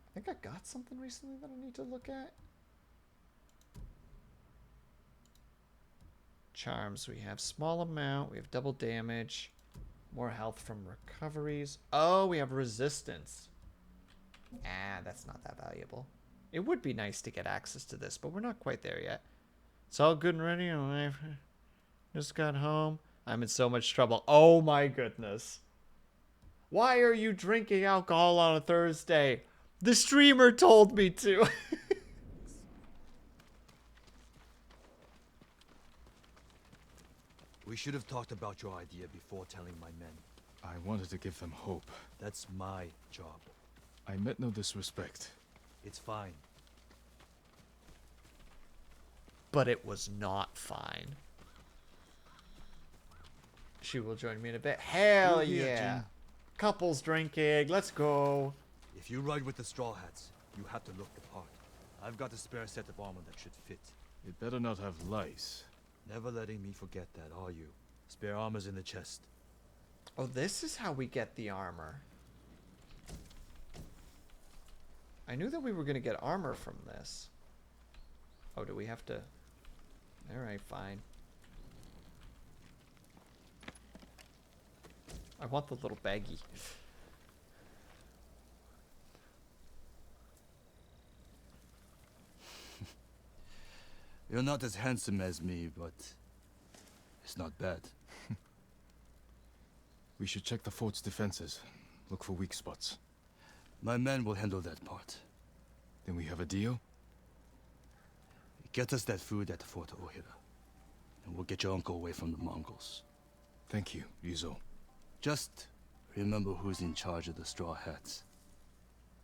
I think I got something recently that I need to look at. Charms. We have small amount. We have double damage. More health from recoveries. Oh, we have resistance. Ah, that's not that valuable. It would be nice to get access to this, but we're not quite there yet. It's all good and ready. I just got home. I'm in so much trouble. Oh my goodness. Why are you drinking alcohol on a Thursday? The streamer told me to. We should have talked about your idea before telling my men. I wanted to give them hope. That's my job. I meant no disrespect. It's fine. But it was not fine. She will join me in a bit. Hell yeah. Couples drinking. Let's go. If you ride with the Straw Hats, you have to look the part. I've got a spare set of armor that should fit. It better not have lice. Never letting me forget that, are you? Spare armor's in the chest. Oh, this is how we get the armor. I knew that we were going to get armor from this. Oh, do we have to... Alright, fine. I want the little baggie. You're not as handsome as me, but it's not bad. We should check the fort's defenses. Look for weak spots. My men will handle that part. Then we have a deal? Get us that food at Fort Ohira, and we'll get your uncle away from the Mongols. Thank you, Ryuzo. Just remember who's in charge of the Straw Hats.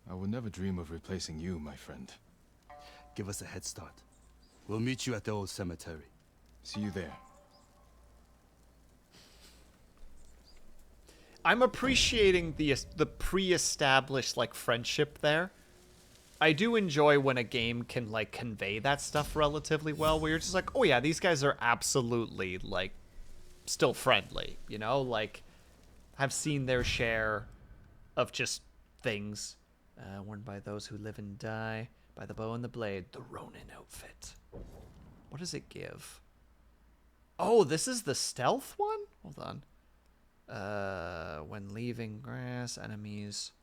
I would never dream of replacing you, my friend. Give us a head start. We'll meet you at the old cemetery. See you there. I'm appreciating the pre-established like friendship there. I do enjoy when a game can like convey that stuff relatively well, where you're just like, oh yeah, these guys are absolutely like still friendly, you know, like have seen their share of just things worn by those who live and die by the bow and the blade. The Ronin outfit. What does it give? Oh, this is the stealth one? Hold on. When leaving grass, enemies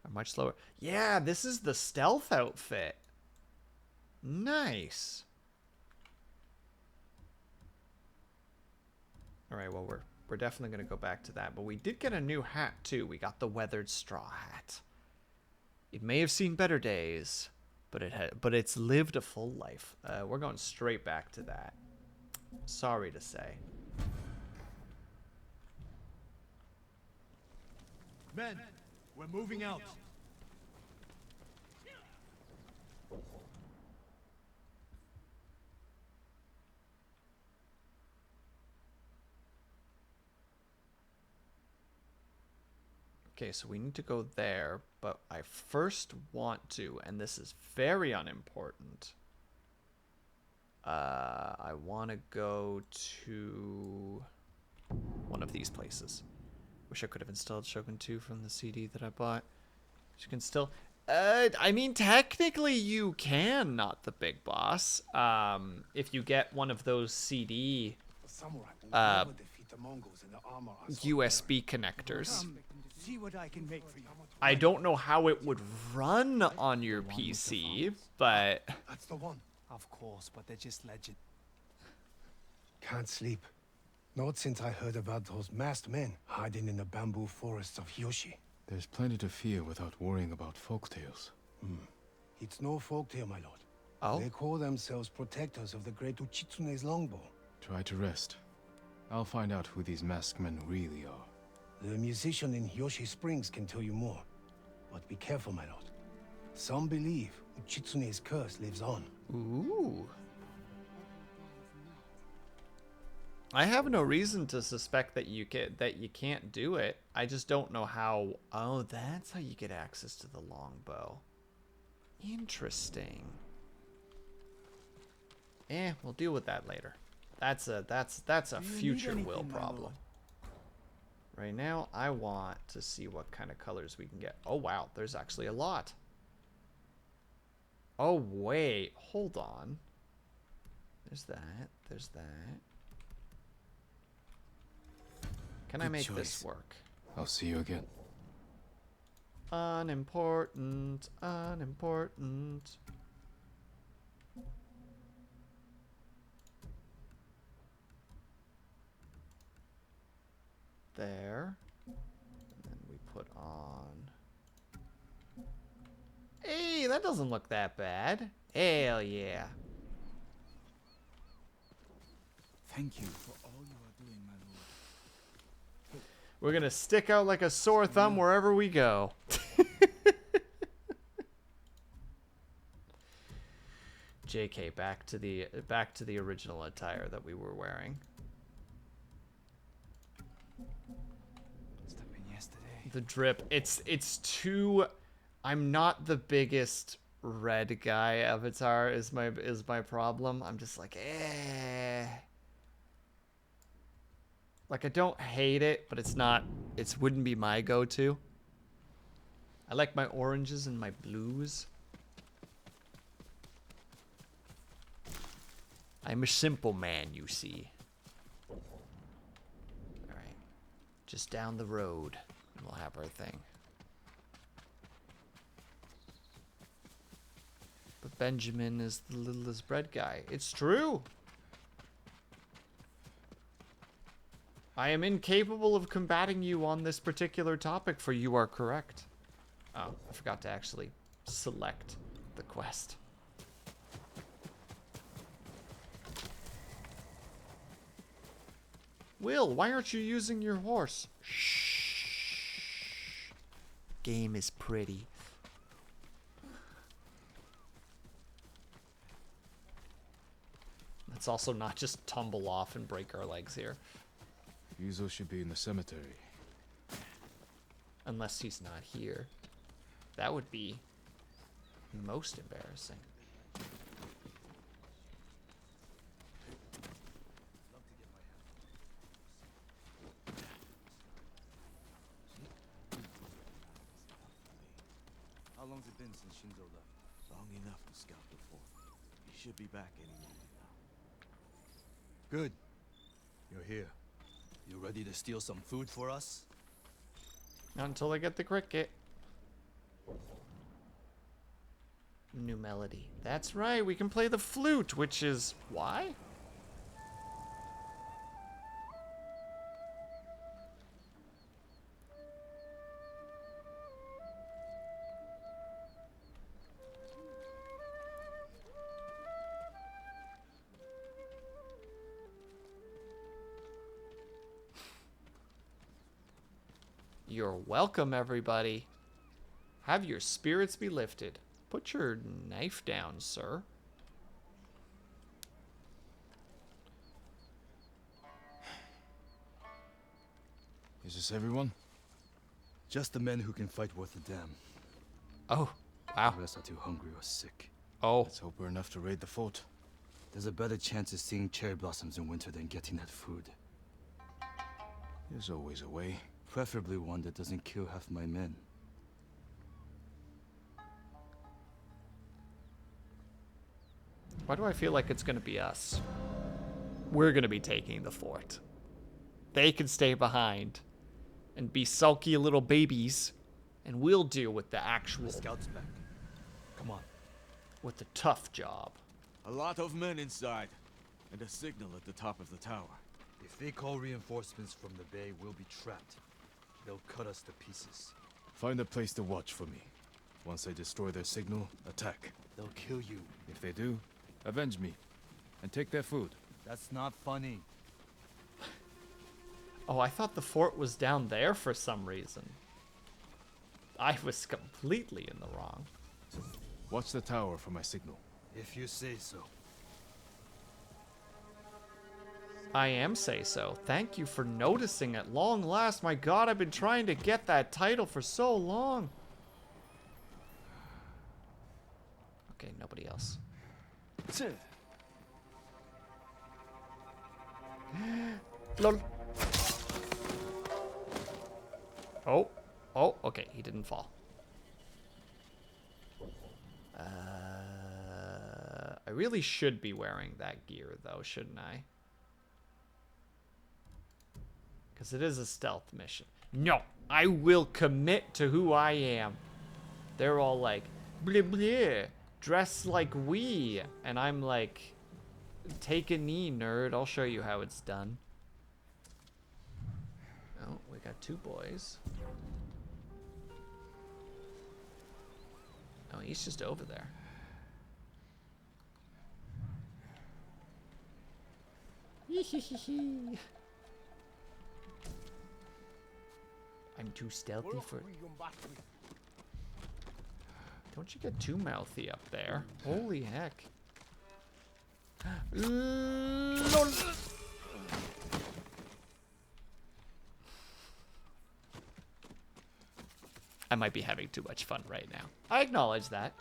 are much slower. Yeah, this is the stealth outfit. Nice. All right, well, we're definitely going to go back to that, but we did get a new hat too. We got the weathered straw hat. It may have seen better days, but it's lived a full life. We're going straight back to that. Sorry to say. Men, we're moving out. Okay, so we need to go there, but I first want to, and this is very unimportant. I want to go to one of these places. Wish I could have installed Shogun 2 from the CD that I bought. You can still... I mean, technically you can, not the big boss. If you get one of those CD USB connectors. See what I can make for you. I don't know how it would run on your PC, but That's the one. Of course, but they're just legend. Can't sleep. Not since I heard about those masked men hiding in the bamboo forests of Hyoshi. There's plenty to fear without worrying about folktales. It's no folktale, my lord. Oh? They call themselves protectors of the great Uchitsune's longbow. Try to rest. I'll find out who these masked men really are. The musician in Hyoshi Springs can tell you more. But be careful, my lord. Some believe Uchitsune's curse lives on. ooh. I have no reason to suspect that you can't do it. I just don't know how. Oh, that's how you get access to the longbow. Interesting. We'll deal with that later. That's a future Will problem. Right now, I want to see what kind of colors we can get. Oh wow, there's actually a lot. Oh wait, hold on. There's that. There's that. Can I make this work? I'll see you again. Unimportant, unimportant. There. And then we put on. Hey, that doesn't look that bad. Hell yeah. Thank you for all you are doing, my lord. We're gonna stick out like a sore thumb wherever we go. JK, back to the original attire that we were wearing. Must have been yesterday. The drip. It's too. I'm not the biggest red guy avatar. Is my problem. I'm just like Like, I don't hate it, but it's not. It wouldn't be my go-to. I like my oranges and my blues. I'm a simple man, you see. Alright. Just down the road, and we'll have our thing. But Benjamin is the littlest bread guy. It's true! I am incapable of combating you on this particular topic, for you are correct. Oh, I forgot to actually select the quest. Will, why aren't you using your horse? Shh. Game is pretty. Let's also not just tumble off and break our legs here. Yuzo should be in the cemetery. Unless he's not here. That would be most embarrassing. How long's it been since Shinzo left? Long enough to scout the fort. He should be back any moment now. Good. You're here. You ready to steal some food for us? Not until I get the cricket. New melody. That's right, we can play the flute, which is why? You're welcome, everybody. Have your spirits be lifted. Put your knife down, sir. Is this everyone? Just the men who can fight worth a damn. Oh, wow. The rest are too hungry or sick. Oh. Let's hope we're enough to raid the fort. There's a better chance of seeing cherry blossoms in winter than getting that food. There's always a way. Preferably one that doesn't kill half my men. Why do I feel like it's gonna be us? We're gonna be taking the fort. They can stay behind and be sulky little babies, and we'll deal with the actual... The scout's back. Come on. With the tough job. A lot of men inside, and a signal at the top of the tower. If they call reinforcements from the bay, we'll be trapped. They'll cut us to pieces. Find a place to watch for me. Once I destroy their signal, attack. They'll kill you. If they do, avenge me. And take their food. That's not funny. Oh, I thought the fort was down there for some reason. I was completely in the wrong. Watch the tower for my signal. If you say so. I am say so. Thank you for noticing at long last. My god, I've been trying to get that title for so long. Okay, nobody else. Lol. Oh. Oh, okay, he didn't fall. I really should be wearing that gear, though, shouldn't I? Because it is a stealth mission. No, I will commit to who I am. They're all like, bleh bleh, dress like we. And I'm like, take a knee, nerd. I'll show you how it's done. Oh, we got two boys. Oh, he's just over there. I'm too stealthy for... Don't you get too mouthy up there. Holy heck. Lol. I might be having too much fun right now. I acknowledge that.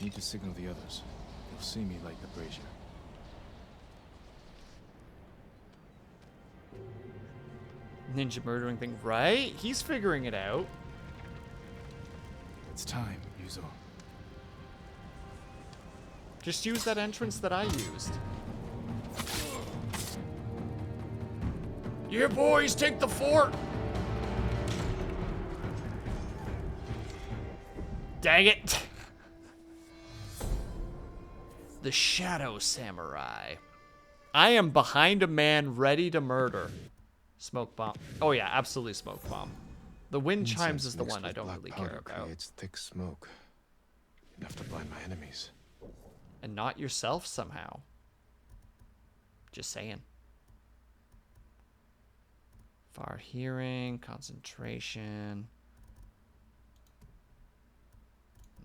Need to signal the others. They'll see me light the brazier. Ninja murdering thing, right? He's figuring it out. It's time, Yuzo. Just use that entrance that I used. Yeah, boys, take the fort! Dang it! The Shadow Samurai. I am behind a man ready to murder. Smoke bomb. Oh yeah, absolutely smoke bomb. The wind chimes is the one I don't really care about. It's thick smoke. Enough to blind my enemies. And not yourself somehow. Just saying. Far hearing, concentration.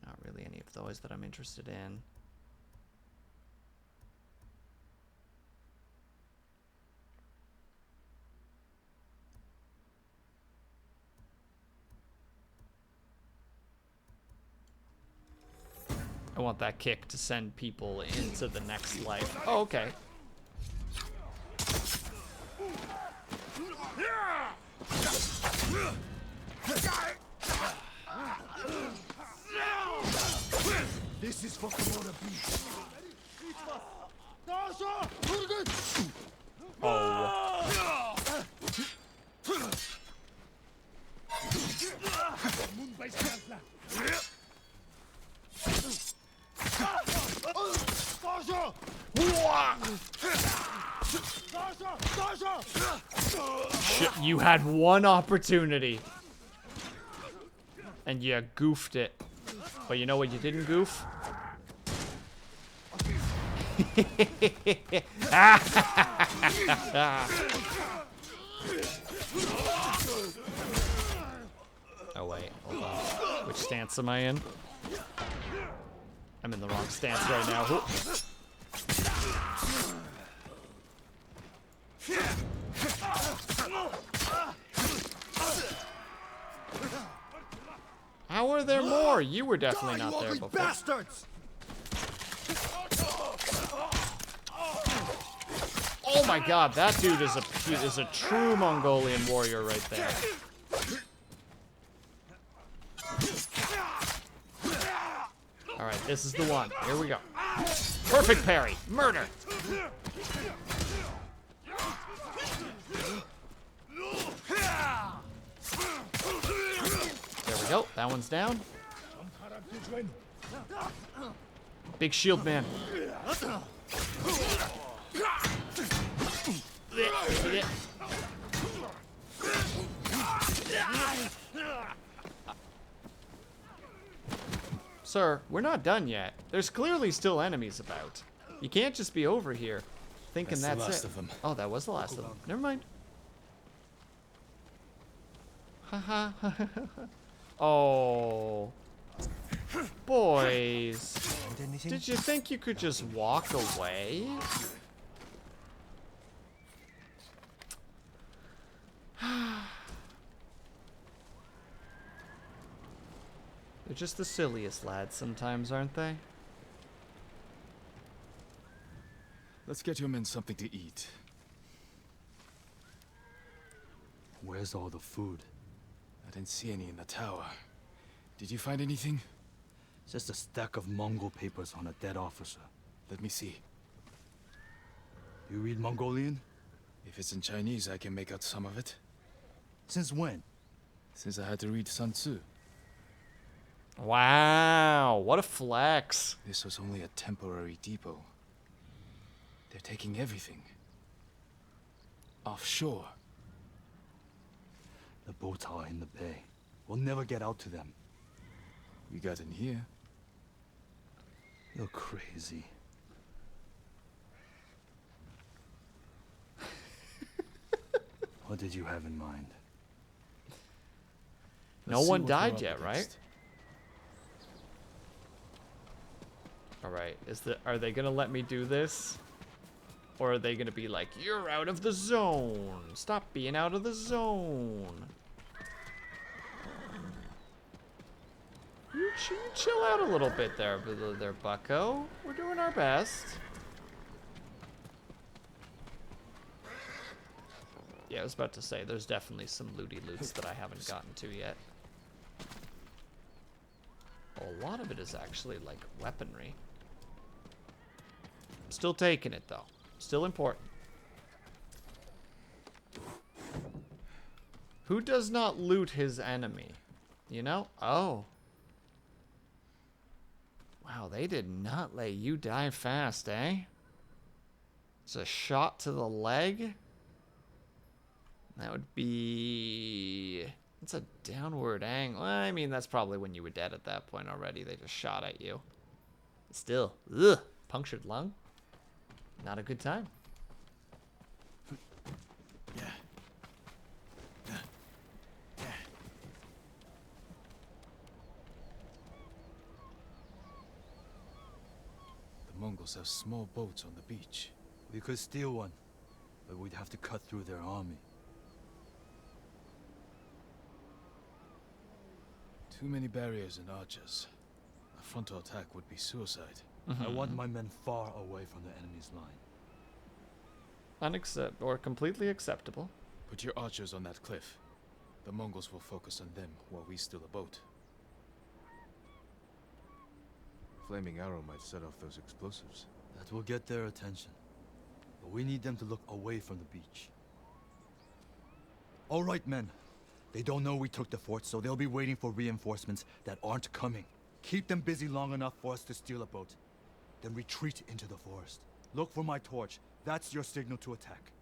Not really any of those that I'm interested in. I want that kick to send people into the next life. Oh, okay. This is fucking what a beast. Oh. Shit, you had one opportunity. And you goofed it. But you know what you didn't goof? Oh wait, hold on. Which stance am I in? I'm in the wrong stance right now. How are there more? You were definitely not there before. Bastards! Oh my god, that dude is a true Mongolian warrior right there. Alright, this is the one. Here we go. Perfect parry. Murder. There we go. That one's down. Big shield man. Sir, we're not done yet. There's clearly still enemies about. You can't just be over here thinking that's the last it. of them. Oh, that was the last of them. Never mind. Haha. Oh. Boys. Did you think you could just walk away? They're just the silliest lads sometimes, aren't they? Let's get your men something to eat. Where's all the food? I didn't see any in the tower. Did you find anything? Just a stack of Mongol papers on a dead officer. Let me see. You read Mongolian? If it's in Chinese, I can make out some of it. Since when? Since I had to read Sun Tzu. Wow, what a flex. This was only a temporary depot. They're taking everything. Offshore. The boats are in the bay. We'll never get out to them. We got in here. You're crazy. What did you have in mind? No one died yet, right? All right, are they gonna let me do this? Or are they gonna be like, you're out of the zone. Stop being out of the zone. You chill out a little bit there, bucko. We're doing our best. Yeah, I was about to say, there's definitely some looty loots that I haven't gotten to yet. A lot of it is actually like weaponry. Still taking it though. Still important. Who does not loot his enemy? You know? Oh. Wow, they did not let you die fast, eh? It's a shot to the leg. That would be... It's a downward angle. Well, I mean, that's probably when you were dead at that point already. They just shot at you. Still, ugh, punctured lung. Not a good time. The Mongols have small boats on the beach. We could steal one, but we'd have to cut through their army. Too many barriers and archers. A frontal attack would be suicide. I want my men far away from the enemy's line. Completely acceptable. Put your archers on that cliff. The Mongols will focus on them while we steal a boat. Flaming arrow might set off those explosives. That will get their attention. But we need them to look away from the beach. All right, men. They don't know we took the fort, so they'll be waiting for reinforcements that aren't coming. Keep them busy long enough for us to steal a boat. Then retreat into the forest. Look for my torch. That's your signal to attack.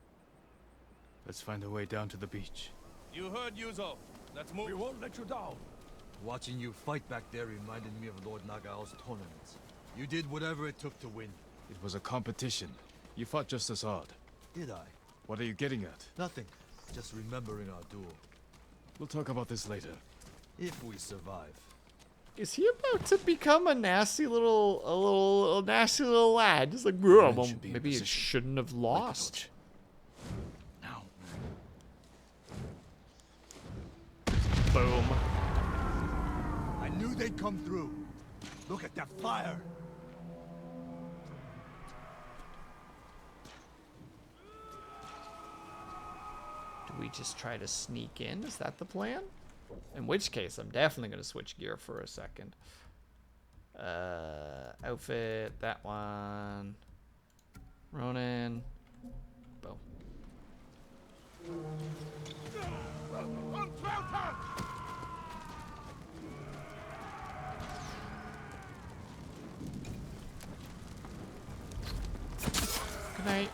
Let's find a way down to the beach. You heard, Yuzo. Let's move. We won't let you down. Watching you fight back there reminded me of Lord Nagao's tournaments. You did whatever it took to win. It was a competition. You fought just as hard. Did I? What are you getting at? Nothing. Just remembering our duel. We'll talk about this later. If we survive. Is he about to become a nasty little, nasty little lad? Just like, well, maybe he shouldn't have lost. Now. Boom. I knew they'd come through. Look at that fire. we just try to sneak in? Is that the plan? In which case, I'm definitely going to switch gear for a second. Outfit, that one. Ronin. Boom. Good night.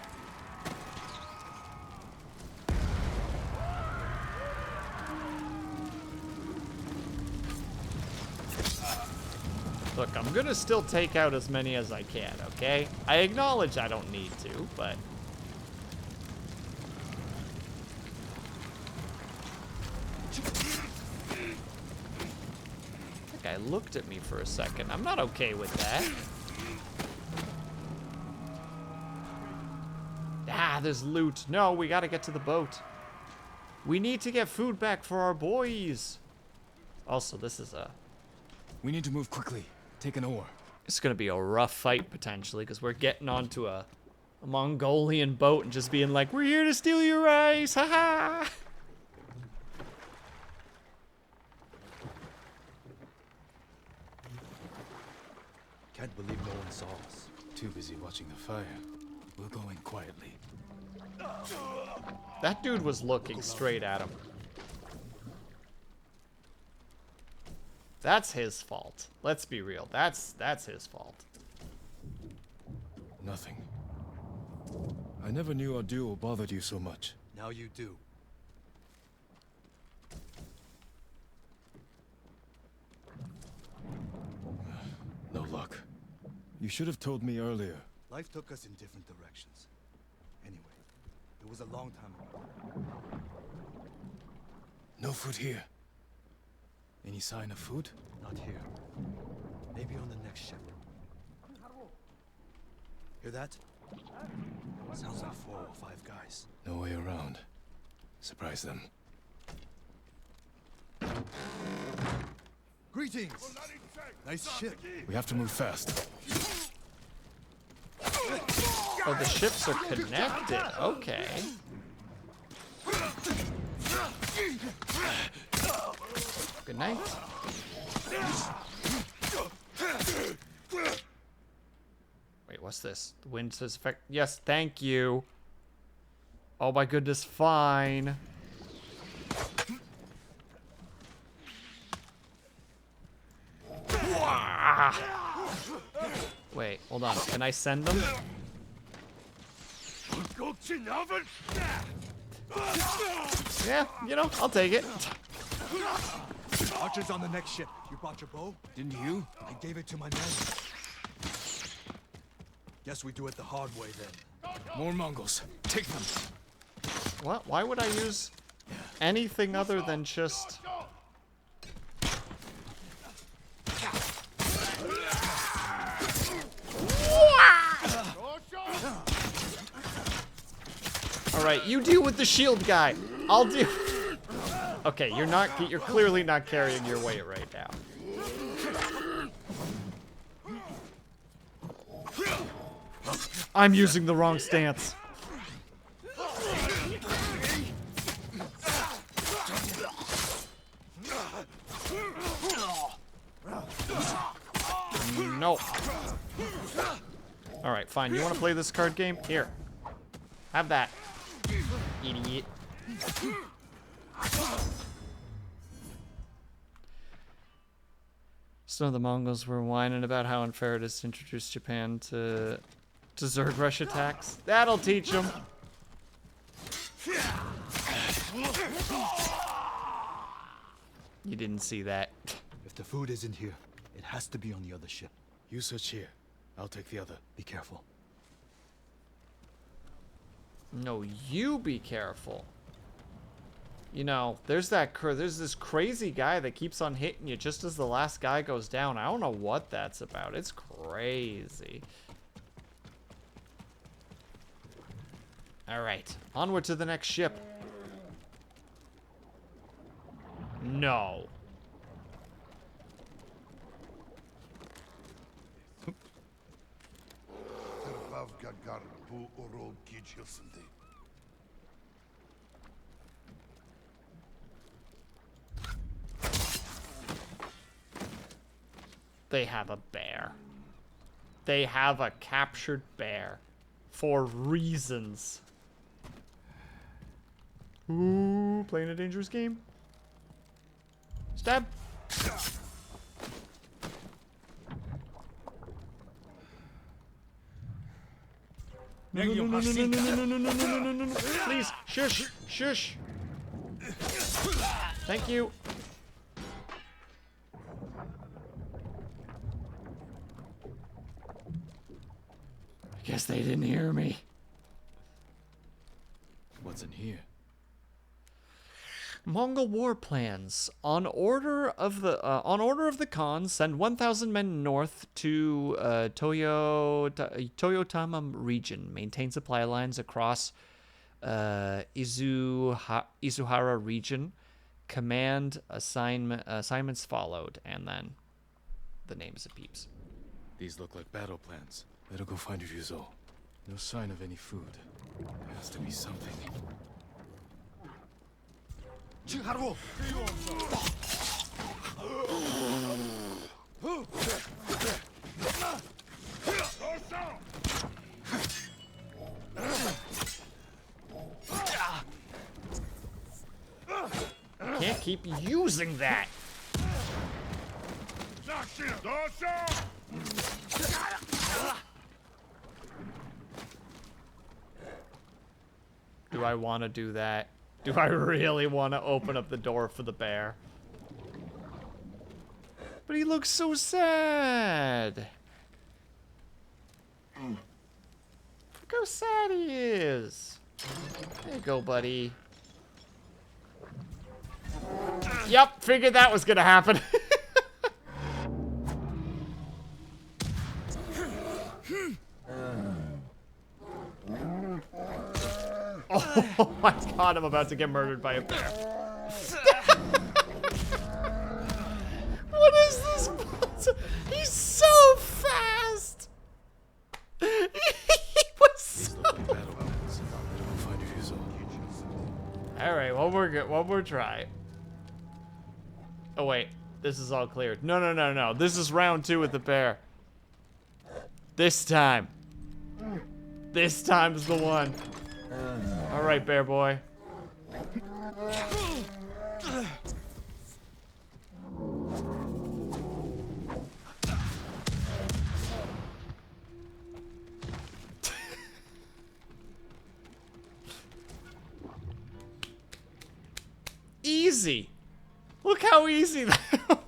Look, I'm gonna still take out as many as I can, okay? I acknowledge I don't need to, but... That guy looked at me for a second. I'm not okay with that. Ah, there's loot. No, we gotta get to the boat. We need to get food back for our boys. Also, this is a... We need to move quickly. Take an oar. It's gonna be a rough fight, potentially, because we're getting onto a Mongolian boat and just being like, we're here to steal your rice, haha! Can't believe no one saw us. Too busy watching the fire. We'll go in quietly. That dude was looking straight at him. That's his fault. Let's be real. That's his fault. Nothing. I never knew our duel bothered you so much. Now you do. No luck. You should have told me earlier. Life took us in different directions. Anyway, it was a long time ago. No food here. Any sign of food? Not here. Maybe on the next ship. Hear that? Sounds like 4 or 5 guys. No way around. Surprise them. Greetings! Nice ship. We have to move fast. Oh, the ships are connected. Okay. Good night. Wait, what's this? The wind says effect. Yes, thank you. Oh my goodness, fine. Wait, hold on. Can I send them? Yeah, you know, I'll take it. Archers on the next ship. You brought your bow? Didn't you? I gave it to my men. Guess we do it the hard way then. More Mongols. Take them. What? Why would I use anything other than just... Alright, you deal with the shield guy. I'll deal... Okay, you're clearly not carrying your weight right now. I'm using the wrong stance. No. Alright, fine. You want to play this card game? Here. Have that. Idiot. Some of the Mongols were whining about how unfair it is to introduce Japan to Zerg rush attacks. That'll teach them. You didn't see that. If the food isn't here, it has to be on the other ship. You search here. I'll take the other. Be careful. No, you be careful. You know, there's this crazy guy that keeps on hitting you just as the last guy goes down. I don't know what that's about. It's crazy. Alright, onward to the next ship. No. They have a bear. They have a captured bear. For reasons. Ooh, playing a dangerous game. Stab. No, no, no, no, no, no, no, no, no, no, no, no, no. Please, shush, shush. Thank you. I guess they didn't hear me. What's in here? Mongol war plans. On order of the Khan, send 1,000 men north to Toyotama region. Maintain supply lines across Izuhara region. Command assignments followed, and then the names of peeps. These look like battle plans. Better go find Ryuzo. No sign of any food. There has to be something. Can't keep using that. Do I want to do that? Do I really want to open up the door for the bear? But he looks so sad. Look how sad he is. There you go, buddy. Yep, figured that was gonna happen. Oh my god, I'm about to get murdered by a bear. What is this? He's so fast. He was so... Alright, one more try. Oh wait, this is all cleared. No, no, no, no. This is round 2 with the bear. This time. This time's the one. Alright, bear boy. Easy. Look how easy that was.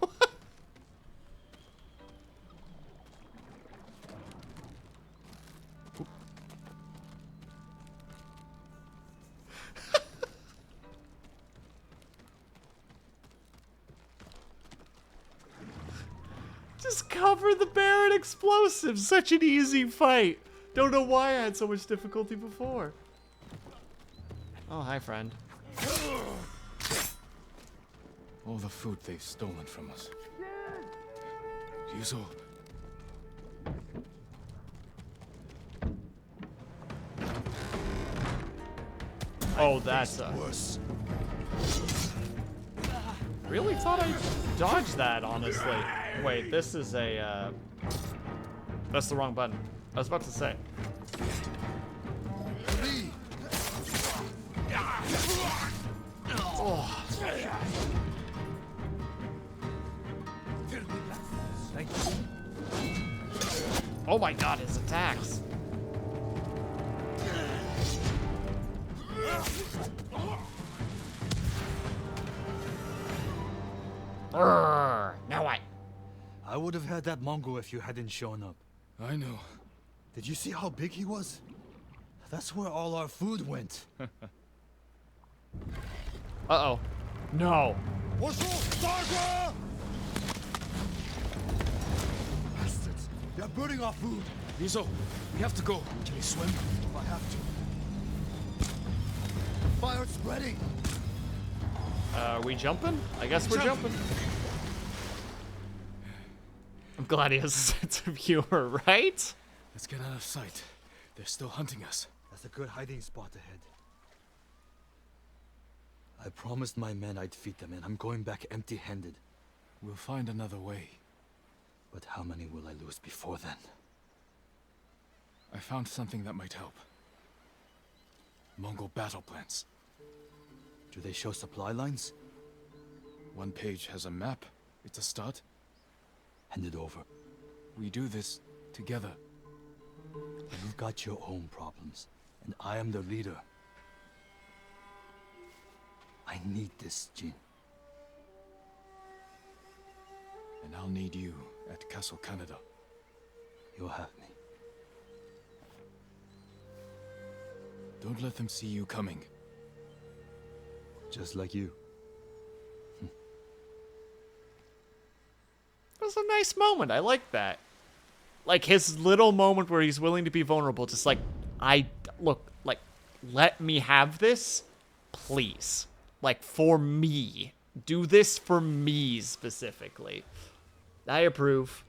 Just cover the bear in explosives. Such an easy fight. Don't know why I had so much difficulty before. Oh, hi, friend. All the food they've stolen from us. Ryuzo. Oh, that's worse. Really thought I dodged that, honestly. Wait, this is a, that's the wrong button. I was about to say. Oh. Thank you. Oh my god, his attacks. Now what? I would have had that Mongol if you hadn't shown up. I know. Did you see how big he was? That's where all our food went. Uh-oh. No. Bastards! They're burning our food! Ryuzo, we have to go. Can you swim? If I have to. Fire's spreading! Are we jumping? I guess we're jumping. I'm glad he has a sense of humor, right? Let's get out of sight. They're still hunting us. That's a good hiding spot ahead. I promised my men I'd feed them, and I'm going back empty-handed. We'll find another way. But how many will I lose before then? I found something that might help. Mongol battle plans. Do they show supply lines? One page has a map. It's a start. Hand it over. We do this together. You've got your own problems, and I am the leader. I need this, Jin. And I'll need you at Castle Canada. You'll have me. Don't let them see you coming. Just like you. It was a nice moment. I like that. Like his little moment where he's willing to be vulnerable. Just like, look, like, let me have this, please. Like, for me. Do this for me specifically. I approve.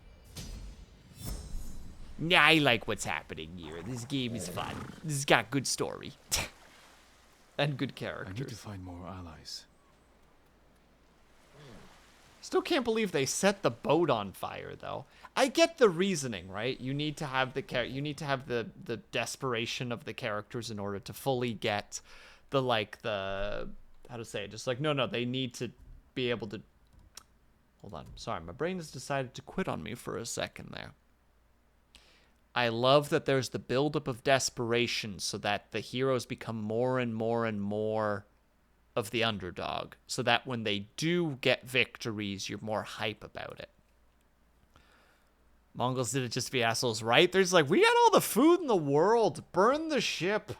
Yeah, I like what's happening here. This game is fun. This has got good story. And good characters. I need to find more allies. Still can't believe they set the boat on fire, though. I get the reasoning, right? You need to have the desperation of the characters in order to fully get the how to say it? Just like no, they need to be able to. Hold on, sorry, my brain has decided to quit on me for a second there. I love that there's the buildup of desperation so that the heroes become more and more and more of the underdog, so that when they do get victories, you're more hype about it. Mongols did it just to be assholes, right? There's like, we got all the food in the world. Burn the ship.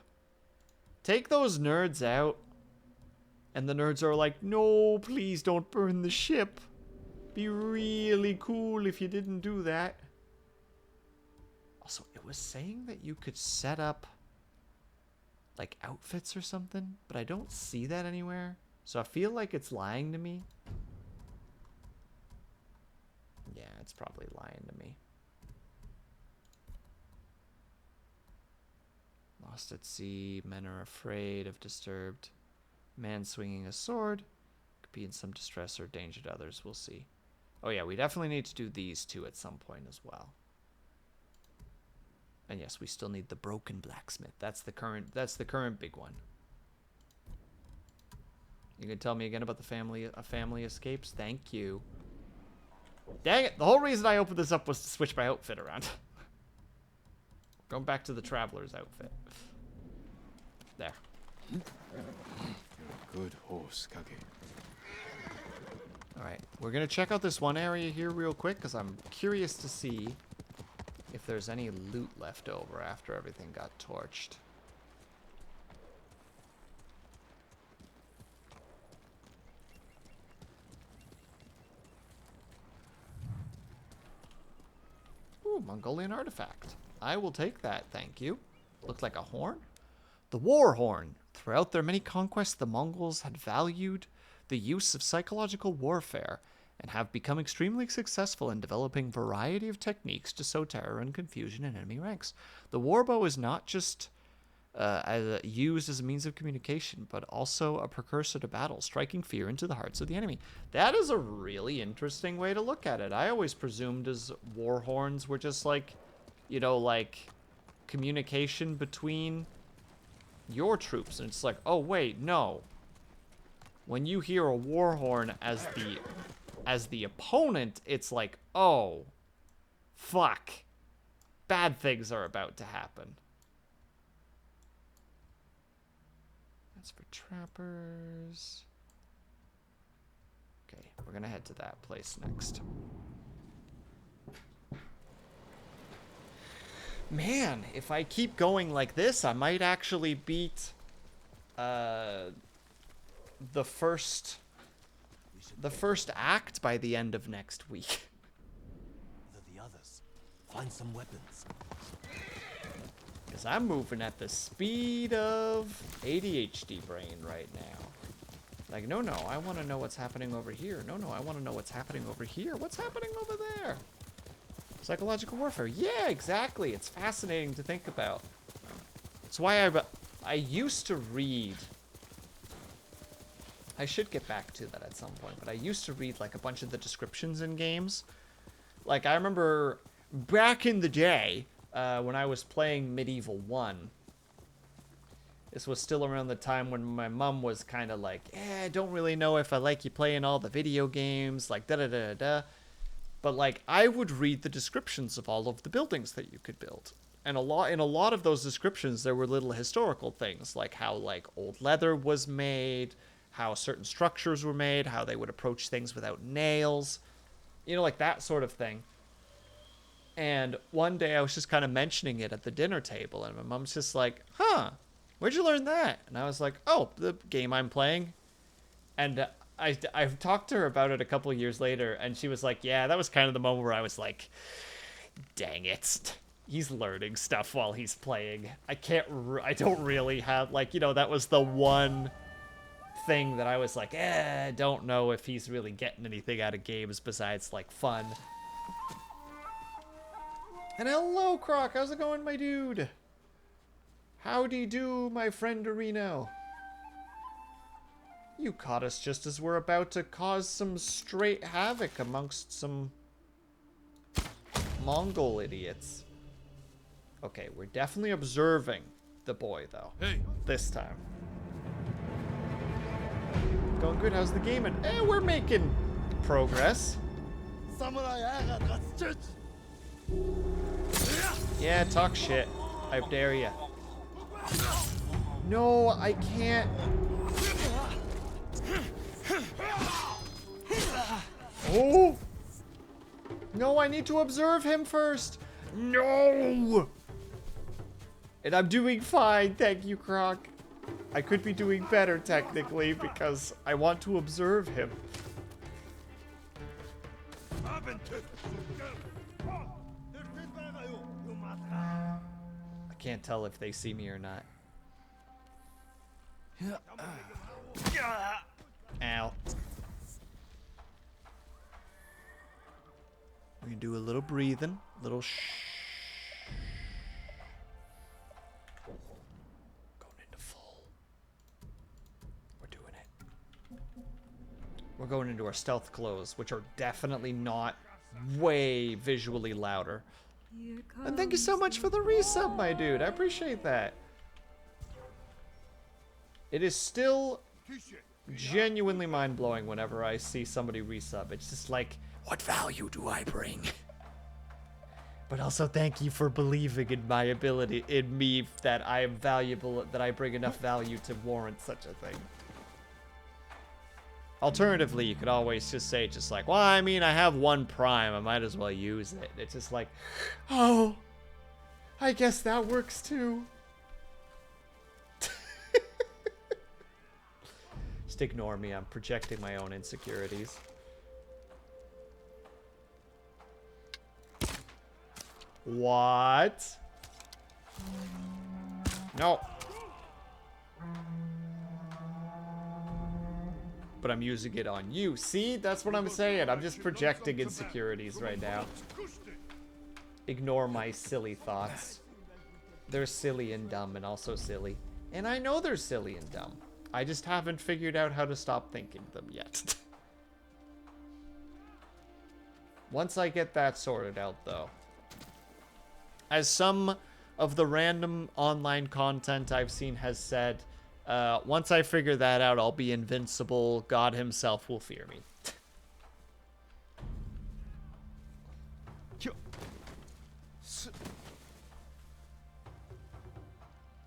Take those nerds out. And the nerds are like, no, please don't burn the ship. Be really cool if you didn't do that. Also, it was saying that you could set up like outfits or something, but I don't see that anywhere. So I feel like it's lying to me. Yeah, it's probably lying to me. Lost at sea, men are afraid of disturbed. Man swinging a sword. Could be in some distress or danger to others, we'll see. Oh yeah, we definitely need to do these two at some point as well. And yes, we still need the broken blacksmith. That's the current big one. You can tell me again about the family escapes? Thank you. Dang it, the whole reason I opened this up was to switch my outfit around. Going back to the traveler's outfit. There. You're a good horse, Kage. Alright, we're gonna check out this one area here real quick, because I'm curious to see if there's any loot left over after everything got torched. Ooh, Mongolian artifact. I will take that, thank you. Looked like a horn? The war horn. Throughout their many conquests, the Mongols had valued the use of psychological warfare and have become extremely successful in developing a variety of techniques to sow terror and confusion in enemy ranks. The warbow is not just used as a means of communication, but also a precursor to battle, striking fear into the hearts of the enemy. That is a really interesting way to look at it. I always presumed as war horns were just like, you know, like communication between your troops. And it's like, oh wait, no. When you hear a war horn as the opponent, it's like, oh, fuck. Bad things are about to happen. That's for trappers. Okay, we're gonna head to that place next. Man, if I keep going like this, I might actually beat the first act by the end of next week. The others. Find some weapons. Because I'm moving at the speed of ADHD brain right now. Like, no, I want to know what's happening over here. No, I want to know what's happening over here. What's happening over there? Psychological warfare. Yeah, exactly. It's fascinating to think about. That's why I used to read... I should get back to that at some point, but I used to read like a bunch of the descriptions in games Like, I remember back in the day, when I was playing Medieval 1, this was still around the time when my mom was kind of like, I don't really know if I like you playing all the video games, like da-da-da-da-da. But, like, I would read the descriptions of all of the buildings that you could build. And in a lot of those descriptions, there were little historical things, like how, like, old leather was made, how certain structures were made, how they would approach things without nails. You know, like that sort of thing. And one day I was just kind of mentioning it at the dinner table, and my mom's just like, huh, where'd you learn that? And I was like, oh, the game I'm playing. And I've talked to her about it a couple of years later, and she was like, yeah, that was kind of the moment where I was like, dang it. He's learning stuff while he's playing. I don't really have, like, you know, that was the one thing that I was like, I don't know if he's really getting anything out of games besides, like, fun. And hello, Croc. How's it going, my dude? Howdy do, my friend Areno. You caught us just as we're about to cause some straight havoc amongst some Mongol idiots. Okay, we're definitely observing the boy, though. Hey. This time. Going good. How's the game? And we're making progress. Yeah, talk shit. I dare ya. No, I can't. Oh! No, I need to observe him first. No! And I'm doing fine, thank you, Croc. I could be doing better, technically, because I want to observe him. I can't tell if they see me or not. Ow. We're gonna do a little breathing, little shh. Going into full. We're doing it. We're going into our stealth clothes, which are definitely not way visually louder. And thank you so much for the resub, my dude. I appreciate that. It is still genuinely mind-blowing whenever I see somebody resub. It's just like, what value do I bring? But also thank you for believing in my ability, in me, that I am valuable, that I bring enough value to warrant such a thing. Alternatively, you could always just say, just like, well, I mean, I have one prime, I might as well use it. It's just like, oh, I guess that works too. Just ignore me, I'm projecting my own insecurities. What? No. But I'm using it on you. See? That's what I'm saying. I'm just projecting insecurities right now. Ignore my silly thoughts. They're silly and dumb and also silly. And I know they're silly and dumb. I just haven't figured out how to stop thinking them yet. Once I get that sorted out, though. As some of the random online content I've seen has said, once I figure that out, I'll be invincible. God himself will fear me.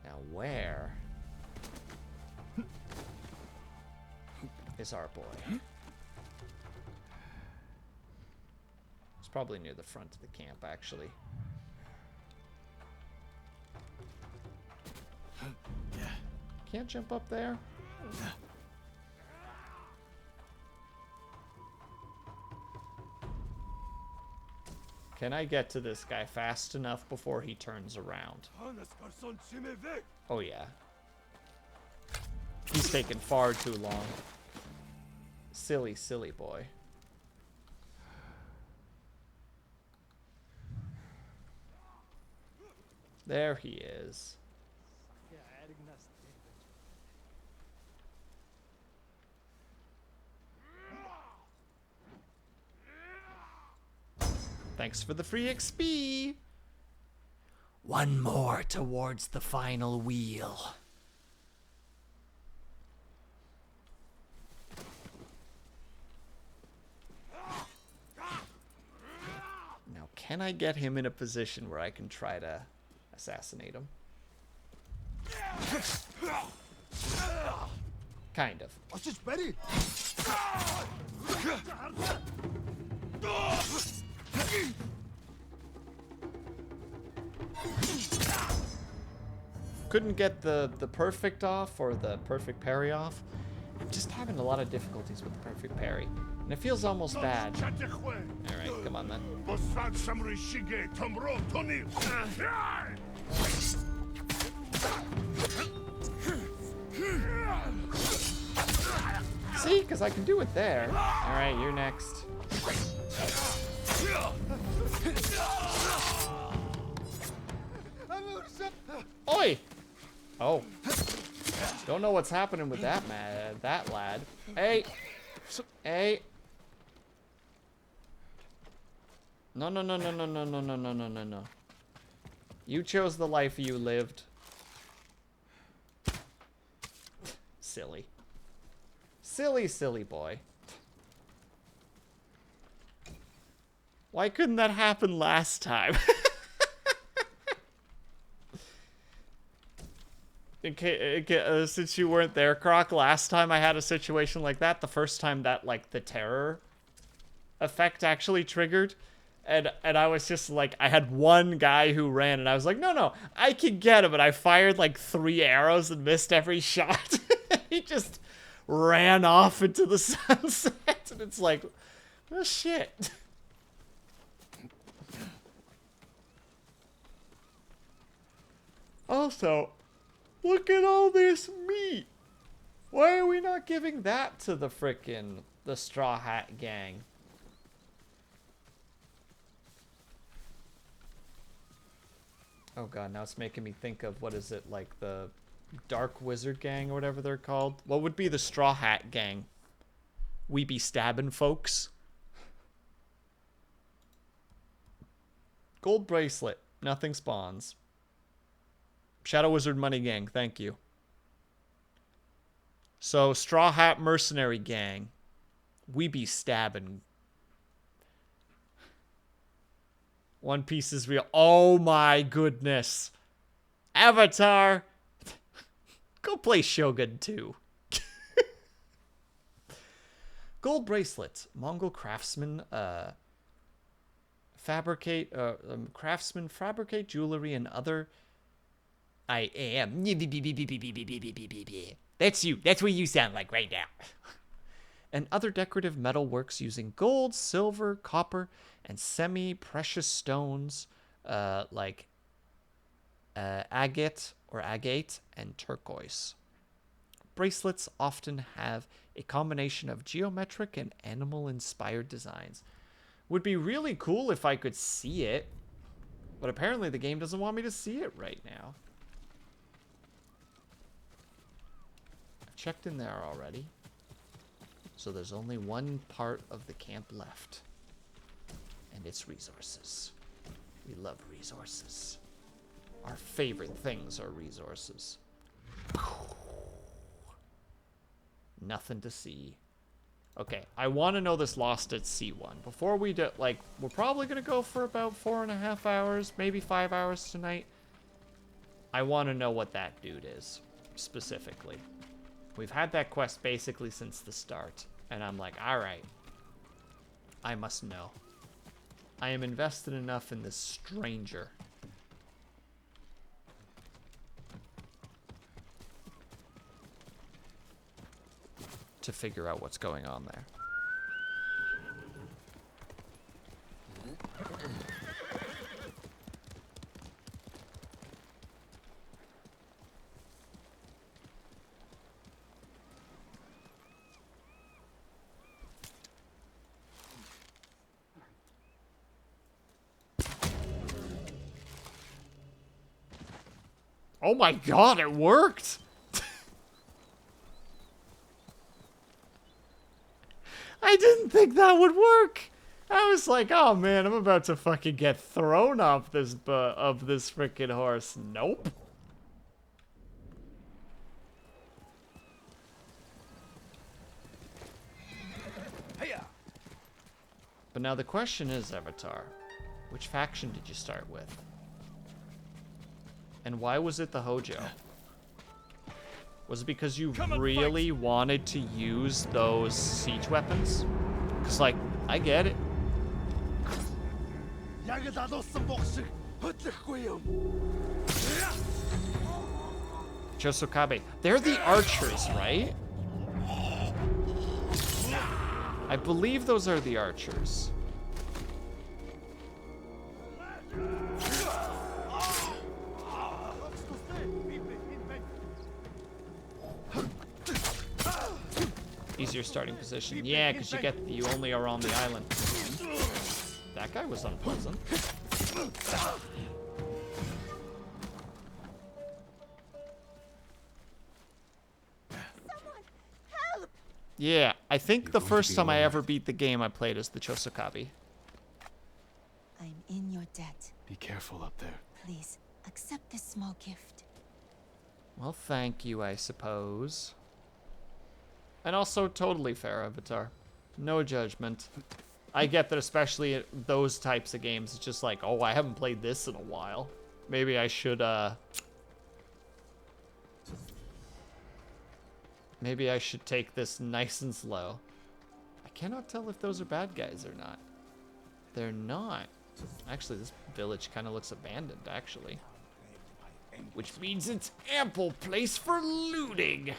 Now where is our boy? It's probably near the front of the camp, actually. Can't jump up there? Can I get to this guy fast enough before he turns around? Oh yeah. He's taking far too long. Silly, silly boy. There he is. Thanks for the free XP. One more towards the final wheel. Now, can I get him in a position where I can try to assassinate him? Kind of. Couldn't get the perfect off or the perfect parry off. I'm just having a lot of difficulties with the perfect parry. And it feels almost bad. Alright, come on then. See? Because I can do it there. Alright, you're next. Oi! Oh. Don't know what's happening with that lad. Hey! Hey! No. You chose the life you lived. Silly. Silly boy. Why couldn't that happen last time? Since you weren't there, Croc, last time I had a situation like that, the first time that, like, the terror effect actually triggered, and I was just like, I had one guy who ran, and I was like, no, I can get him, and I fired, like, 3 arrows and missed every shot. He just ran off into the sunset, and it's like, oh, shit. Also, look at all this meat. Why are we not giving that to the Straw Hat gang? Oh god, now it's making me think of, what is it, like the Dark Wizard gang or whatever they're called? What would be the Straw Hat gang? We be stabbing folks. Gold bracelet. Nothing spawns. Shadow Wizard Money Gang, thank you. So, Straw Hat Mercenary Gang. We be stabbing. One Piece is real. Oh my goodness. Avatar. Go play Shogun 2. Gold bracelets. Mongol craftsmen craftsmen fabricate jewelry and other... I am. That's you. That's what you sound like right now. And other decorative metal works using gold, silver, copper, and semi-precious stones like agate and turquoise. Bracelets often have a combination of geometric and animal-inspired designs. Would be really cool if I could see it, but apparently the game doesn't want me to see it right now. I've checked in there already. So there's only one part of the camp left. And it's resources. We love resources. Our favorite things are resources. Nothing to see. Okay, I want to know this Lost at Sea one. Before we do, like, we're probably going to go for about 4.5 hours, maybe 5 hours tonight. I want to know what that dude is, specifically. We've had that quest basically since the start, and I'm like, alright. I must know. I am invested enough in this stranger. To figure out what's going on there. Oh my god, it worked! I didn't think that would work! I was like, oh man, I'm about to fucking get thrown off this freaking horse. Nope. But now the question is, Avatar, which faction did you start with? And why was it the Hojo? Was it because you really wanted to use those siege weapons? Because, like, I get it. Chosokabe. They're the archers, right? I believe those are the archers. Easier starting position. Yeah, because you only are on the island. That guy was unpleasant. Yeah, I think the first time I ever beat the game I played as the Chosokabe. I'm in your debt. Be careful up there. Please, accept this small gift. Well, thank you, I suppose. And also, totally fair, Avatar. No judgment. I get that, especially those types of games, it's just like, oh, I haven't played this in a while. Maybe I should, maybe I should take this nice and slow. I cannot tell if those are bad guys or not. They're not. Actually, this village kind of looks abandoned, actually. Which means it's ample place for looting.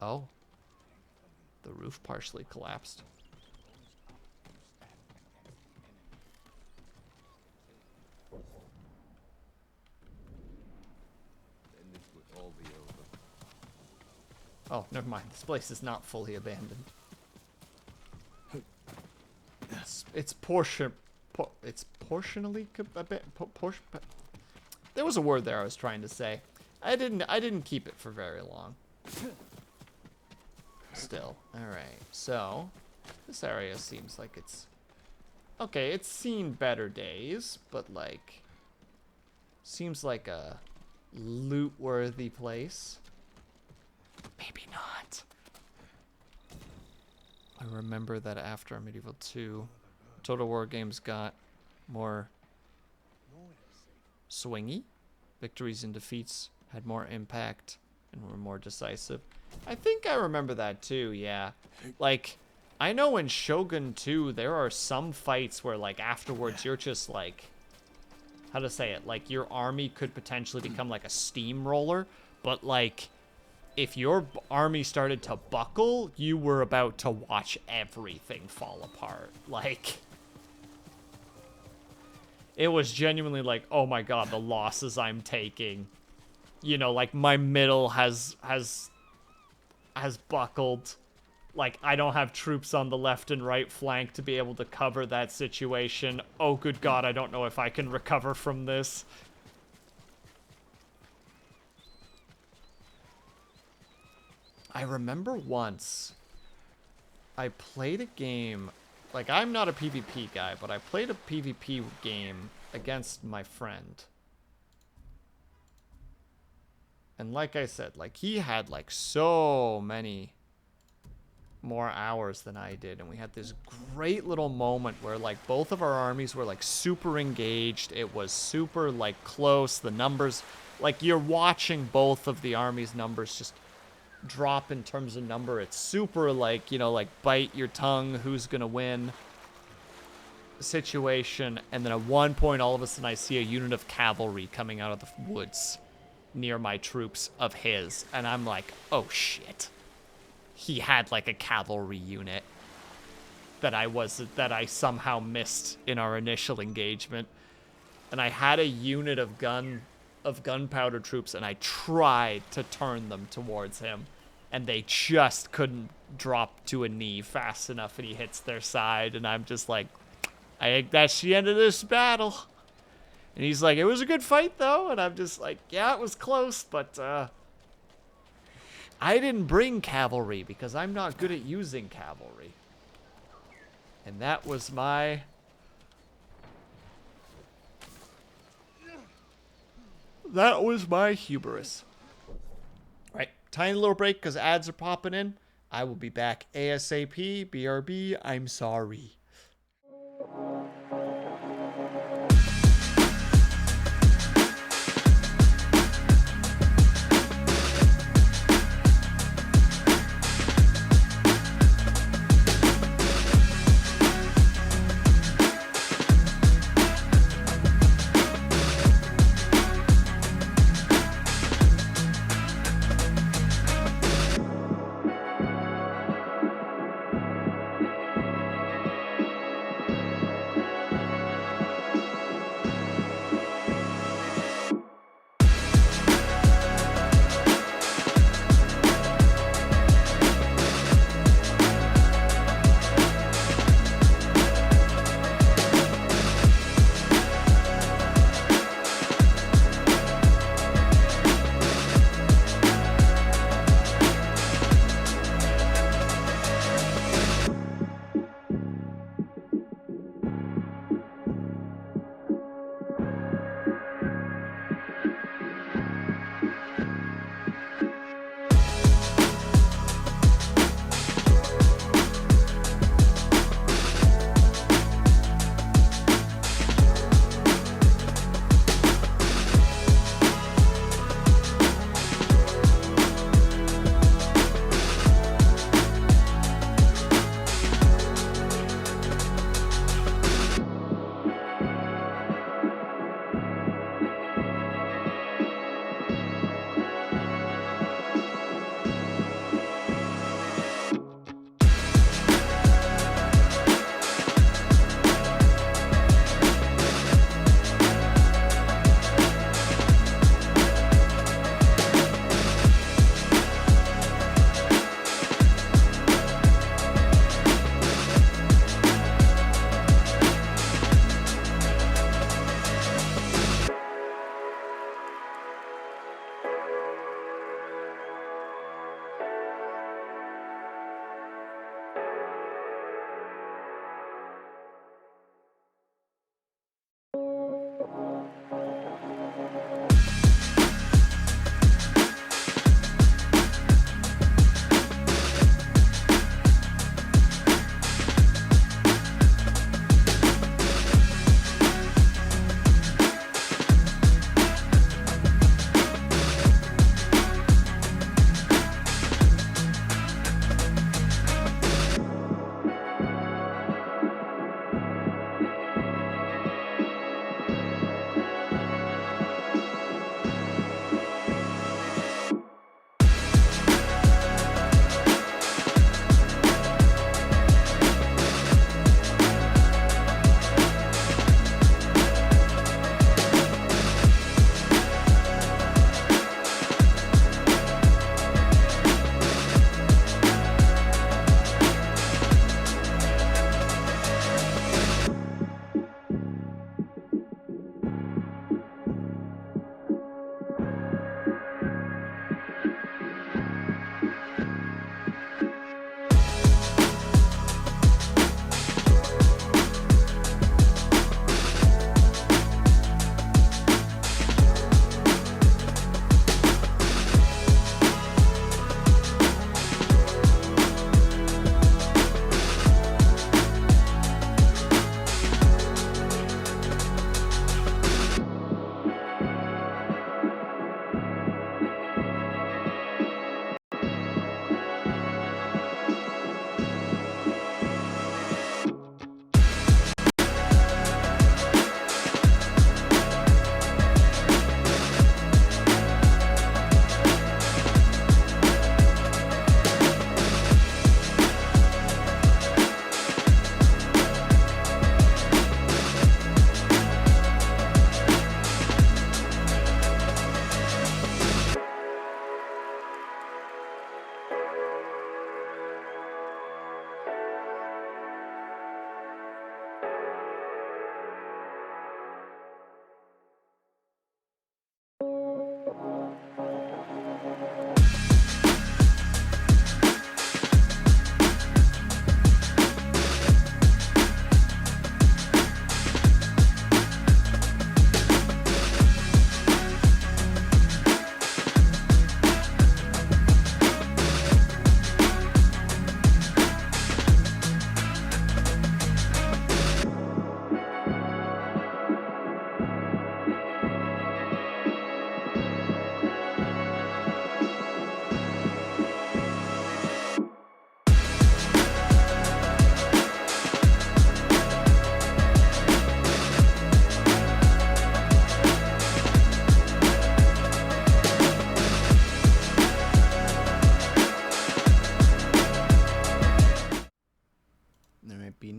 Oh. The roof partially collapsed. Oh, never mind. This place is not fully abandoned. It's portionally a bit portion. There was a word there I was trying to say. I didn't keep it for very long. Still, all right. So this area seems like it's okay. It's seen better days, but like seems like a loot-worthy place. Maybe not. I remember that after Medieval 2, Total War games got more swingy. Victories and defeats had more impact and were more decisive. I think I remember that too, yeah. Like, I know in Shogun 2, there are some fights where, like, afterwards you're just, like, how to say it? Like, your army could potentially become, like, a steamroller, but, like, if your army started to buckle, you were about to watch everything fall apart. Like, it was genuinely like, oh my god, the losses I'm taking. You know, like, my middle has buckled. Like, I don't have troops on the left and right flank to be able to cover that situation. Oh, good god, I don't know if I can recover from this. I remember once I played a game, like, I'm not a PvP guy, but I played a PvP game against my friend. And like I said, like, he had, like, so many more hours than I did, and we had this great little moment where, like, both of our armies were, like, super engaged. It was super, like, close. The numbers, like, you're watching both of the armies' numbers just drop in terms of number. It's super, like, you know, like, bite your tongue, who's gonna win situation. And then at one point, all of a sudden, I see a unit of cavalry coming out of the woods near my troops of his, and I'm like, oh shit. He had, like, a cavalry unit that I somehow missed in our initial engagement. And I had a unit of gunpowder troops, and I tried to turn them towards him, and they just couldn't drop to a knee fast enough, and he hits their side, and I'm just like, I think that's the end of this battle. And he's like, it was a good fight, though, and I'm just like, yeah, it was close, but I didn't bring cavalry because I'm not good at using cavalry. And that was my... That was my hubris. Right, tiny little break because ads are popping in. I will be back ASAP. BRB, I'm sorry.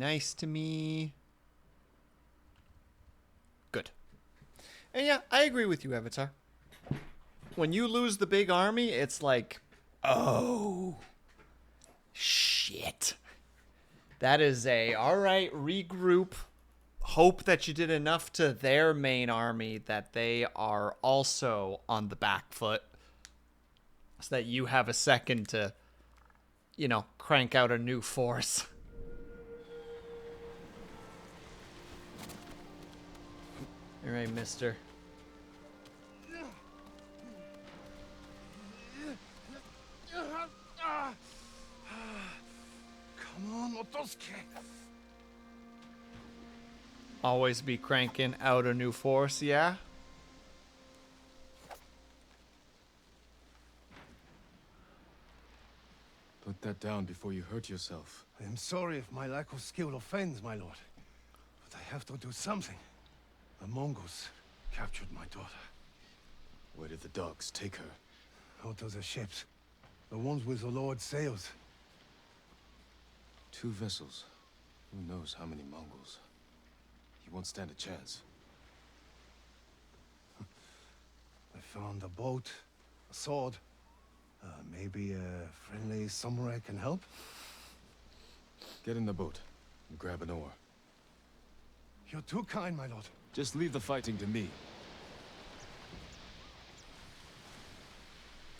nice to me. Good. And yeah, I agree with you, Avatar. When you lose the big army, it's like, oh, shit. That is a, all right, regroup. Hope that you did enough to their main army that they are also on the back foot. So that you have a second to, you know, crank out a new force. All right, mister. Come on, Otosuke. Always be cranking out a new force, yeah? Put that down before you hurt yourself. I am sorry if my lack of skill offends, my lord. But I have to do something. The Mongols captured my daughter. Where did the dogs take her? Out of the ships. The ones with the Lord's sails. 2 vessels. Who knows how many Mongols? He won't stand a chance. I found a boat, a sword. Maybe a friendly samurai can help? Get in the boat and grab an oar. You're too kind, my lord. Just leave the fighting to me.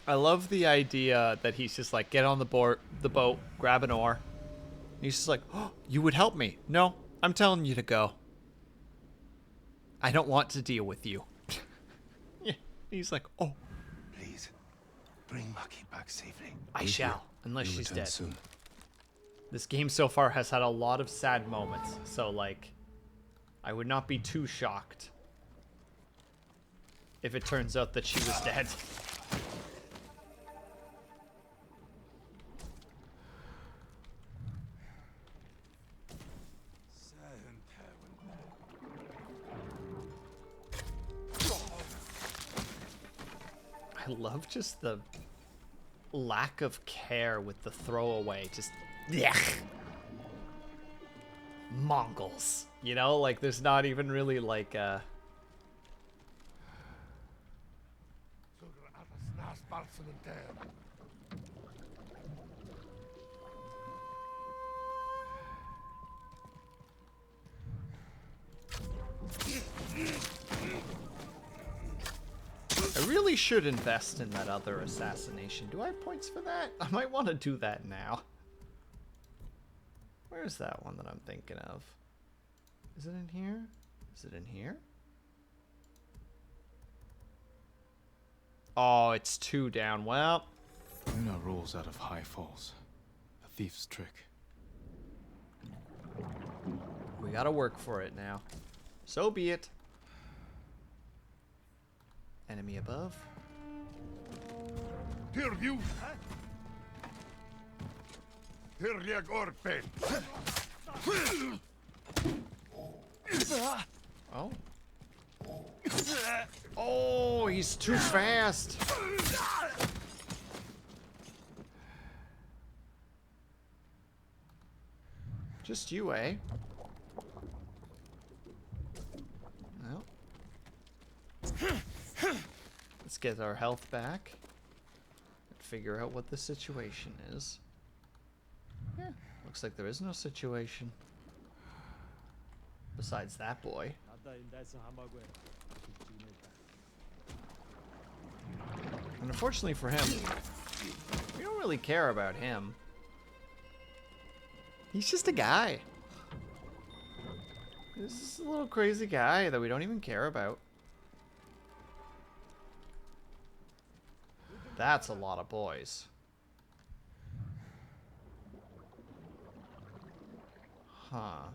I love the idea that he's just like, get on the boat, grab an oar. And he's just like, oh, you would help me. No, I'm telling you to go. I don't want to deal with you. Yeah. He's like, oh. Please, bring Maki back safely. I shall, unless We'll she's return dead. soon. This game so far has had a lot of sad moments, so like, I would not be too shocked if it turns out that she was dead. I love just the lack of care with the throwaway. Just, yuck. Mongols. You know, like there's not even really like a... I really should invest in that other assassination. Do I have points for that? I might want to do that now. Where's that one that I'm thinking of? Is it in here? Is it in here? Oh, it's 2 down. Well, Luna rolls out of high falls. A thief's trick. we gotta work for it now. So be it. Enemy above. Hirview. Hirriagorpe. Oh. Oh, he's too fast. Just you, eh? Well. Let's get our health back. And figure out what the situation is. Yeah, looks like there is no situation. Besides that boy. And unfortunately for him, we don't really care about him. He's just a guy. This is a little crazy guy that we don't even care about. That's a lot of boys. Huh.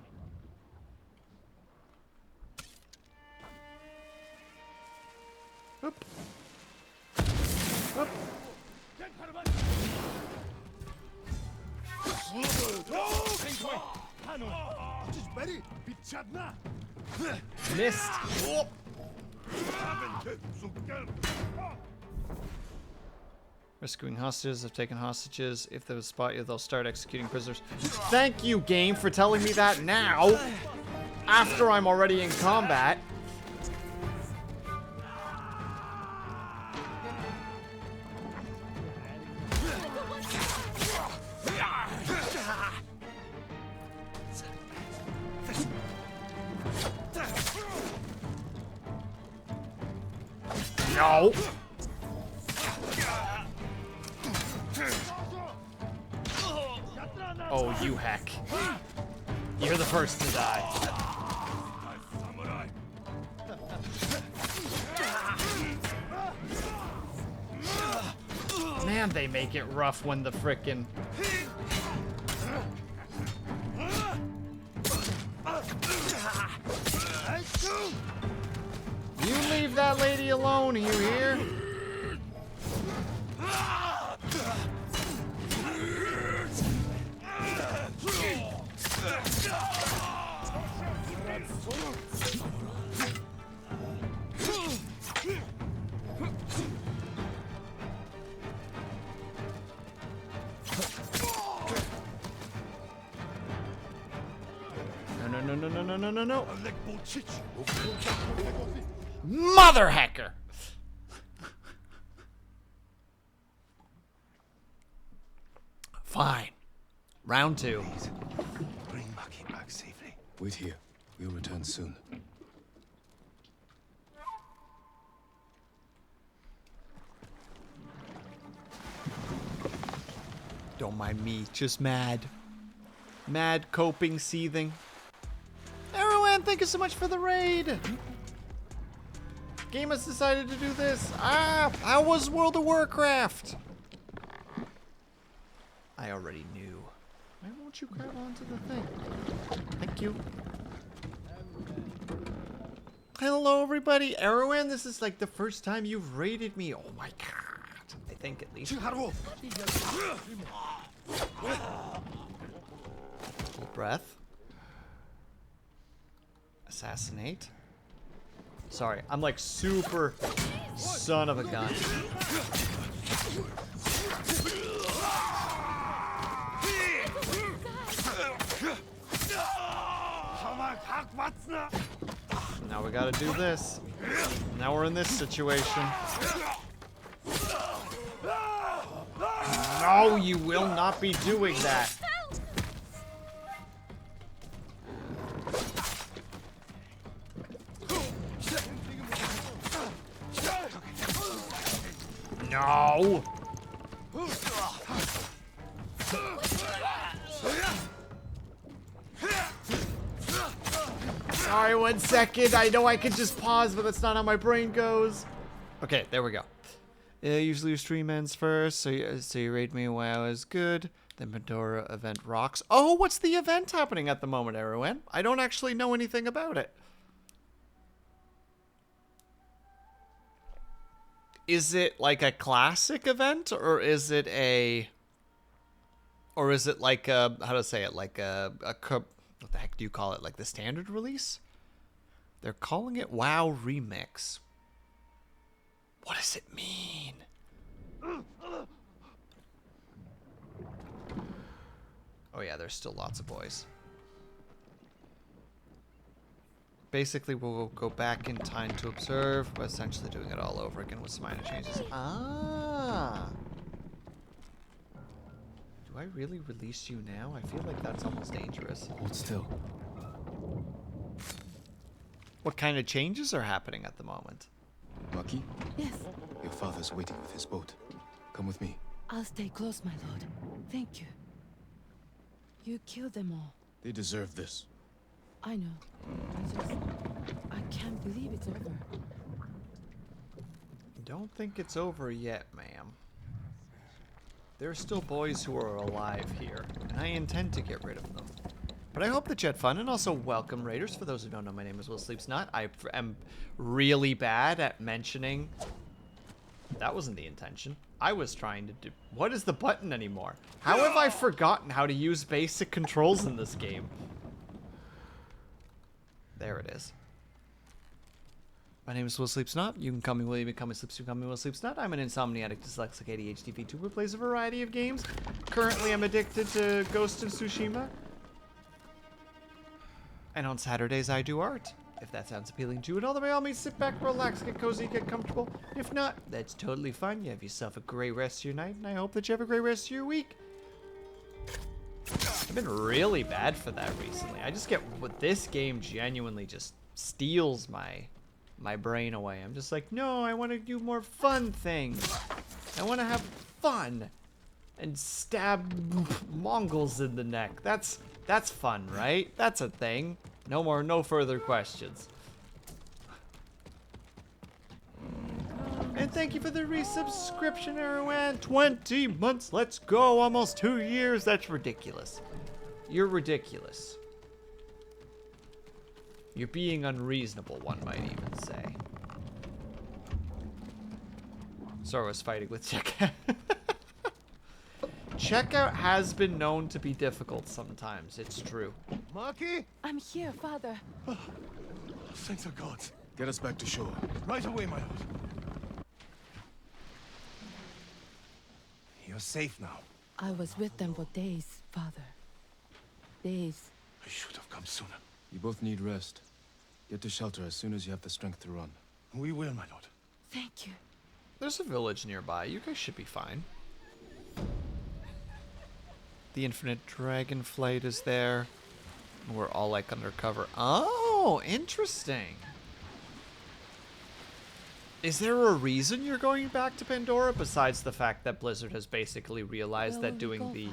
Oop. Oop. Missed. Rescuing hostages. Have taken hostages. If they spot you, they'll start executing prisoners. Thank you, game, for telling me that now. After I'm already in combat. No. Oh, you heck. You're the first to die. Man, they make it rough when the frickin'... You leave that lady alone, you hear? No. Mother hacker! Fine. Round 2. Bring Maki back safely. Wait here. We'll return soon. Don't mind me, just mad. Mad, coping, seething. Erwan, thank you so much for the raid. Game has decided to do this. How was World of Warcraft? I already knew. Why won't you grab onto the thing? Thank you. Hello, everybody. Erwan, this is like the first time you've raided me. Oh my god. I think at least. Hold breath. Assassinate. Sorry, I'm like super son of a gun. Now we gotta do this. Now we're in this situation. No, you will not be doing that. No. Sorry, 1 second. I know I could just pause, but that's not how my brain goes. Okay, there we go. Usually your stream ends first, so you raid me while I was good. The Pandora event rocks. Oh, what's the event happening at the moment, Erwan? I don't actually know anything about it. Is it like a classic event, or is it like a, how to say it, like what the heck do you call it? Like the standard release? They're calling it WoW Remix. What does it mean? Oh yeah, there's still lots of boys. Basically, we'll go back in time to observe, but essentially doing it all over again with some minor changes. Ah! Do I really release you now? I feel like that's almost dangerous. Hold still. What kind of changes are happening at the moment? Maki? Yes. Your father's waiting with his boat. Come with me. I'll stay close, my lord. Thank you. You killed them all. They deserve this. I know. I can't believe it's over. Don't think it's over yet, ma'am. There are still boys who are alive here, and I intend to get rid of them. But I hope that you had fun, and also welcome raiders. For those who don't know, my name is WillSleepsNot. I am really bad at mentioning. That wasn't the intention. I was trying to do... What is the button anymore? How have I forgotten how to use basic controls in this game? There it is. My name is WillSleepsNot. You can call me Will, you can call me Sleeps, you can call me WillSleepsNot. I'm an insomniatic, dyslexic, ADHD Vtuber who plays a variety of games. Currently, I'm addicted to Ghost of Tsushima. And on Saturdays, I do art. If that sounds appealing to you at all, then by all means, sit back, relax, get cozy, get comfortable. If not, that's totally fine. You have yourself a great rest of your night, and I hope that you have a great rest of your week. I've been really bad for that recently. I just get, with this game genuinely just steals my brain away. I'm just like, no, I want to do more fun things. I want to have fun and stab Mongols in the neck. That's fun, right? That's a thing. No further questions. And thank you for the resubscription, Erwan. 20 months, let's go. Almost 2 years. That's ridiculous. You're ridiculous. You're being unreasonable, one might even say. Sora was fighting with Checkout. Checkout has been known to be difficult sometimes, it's true. Maki? I'm here, Father. Thanks to God. Get us back to shore. Right away, my lord. You're safe now. I was with them for days, Father. Days. I should have come sooner. You both need rest. Get to shelter as soon as you have the strength to run. We will, my lord. Thank you. There's a village nearby. You guys should be fine. The infinite dragon flight is there. We're all like undercover. Oh, interesting. Is there a reason you're going back to Pandora besides the fact that Blizzard has basically realized that doing the...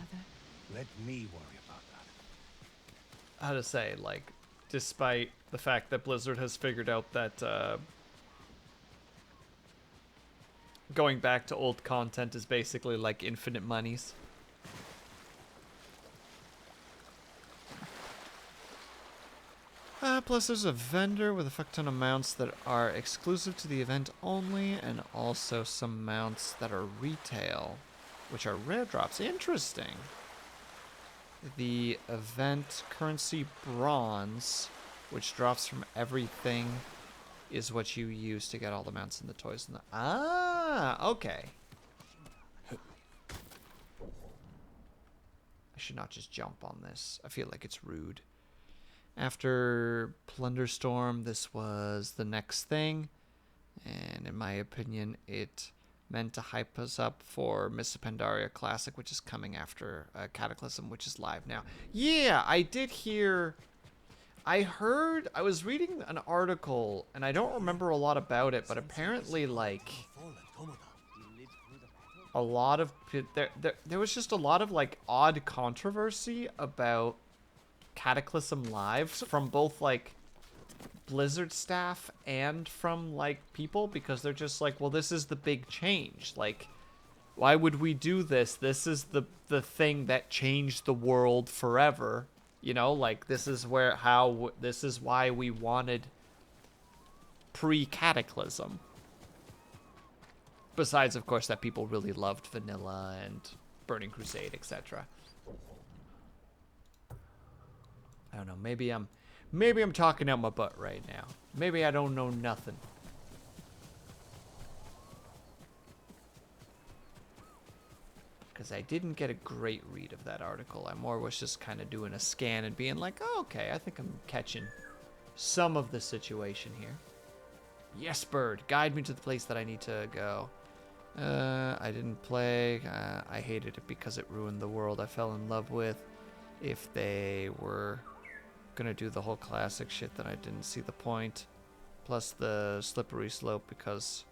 Let me worry about that. How to say, like, despite the fact that Blizzard has figured out that going back to old content is basically like infinite monies. Plus there's a vendor with a fuck ton of mounts that are exclusive to the event only, and also some mounts that are retail, which are rare drops. Interesting. The event currency bronze, which drops from everything, is what you use to get all the mounts and the toys and the... Ah, okay. I should not just jump on this. I feel like it's rude. After Plunderstorm, this was the next thing. And in my opinion, it meant to hype us up for Miss Pandaria Classic, which is coming after Cataclysm, which is live now. Yeah, I did hear... I was reading an article, and I don't remember a lot about it, but apparently, like... a lot of... There was just a lot of, like, odd controversy about Cataclysm Live from both, like, Blizzard staff and from, like, people, because they're just like, well, this is the big change. Like, why would we do this? This is the thing that changed the world forever. You know, like, this is why we wanted pre-Cataclysm. Besides, of course, that people really loved Vanilla and Burning Crusade, etc. I don't know, maybe I'm talking out my butt right now. Maybe I don't know nothing. Because I didn't get a great read of that article. I more was just kind of doing a scan and being like, oh, okay, I think I'm catching some of the situation here. Yes, bird, guide me to the place that I need to go. I didn't play. I hated it because it ruined the world I fell in love with. If they were gonna do the whole classic shit, then I didn't see the point. Plus the slippery slope, because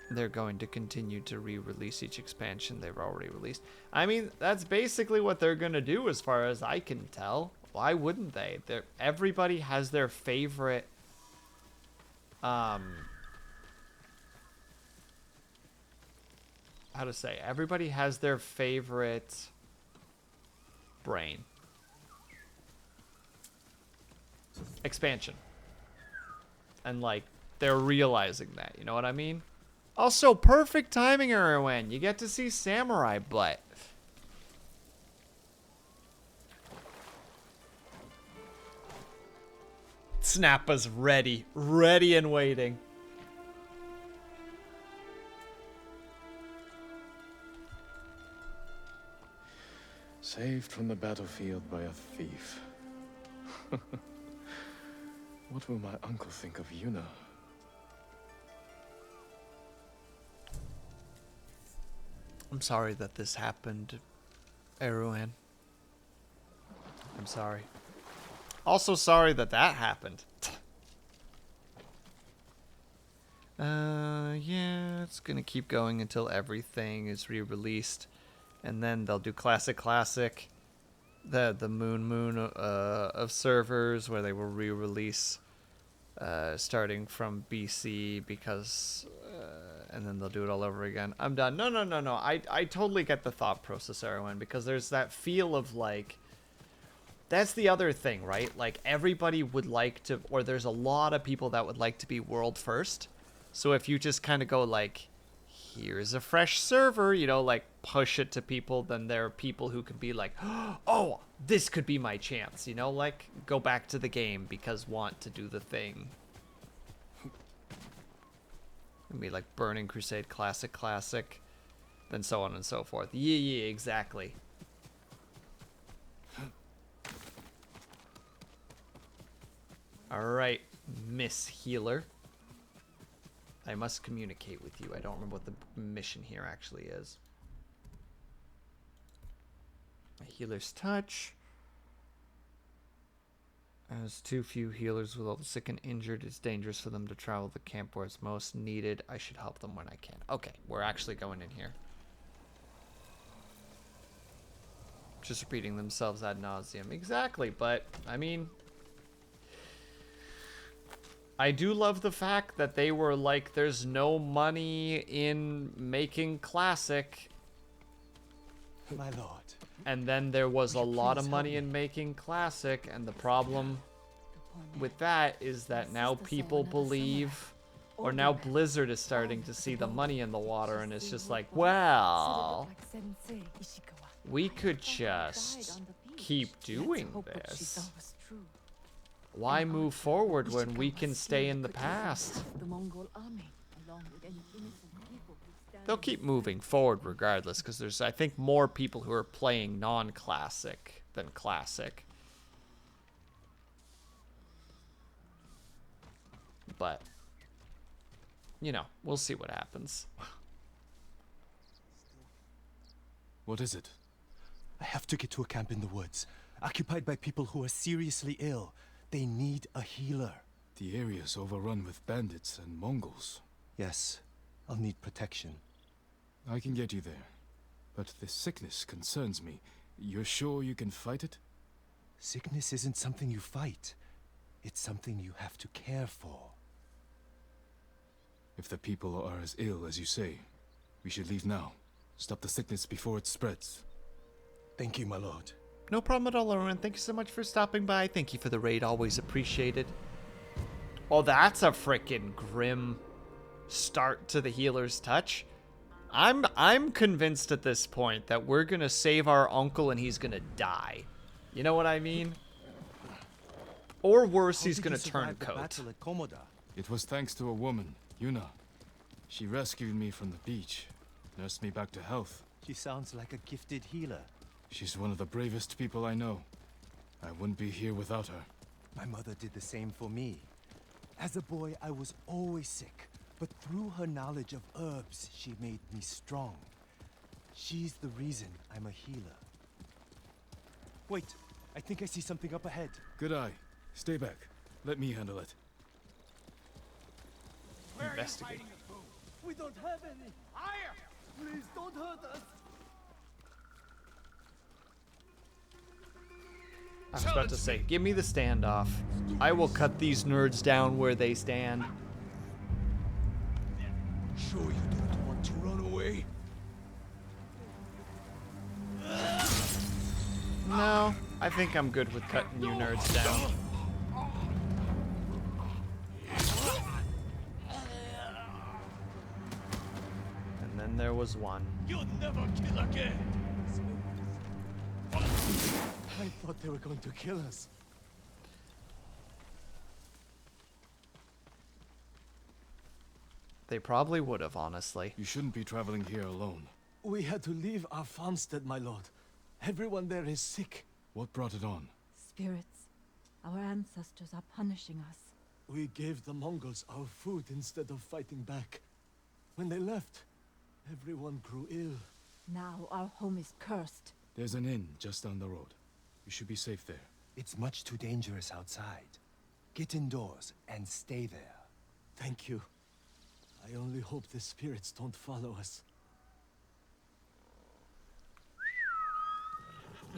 they're going to continue to re-release each expansion they've already released. I mean, that's basically what they're gonna do as far as I can tell. Why wouldn't they? Everybody has their favorite how to say, everybody has their favorite brain expansion, and like they're realizing that, you know what I mean? Also, perfect timing, Erwin. You get to see Samurai butt. Snappa's ready. Ready and waiting. Saved from the battlefield by a thief. What will my uncle think of Yuna? I'm sorry that this happened, Eruen. I'm sorry. Also sorry that that happened. Yeah, it's gonna keep going until everything is re-released. And then they'll do classic, the moon of servers where they will re-release starting from BC because and then they'll do it all over again. I'm done. No. I totally get the thought process, Erwin, because there's that feel of like, that's the other thing, right? Like everybody would like to, or there's a lot of people that would like to be world first. So if you just kind of go like, here's a fresh server, you know, like push it to people, then there are people who can be like, oh, this could be my chance, you know, like go back to the game because want to do the thing. It'd be like Burning Crusade classic, then so on and so forth. Yeah, exactly. All right, Miss Healer. I must communicate with you. I don't remember what the mission here actually is. A healer's touch. As too few healers with all the sick and injured, it's dangerous for them to travel the camp where it's most needed. I should help them when I can. Okay, we're actually going in here. Just repeating themselves ad nauseum. Exactly, but I mean, I do love the fact that they were like, there's no money in making classic. My lord. And then there was a lot of money in making classic, and the problem with that is that now people believe, or now Blizzard is starting to see the money in the water, and it's just like, well, we could just keep doing this. Why move forward when we can stay in the past? They'll keep moving forward regardless, because there's, I think, more people who are playing non-classic than classic. But, you know, we'll see what happens. What is it? I have to get to a camp in the woods, occupied by people who are seriously ill. They need a healer. The area's overrun with bandits and Mongols. Yes, I'll need protection. I can get you there. But this sickness concerns me. You're sure you can fight it? Sickness isn't something you fight. It's something you have to care for. If the people are as ill as you say, we should leave now. Stop the sickness before it spreads. Thank you, my lord. No problem at all, everyone. Thank you so much for stopping by. Thank you for the raid. Always appreciated. Oh, that's a freaking grim start to the healer's touch. I'm convinced at this point that we're gonna save our uncle and he's gonna die. You know what I mean? Or worse, he's gonna turn coat. It was thanks to a woman, Yuna. She rescued me from the beach, nursed me back to health. She sounds like a gifted healer. She's one of the bravest people I know. I wouldn't be here without her. My mother did the same for me. As a boy, I was always sick, but through her knowledge of herbs, she made me strong. She's the reason I'm a healer. Wait, I think I see something up ahead. Good eye. Stay back. Let me handle it. Investigate. We don't have any. Higher! Please don't hurt us. I was about to say, give me the standoff. I will cut these nerds down where they stand. Sure you don't want to run away? No, I think I'm good with cutting you nerds down. And then there was one. You'll never kill again. I thought they were going to kill us. They probably would have, honestly. You shouldn't be traveling here alone. We had to leave our farmstead, my lord. Everyone there is sick. What brought it on? Spirits. Our ancestors are punishing us. We gave the Mongols our food instead of fighting back. When they left, everyone grew ill. Now our home is cursed. There's an inn just down the road. You should be safe there. It's much too dangerous outside. Get indoors and stay there. Thank you. I only hope the spirits don't follow us.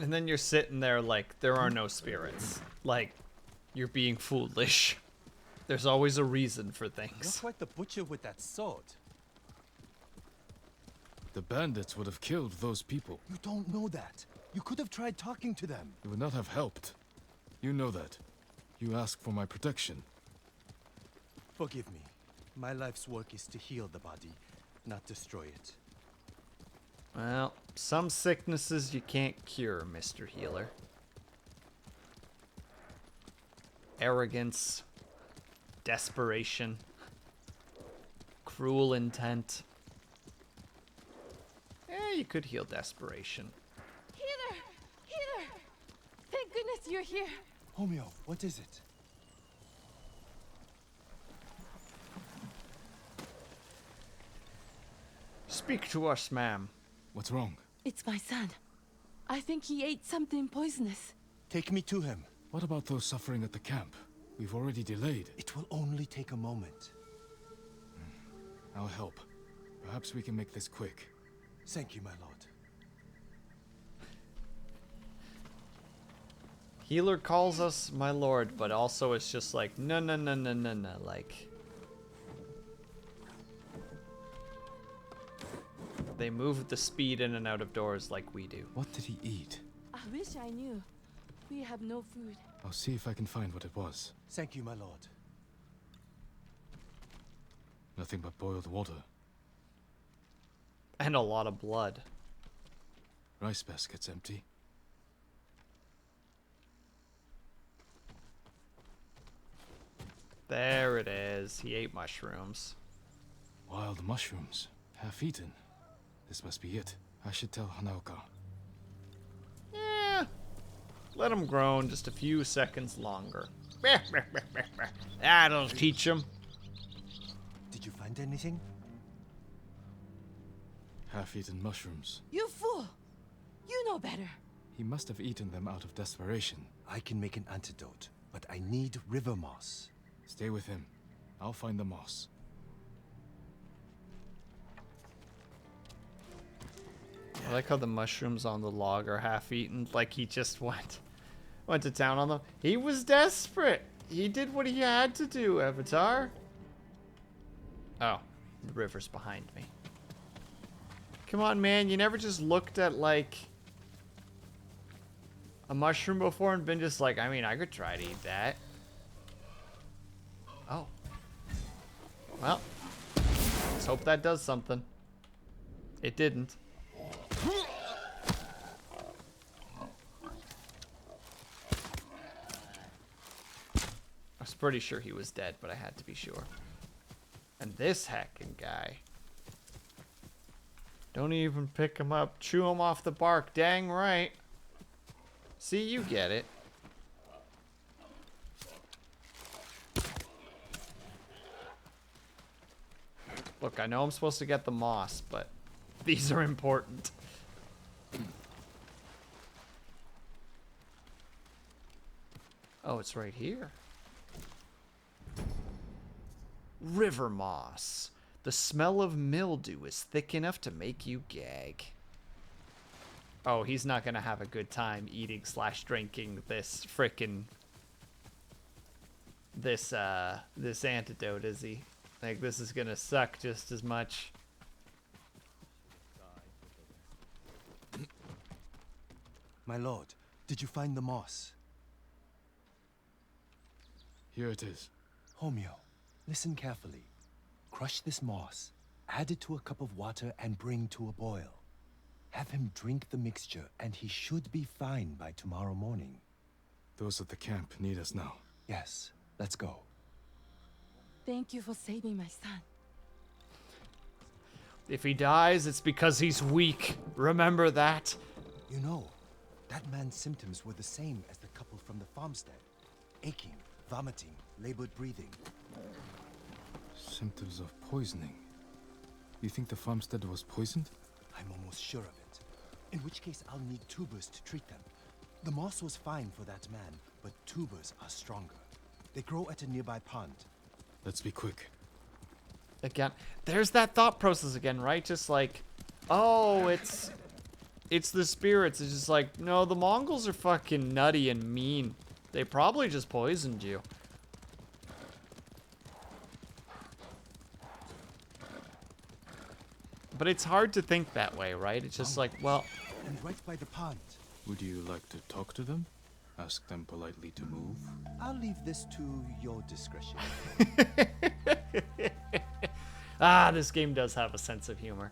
And then you're sitting there like, there are no spirits. Like, you're being foolish. There's always a reason for You're things. quite the butcher with that sword. The bandits would have killed those people. You don't know that. You could have tried talking to them. It would not have helped. You know that. You asked for my protection. Forgive me. My life's work is to heal the body, not destroy it. Well, some sicknesses you can't cure, Mr. Healer. Arrogance, desperation, cruel intent. You could heal desperation. Healer! Healer! Thank goodness you're here. Homeo, what is it? Speak to us, ma'am. What's wrong? It's my son. I think he ate something poisonous. Take me to him. What about those suffering at the camp? We've already delayed. It will only take a moment. I'll help. Perhaps we can make this quick. Thank you, my lord. Healer calls us my lord, but also it's just like, no, no, no, no, no, no, like... They move the speed in and out of doors like we do. What did he eat? I wish I knew. We have no food. I'll see if I can find what it was. Thank you, my lord. Nothing but boiled water. And a lot of blood. Rice basket's empty. There it is. He ate mushrooms. Wild mushrooms. Half eaten. This must be it. I should tell Hanaoka. Yeah. Let him groan just a few seconds longer. That'll teach him. Did you find anything? Half-eaten mushrooms. You fool! You know better. He must have eaten them out of desperation. I can make an antidote, but I need river moss. Stay with him. I'll find the moss. I like how the mushrooms on the log are half-eaten, like he just went to town on them. He was desperate. He did what he had to do, Avatar. Oh, the river's behind me. Come on, man. You never just looked at, like, a mushroom before and been just like, I mean, I could try to eat that. Oh. Well, let's hope that does something. It didn't. I was pretty sure he was dead, but I had to be sure. And this heckin' guy. Don't even pick him up. Chew him off the bark. Dang right. See, you get it. Look, I know I'm supposed to get the moss, but these are important. Oh, it's right here. River moss. The smell of mildew is thick enough to make you gag. Oh, he's not gonna have a good time eating / drinking this frickin' this antidote, is he? Like, this is gonna suck just as much. My lord, did you find the moss? Here it is. Homeo, listen carefully. Crush this moss, add it to a cup of water, and bring to a boil. Have him drink the mixture, and he should be fine by tomorrow morning. Those at the camp need us now. Yes, let's go. Thank you for saving my son. If he dies, it's because he's weak. Remember that. You know, that man's symptoms were the same as the couple from the farmstead. Aching, vomiting, labored breathing. Symptoms of poisoning. You think the farmstead was poisoned? I'm almost sure of it. In which case, I'll need tubers to treat them. The moss was fine for that man, but tubers are stronger. They grow at a nearby pond. Let's be quick. Again, there's that thought process again, right? Just like, oh, it's the spirits. It's just like, no, the Mongols are fucking nutty and mean. They probably just poisoned you. But it's hard to think that way, right? It's just like, well... And right by the pond. Would you like to talk to them? Ask them politely to move? I'll leave this to your discretion. Ah, this game does have a sense of humor.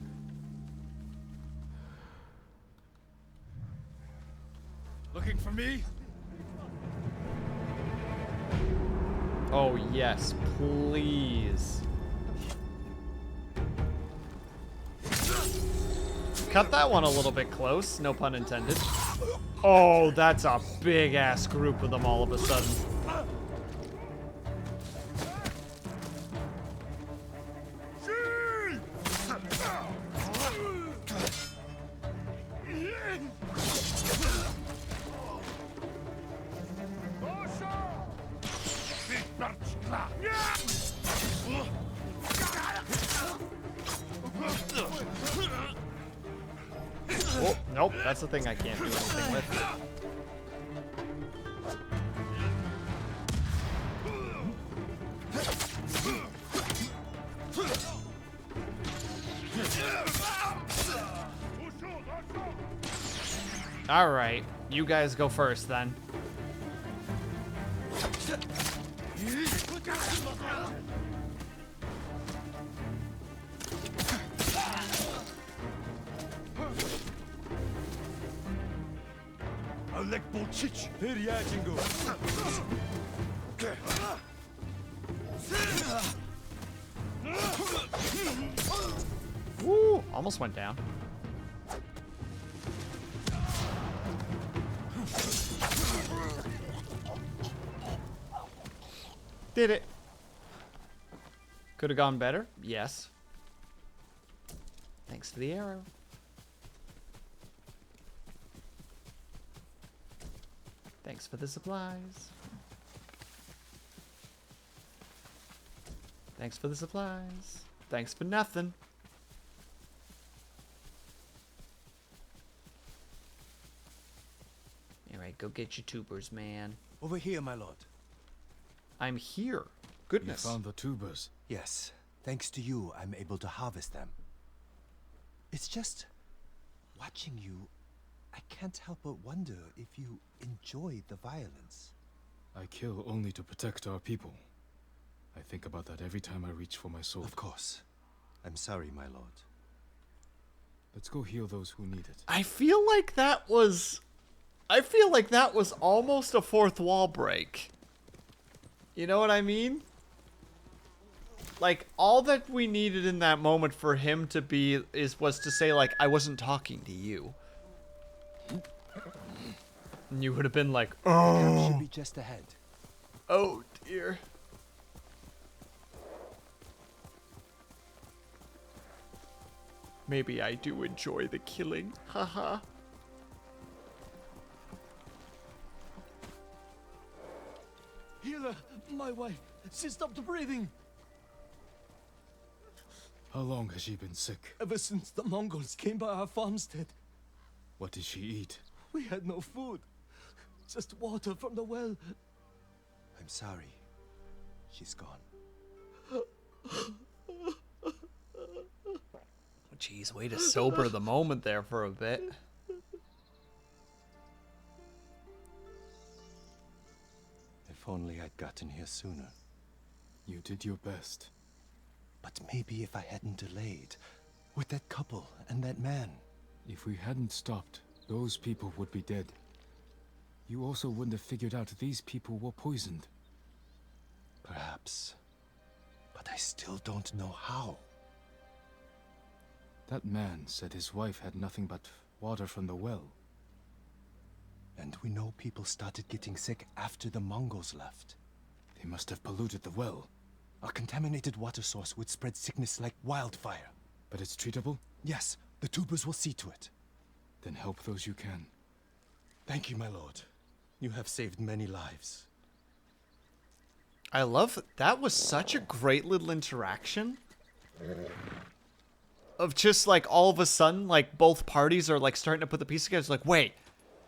Looking for me? Oh, yes, please. Cut that one a little bit close, no pun intended. Oh, that's a big-ass group of them all of a sudden. Oh, nope, that's the thing I can't do anything with. All right, you guys go first then. Woo! Almost went down. Did it. Could have gone better? Yes. Thanks for the arrow. Thanks for the supplies. Thanks for the supplies. Thanks for nothing. Alright, go get your tubers, man. Over here, my lord. I'm here. Goodness. You found the tubers. Yes. Thanks to you, I'm able to harvest them. It's just... watching you, I can't help but wonder if you enjoy the violence. I kill only to protect our people. I think about that every time I reach for my sword. Of course. I'm sorry, my lord. Let's go heal those who need it. I feel like that was almost a fourth wall break. You know what I mean? Like, all that we needed in that moment for him to be was to say, like, I wasn't talking to you. And you would have been like, oh. Should be just ahead. Oh dear. Maybe I do enjoy the killing. Haha. Healer, my wife, she stopped breathing. How long has she been sick? Ever since the Mongols came by our farmstead. What did she eat? We had no food. Just water from the well. I'm sorry. She's gone. Jeez, way to sober the moment there for a bit. If only I'd gotten here sooner. You did your best. But maybe if I hadn't delayed, with that couple and that man. If we hadn't stopped, those people would be dead. You also wouldn't have figured out these people were poisoned. Perhaps. But I still don't know how. That man said his wife had nothing but water from the well. And we know people started getting sick after the Mongols left. They must have polluted the well. A contaminated water source would spread sickness like wildfire. But it's treatable? Yes, the tubers will see to it. Then help those you can. Thank you, my lord. You have saved many lives. I love that. Was such a great little interaction of just like all of a sudden like both parties are like starting to put the piece together. It's like, wait,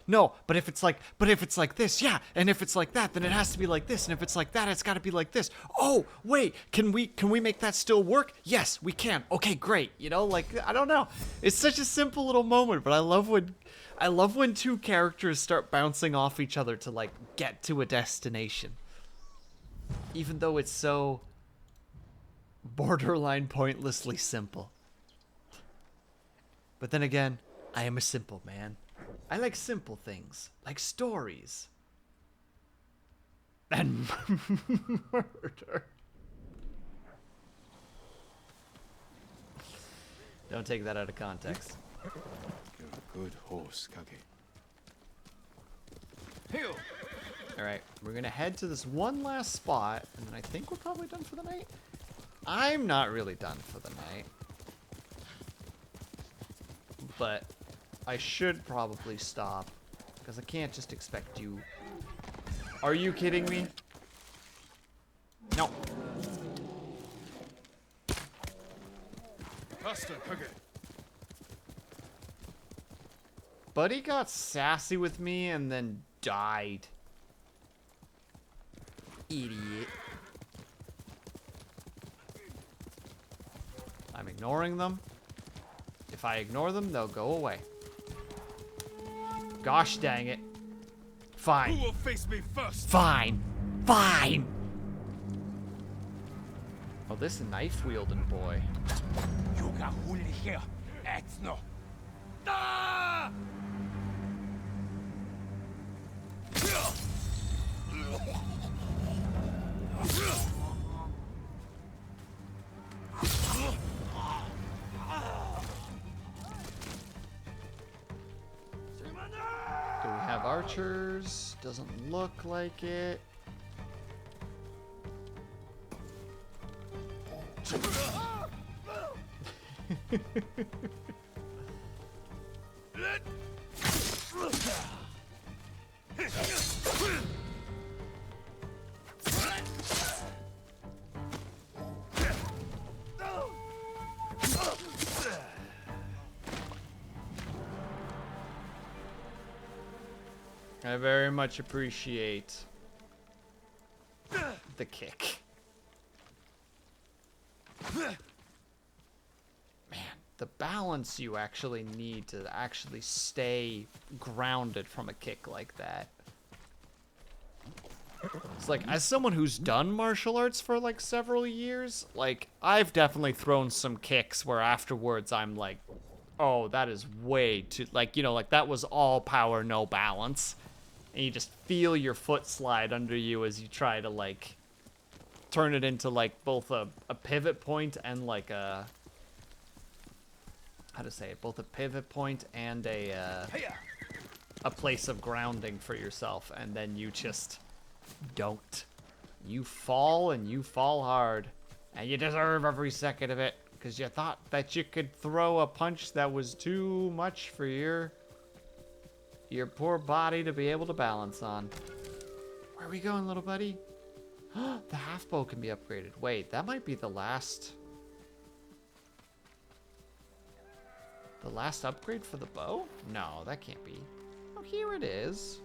no, but if it's like this, yeah, and if it's like that, then it has to be like this, and if it's like that, it's got to be like this. Oh, wait, can we make that still work? Yes, we can. Okay, great. You know, like I don't know. It's such a simple little moment, but I love when two characters start bouncing off each other to like get to a destination. Even though it's so borderline pointlessly simple. But then again, I am a simple man. I like simple things, like stories. And murder. Don't take that out of context. You're a good horse, Kage. Heal! Alright, we're gonna head to this one last spot, and then I think we're probably done for the night. I'm not really done for the night. But I should probably stop, because I can't just expect you. Are you kidding me? No. Faster, Kage. Buddy got sassy with me and then died. Idiot. I'm ignoring them. If I ignore them, they'll go away. Gosh dang it. Fine. Who will face me first? Fine. Fine. Oh, this knife wielding boy. You got Huli here. Exno. Ah! Do we have archers? Doesn't look like it. I very much appreciate the kick. Man, the balance you actually need to actually stay grounded from a kick like that. It's like, as someone who's done martial arts for like several years, like I've definitely thrown some kicks where afterwards I'm like, oh, that is way too, like, you know, like that was all power, no balance. And you just feel your foot slide under you as you try to like turn it into like both a pivot point and like a, how to say it, both a pivot point and a place of grounding for yourself, and then you just don't. You fall, and you fall hard, and you deserve every second of it because you thought that you could throw a punch that was too much for your poor body to be able to balance on. Where are we going, little buddy? The half bow can be upgraded. Wait, that might be the last upgrade for the bow? No, that can't be. Oh, here it is.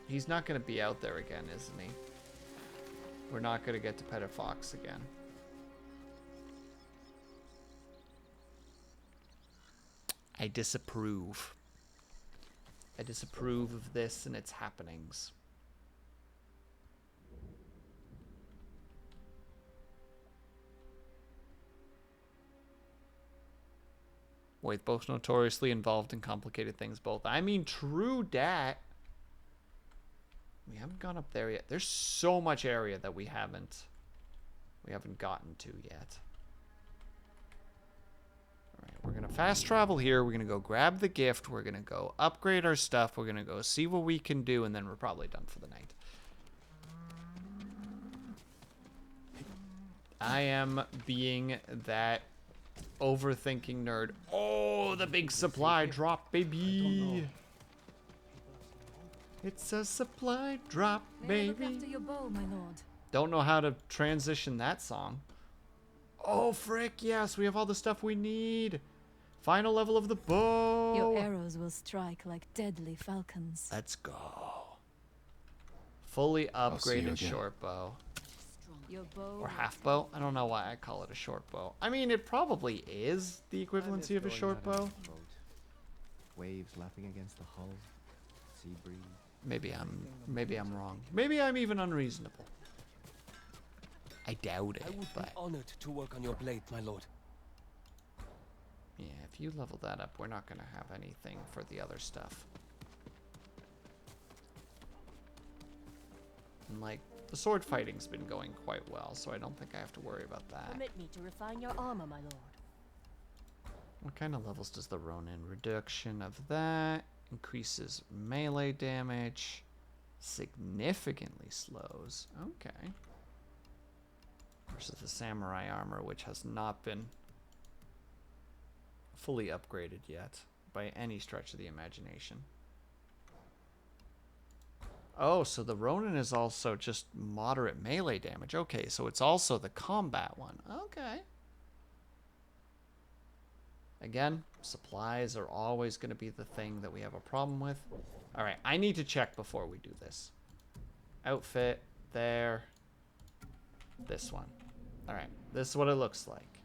He's not going to be out there again, isn't he? We're not going to get to pet a fox again. I disapprove. I disapprove of this and its happenings. With both notoriously involved in complicated things both. I mean, true dat. We haven't gone up there yet. There's so much area that we haven't gotten to yet. Alright, we're gonna fast travel here. We're gonna go grab the gift. We're gonna go upgrade our stuff. We're gonna go see what we can do, and then we're probably done for the night. I am being that overthinking nerd. Oh, the big supply drop, baby. It's a supply drop, May I look baby. after your bow, my lord? Don't know how to transition that song. Oh, frick, yes, we have all the stuff we need. Final level of the bow. Your arrows will strike like deadly falcons. Let's go. Fully upgraded short bow. Your bow Or half bow. I don't know why I call it a short bow. I mean, it probably is the equivalency of a short bow. Waves lapping against the hull. Sea breeze. Maybe I'm wrong. Maybe I'm even unreasonable. I doubt it, I would but be honored to work on your blade, my lord. yeah, if you level that up, we're not gonna have anything for the other stuff. And like, the sword fighting's been going quite well, so I don't think I have to worry about that. Permit me to refine your armor, my lord. What kind of levels does the Ronin? Reduction of that. Increases melee damage. Significantly slows. Okay. Versus the samurai armor, which has not been fully upgraded yet by any stretch of the imagination. Oh, so the Ronin is also just moderate melee damage. Okay, so it's also the combat one. Okay. Again, supplies are always going to be the thing that we have a problem with. All right, I need to check before we do this. Outfit, there. This one. All right, this is what it looks like.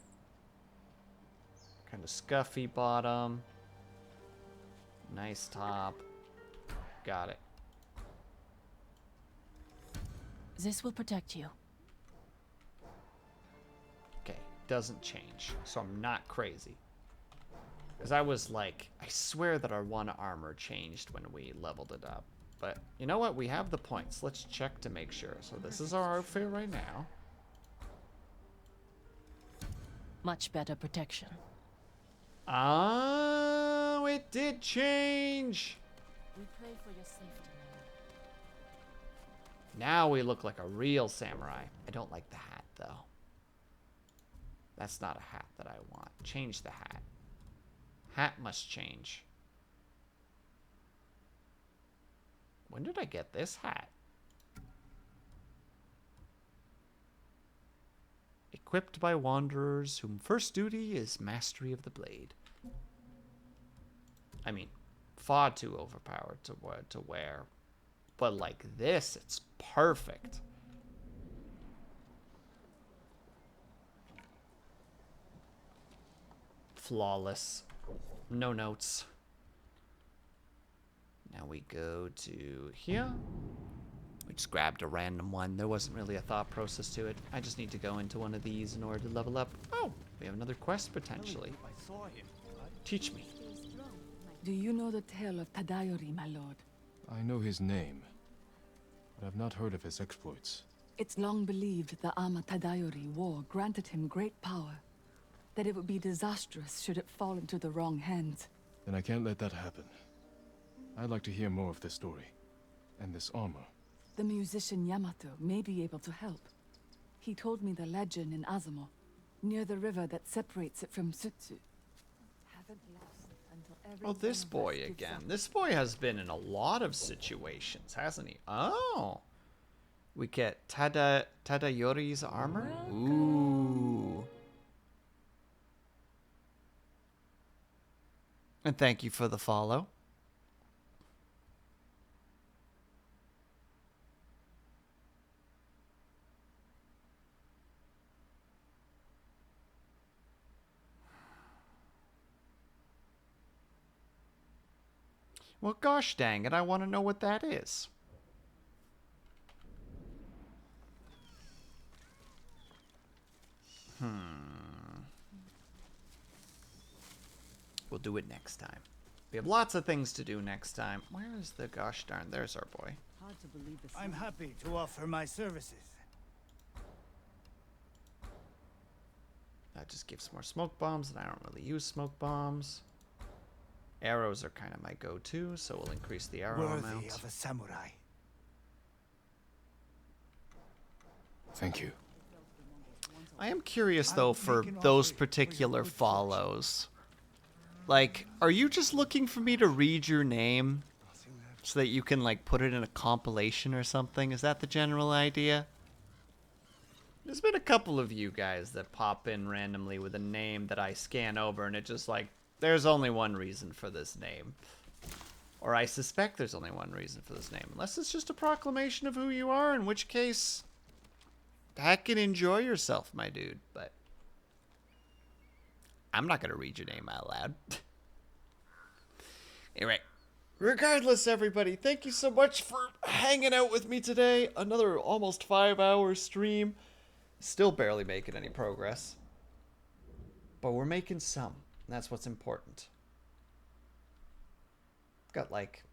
Kind of scuffy bottom. Nice top. Got it. This will protect you. Okay, doesn't change, so I'm not crazy. Because I was like, I swear that our one armor changed when we leveled it up. But you know what? We have the points. Let's check to make sure. So this is our outfit right now. Much better protection. Oh, it did change. We pray for your safety. Now we look like a real samurai. I don't like the hat, though. That's not a hat that I want. Change the hat. Hat must change. When did I get this hat? Equipped by wanderers whom first duty is mastery of the blade. I mean, far too overpowered to wear. But like this, it's perfect. Flawless. No notes. Now we go to here. We just grabbed a random one. There wasn't really a thought process to it. I just need to go into one of these in order to level up. Oh, we have another quest potentially. Teach me. Do you know the tale of Tadayori, my lord? I know his name, but I've not heard of his exploits. It's long believed the Ama Tadayori war granted him great power, that it would be disastrous should it fall into the wrong hands. Then I can't let that happen. I'd like to hear more of this story, and this armor. The musician Yamato may be able to help. He told me the legend in Azamo, near the river that separates it from Sutsu. Haven't lost until every Oh, this boy again. This boy has been in a lot of situations, hasn't he? Oh. We get Tadayori's armor? Ooh. And thank you for the follow. Well, gosh dang it, I want to know what that is. We'll do it next time. We have lots of things to do next time. Where is the gosh darn? There's our boy. Hard to believe I'm happy to offer my services. That just gives more smoke bombs, and I don't really use smoke bombs. Arrows are kind of my go-to, so we'll increase the arrow amount. Worthy of a samurai. Thank you. I am curious, though, for those particular follows. Like, are you just looking for me to read your name so that you can, like, put it in a compilation or something? Is that the general idea? There's been a couple of you guys that pop in randomly with a name that I scan over, and it just, like, there's only one reason for this name. Or I suspect there's only one reason for this name. Unless it's just a proclamation of who you are, in which case, heck and enjoy yourself, my dude. But I'm not going to read your name out loud. Anyway, regardless, everybody, thank you so much for hanging out with me today. Another almost 5-hour stream. Still barely making any progress. But we're making some. And that's what's important. Got like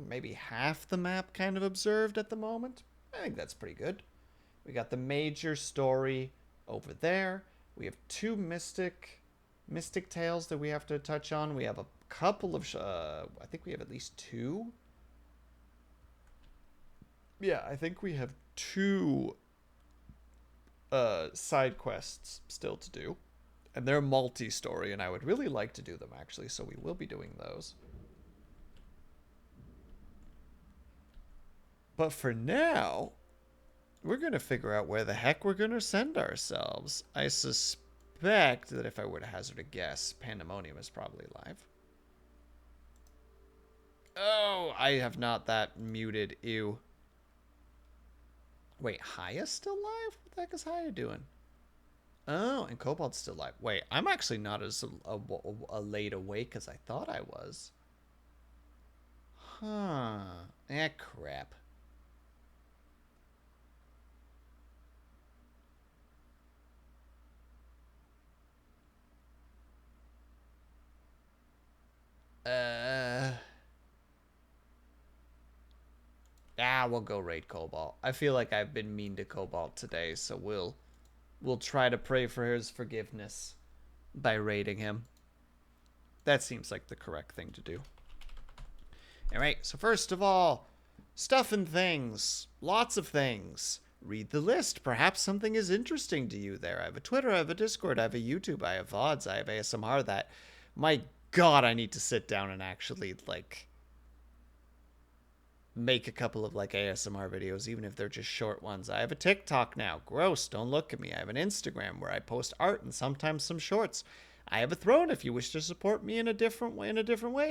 maybe half the map kind of observed at the moment. I think that's pretty good. We got the major story over there. We have 2 mystic tales that we have to touch on. We have a couple of I think we have at least 2. Yeah, I think we have 2 side quests still to do. And they're multi-story, and I would really like to do them, actually, so we will be doing those. But for now, we're going to figure out where the heck we're going to send ourselves. I suspect that if I were to hazard a guess, Pandemonium is probably live. Oh, I have not that muted. Ew. Wait, Haya's still live? What the heck is Haya doing? Oh, and Cobalt's still live. Wait, I'm actually not as late awake as I thought I was. Huh. Crap. We'll go raid Cobalt. I feel like I've been mean to Cobalt today, so we'll try to pray for his forgiveness by raiding him. That seems like the correct thing to do. Alright, so first of all, stuff and things. Lots of things. Read the list. Perhaps something is interesting to you there. I have a Twitter, I have a Discord, I have a YouTube, I have VODs, I have ASMR that... My God, I need to sit down and actually, like... make a couple of like ASMR videos, even if they're just short ones. I have a TikTok now. Gross, don't look at me. I have an Instagram where I post art and sometimes some shorts. I have a Throne if you wish to support me in a different way,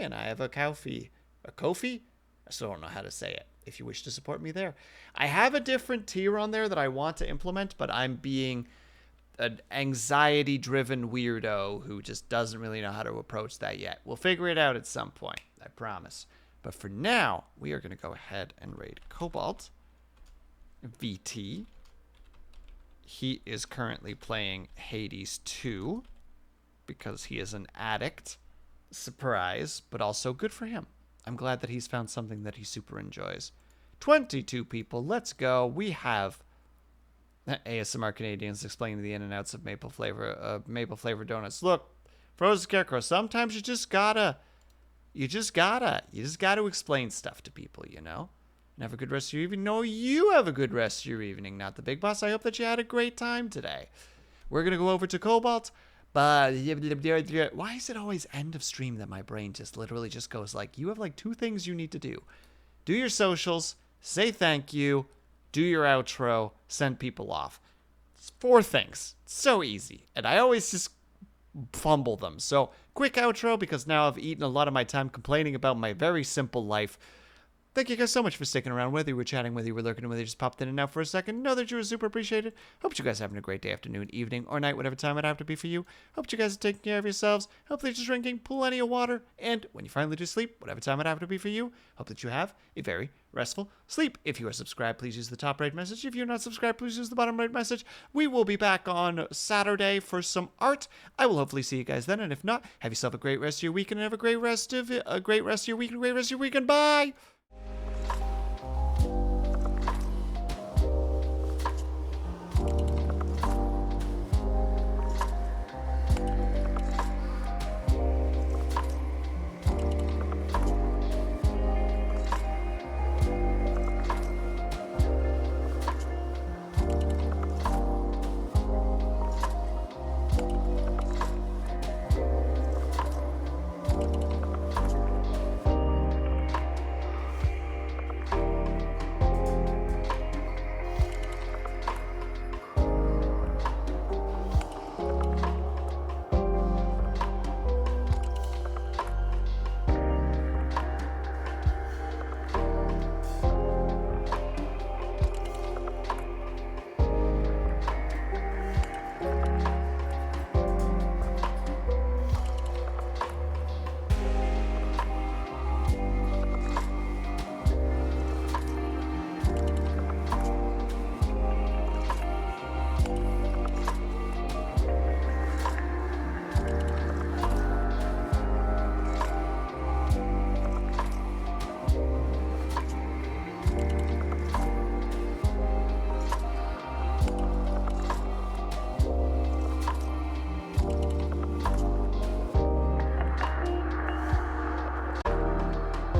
and I have a Ko-fi. A Ko-fi? I still don't know how to say it. If you wish to support me there. I have a different tier on there that I want to implement, but I'm being an anxiety-driven weirdo who just doesn't really know how to approach that yet. We'll figure it out at some point, I promise. But for now, we are going to go ahead and raid Cobalt. VT. He is currently playing Hades 2 because he is an addict. Surprise, but also good for him. I'm glad that he's found something that he super enjoys. 22 people, let's go. We have ASMR Canadians explaining the in and outs of maple flavor donuts. Look, Frozen Scarecrow, sometimes you just gotta explain stuff to people, you know? And have a good rest of your evening. No, you have a good rest of your evening, not the big boss. I hope that you had a great time today. We're going to go over to Cobalt, but why is it always end of stream that my brain just literally just goes like, you have like 2 things you need to do. Do your socials, say thank you, do your outro, send people off. It's 4 things. It's so easy. And I always just fumble them. So quick outro, because now I've eaten a lot of my time complaining about my very simple life. Thank you guys so much for sticking around, whether you were chatting, whether you were lurking, whether you just popped in and out for a second. Know that you were super appreciated. Hope you guys are having a great day, afternoon, evening, or night, whatever time it have to be for you. Hope you guys are taking care of yourselves. Hope that you're just drinking plenty of water. And when you finally do sleep, whatever time it have to be for you, hope that you have a very restful sleep. If you are subscribed, please use the top right message. If you're not subscribed, please use the bottom right message. We will be back on Saturday for some art. I will hopefully see you guys then. And if not, have yourself a great rest of your week and have a great rest of your week and a great rest of your weekend. Bye!